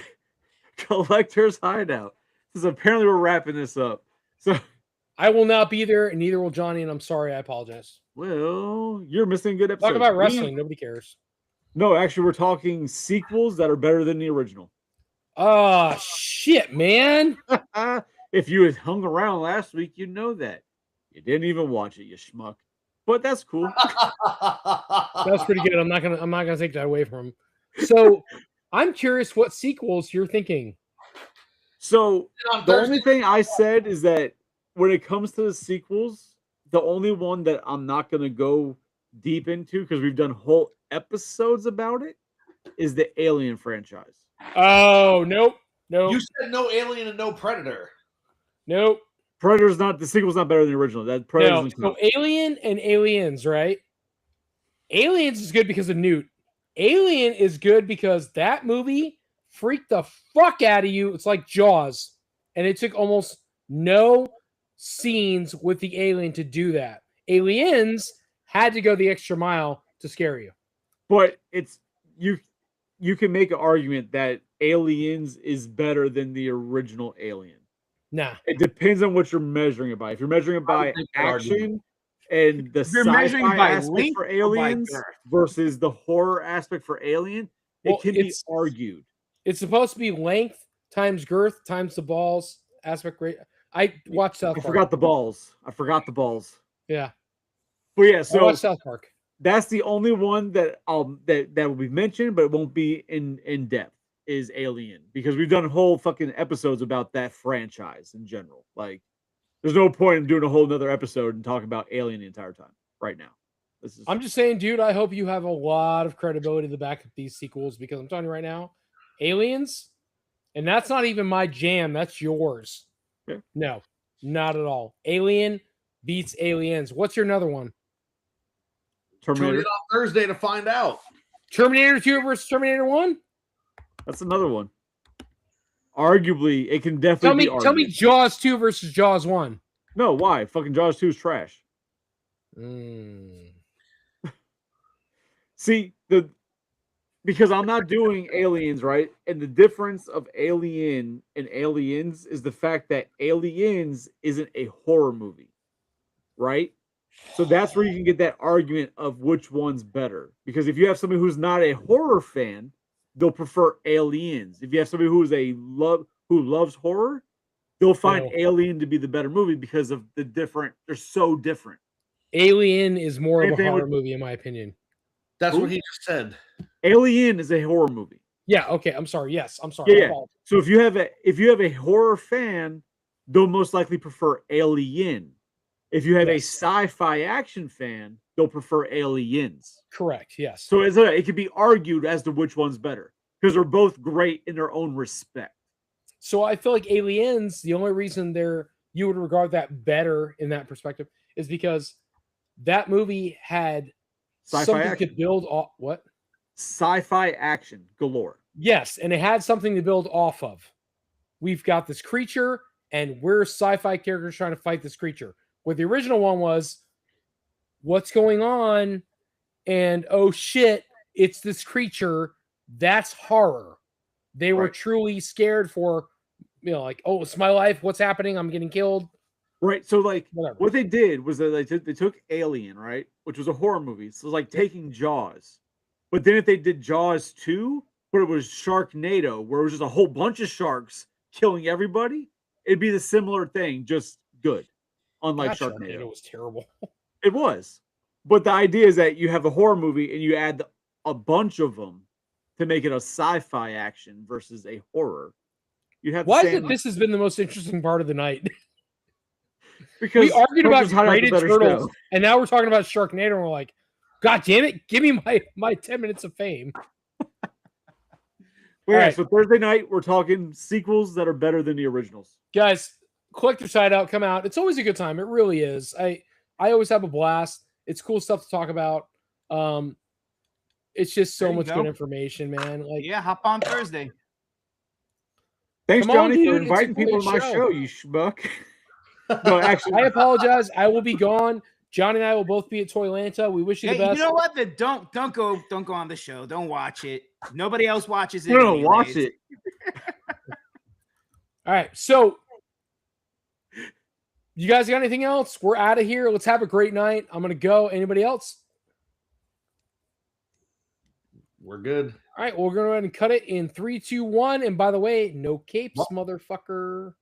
Collector's Hideout. Because apparently we're wrapping this up. So I will not be there, and neither will Johnny, and I'm sorry. I apologize. well, you're missing a good episode. Talk about We- wrestling. Nobody cares. No, actually, we're talking sequels that are better than the original. Oh, shit, man. If you had hung around last week, you'd know that. You didn't even watch it, you schmuck. But that's cool. That's pretty good. I'm not gonna take that away from him. So I'm curious what sequels you're thinking. So On the Thursday- only thing I said is that when it comes to the sequels, the only one that I'm not going to go deep into because we've done whole episodes about it is the Alien franchise. Oh, nope. Nope. You said no Alien and no Predator. Nope. Predator's not the sequel's not better than the original. That Predator's No. doesn't So count. Alien and Aliens, right? Aliens is good because of Newt. Alien is good because that movie freaked the fuck out of you. It's like Jaws. And it took almost no scenes with the alien to do that. Aliens had to go the extra mile to scare you. But it's you can make an argument that Aliens is better than the original Alien. Nah. It depends on what you're measuring it by. If you're measuring it by would make that action argument. and the If you're measuring sci-fi by aspect length for or by Aliens girth? versus the horror aspect for Alien, Well, it can be it's- argued. It's supposed to be length times girth times the balls aspect rate. I watched South I Park. forgot the balls. Yeah. But yeah, I so watched South Park. that's the only one that that will be mentioned, but it won't be in depth is Alien because we've done whole fucking episodes about that franchise in general. Like, there's no point in doing a whole nother episode and talking about Alien the entire time right now. This is I'm just saying, dude, I hope you have a lot of credibility to back up these sequels because I'm telling you right now, Aliens, and that's not even my jam. That's yours. Yeah. No, not at all. Alien beats Aliens. What's your another one? Tune Terminator. in on Thursday to find out. Terminator 2 versus Terminator 1? That's another one. Arguably, it can definitely be Tell me argued. Jaws 2 versus Jaws 1. No, why? Fucking Jaws 2 is trash. See, because I'm not doing Aliens, right? And the difference of Alien and Aliens is the fact that Aliens isn't a horror movie, right? So that's where you can get that argument of which one's better. Because if you have somebody who's not a horror fan, they'll prefer Aliens. If you have somebody who loves horror, they'll find Alien to be the better movie because of they're so different. Alien is more of a Same thing horror with- movie, in my opinion. That's Who? what he just said. Alien is a horror movie. Yeah, okay. I'm sorry. Yes, I'm sorry. Yeah. So if you have a horror fan, they'll most likely prefer Alien. If you have a Yes. sci-fi action fan, they'll prefer Aliens. Correct. Yes. So it could be argued as to which one's better because they're both great in their own respect. So I feel like Aliens, the only reason you would regard that better in that perspective is because that movie had Sci-fi something action. to build off. What? Sci-fi action galore. Yes, and it had something to build off of. We've got this creature, and we're sci-fi characters trying to fight this creature. What the original one was, what's going on? And oh shit, it's this creature. That's horror. They were Right. truly scared for, like, oh, it's my life. What's happening? I'm getting killed. Right. So like Whatever. what they did was that they took Alien, right, which was a horror movie. So it was like taking Jaws. But then if they did Jaws 2, but it was Sharknado, where it was just a whole bunch of sharks killing everybody, it'd be the similar thing, just good. Unlike God, Sharknado. Sharknado was terrible. It was. But the idea is that you have a horror movie and you add a bunch of them to make it a sci-fi action versus a horror. You have the Why is same, it this has been the most interesting part of the night? because We argued about Coach's highlight the graded better turtles, show. and now we're talking about Sharknado, and we're like, God damn it, give me my 10 minutes of fame. But yeah, Alright. so Thursday night we're talking sequels that are better than the originals. Guys, collect your side out, come out. It's always a good time. It really is. I always have a blast. It's cool stuff to talk about. It's just so There you much go. good information, man. Like, Yeah, hop on Thursday. Thanks, Come on, Johnny, dude, for it's a inviting people to great my show. show, you schmuck. No, actually, I apologize. I will be gone. John and I will both be at Toylanta. We wish you the Hey, best. you know what? Don't go on the show. Don't watch it. Nobody else watches it. no, watch anyways. it. All right. So, you guys got anything else? We're out of here. Let's have a great night. I'm going to go. Anybody else? We're good. All right. Well, we're going to go ahead and cut it in 3, 2, 1. And by the way, no capes, motherfucker.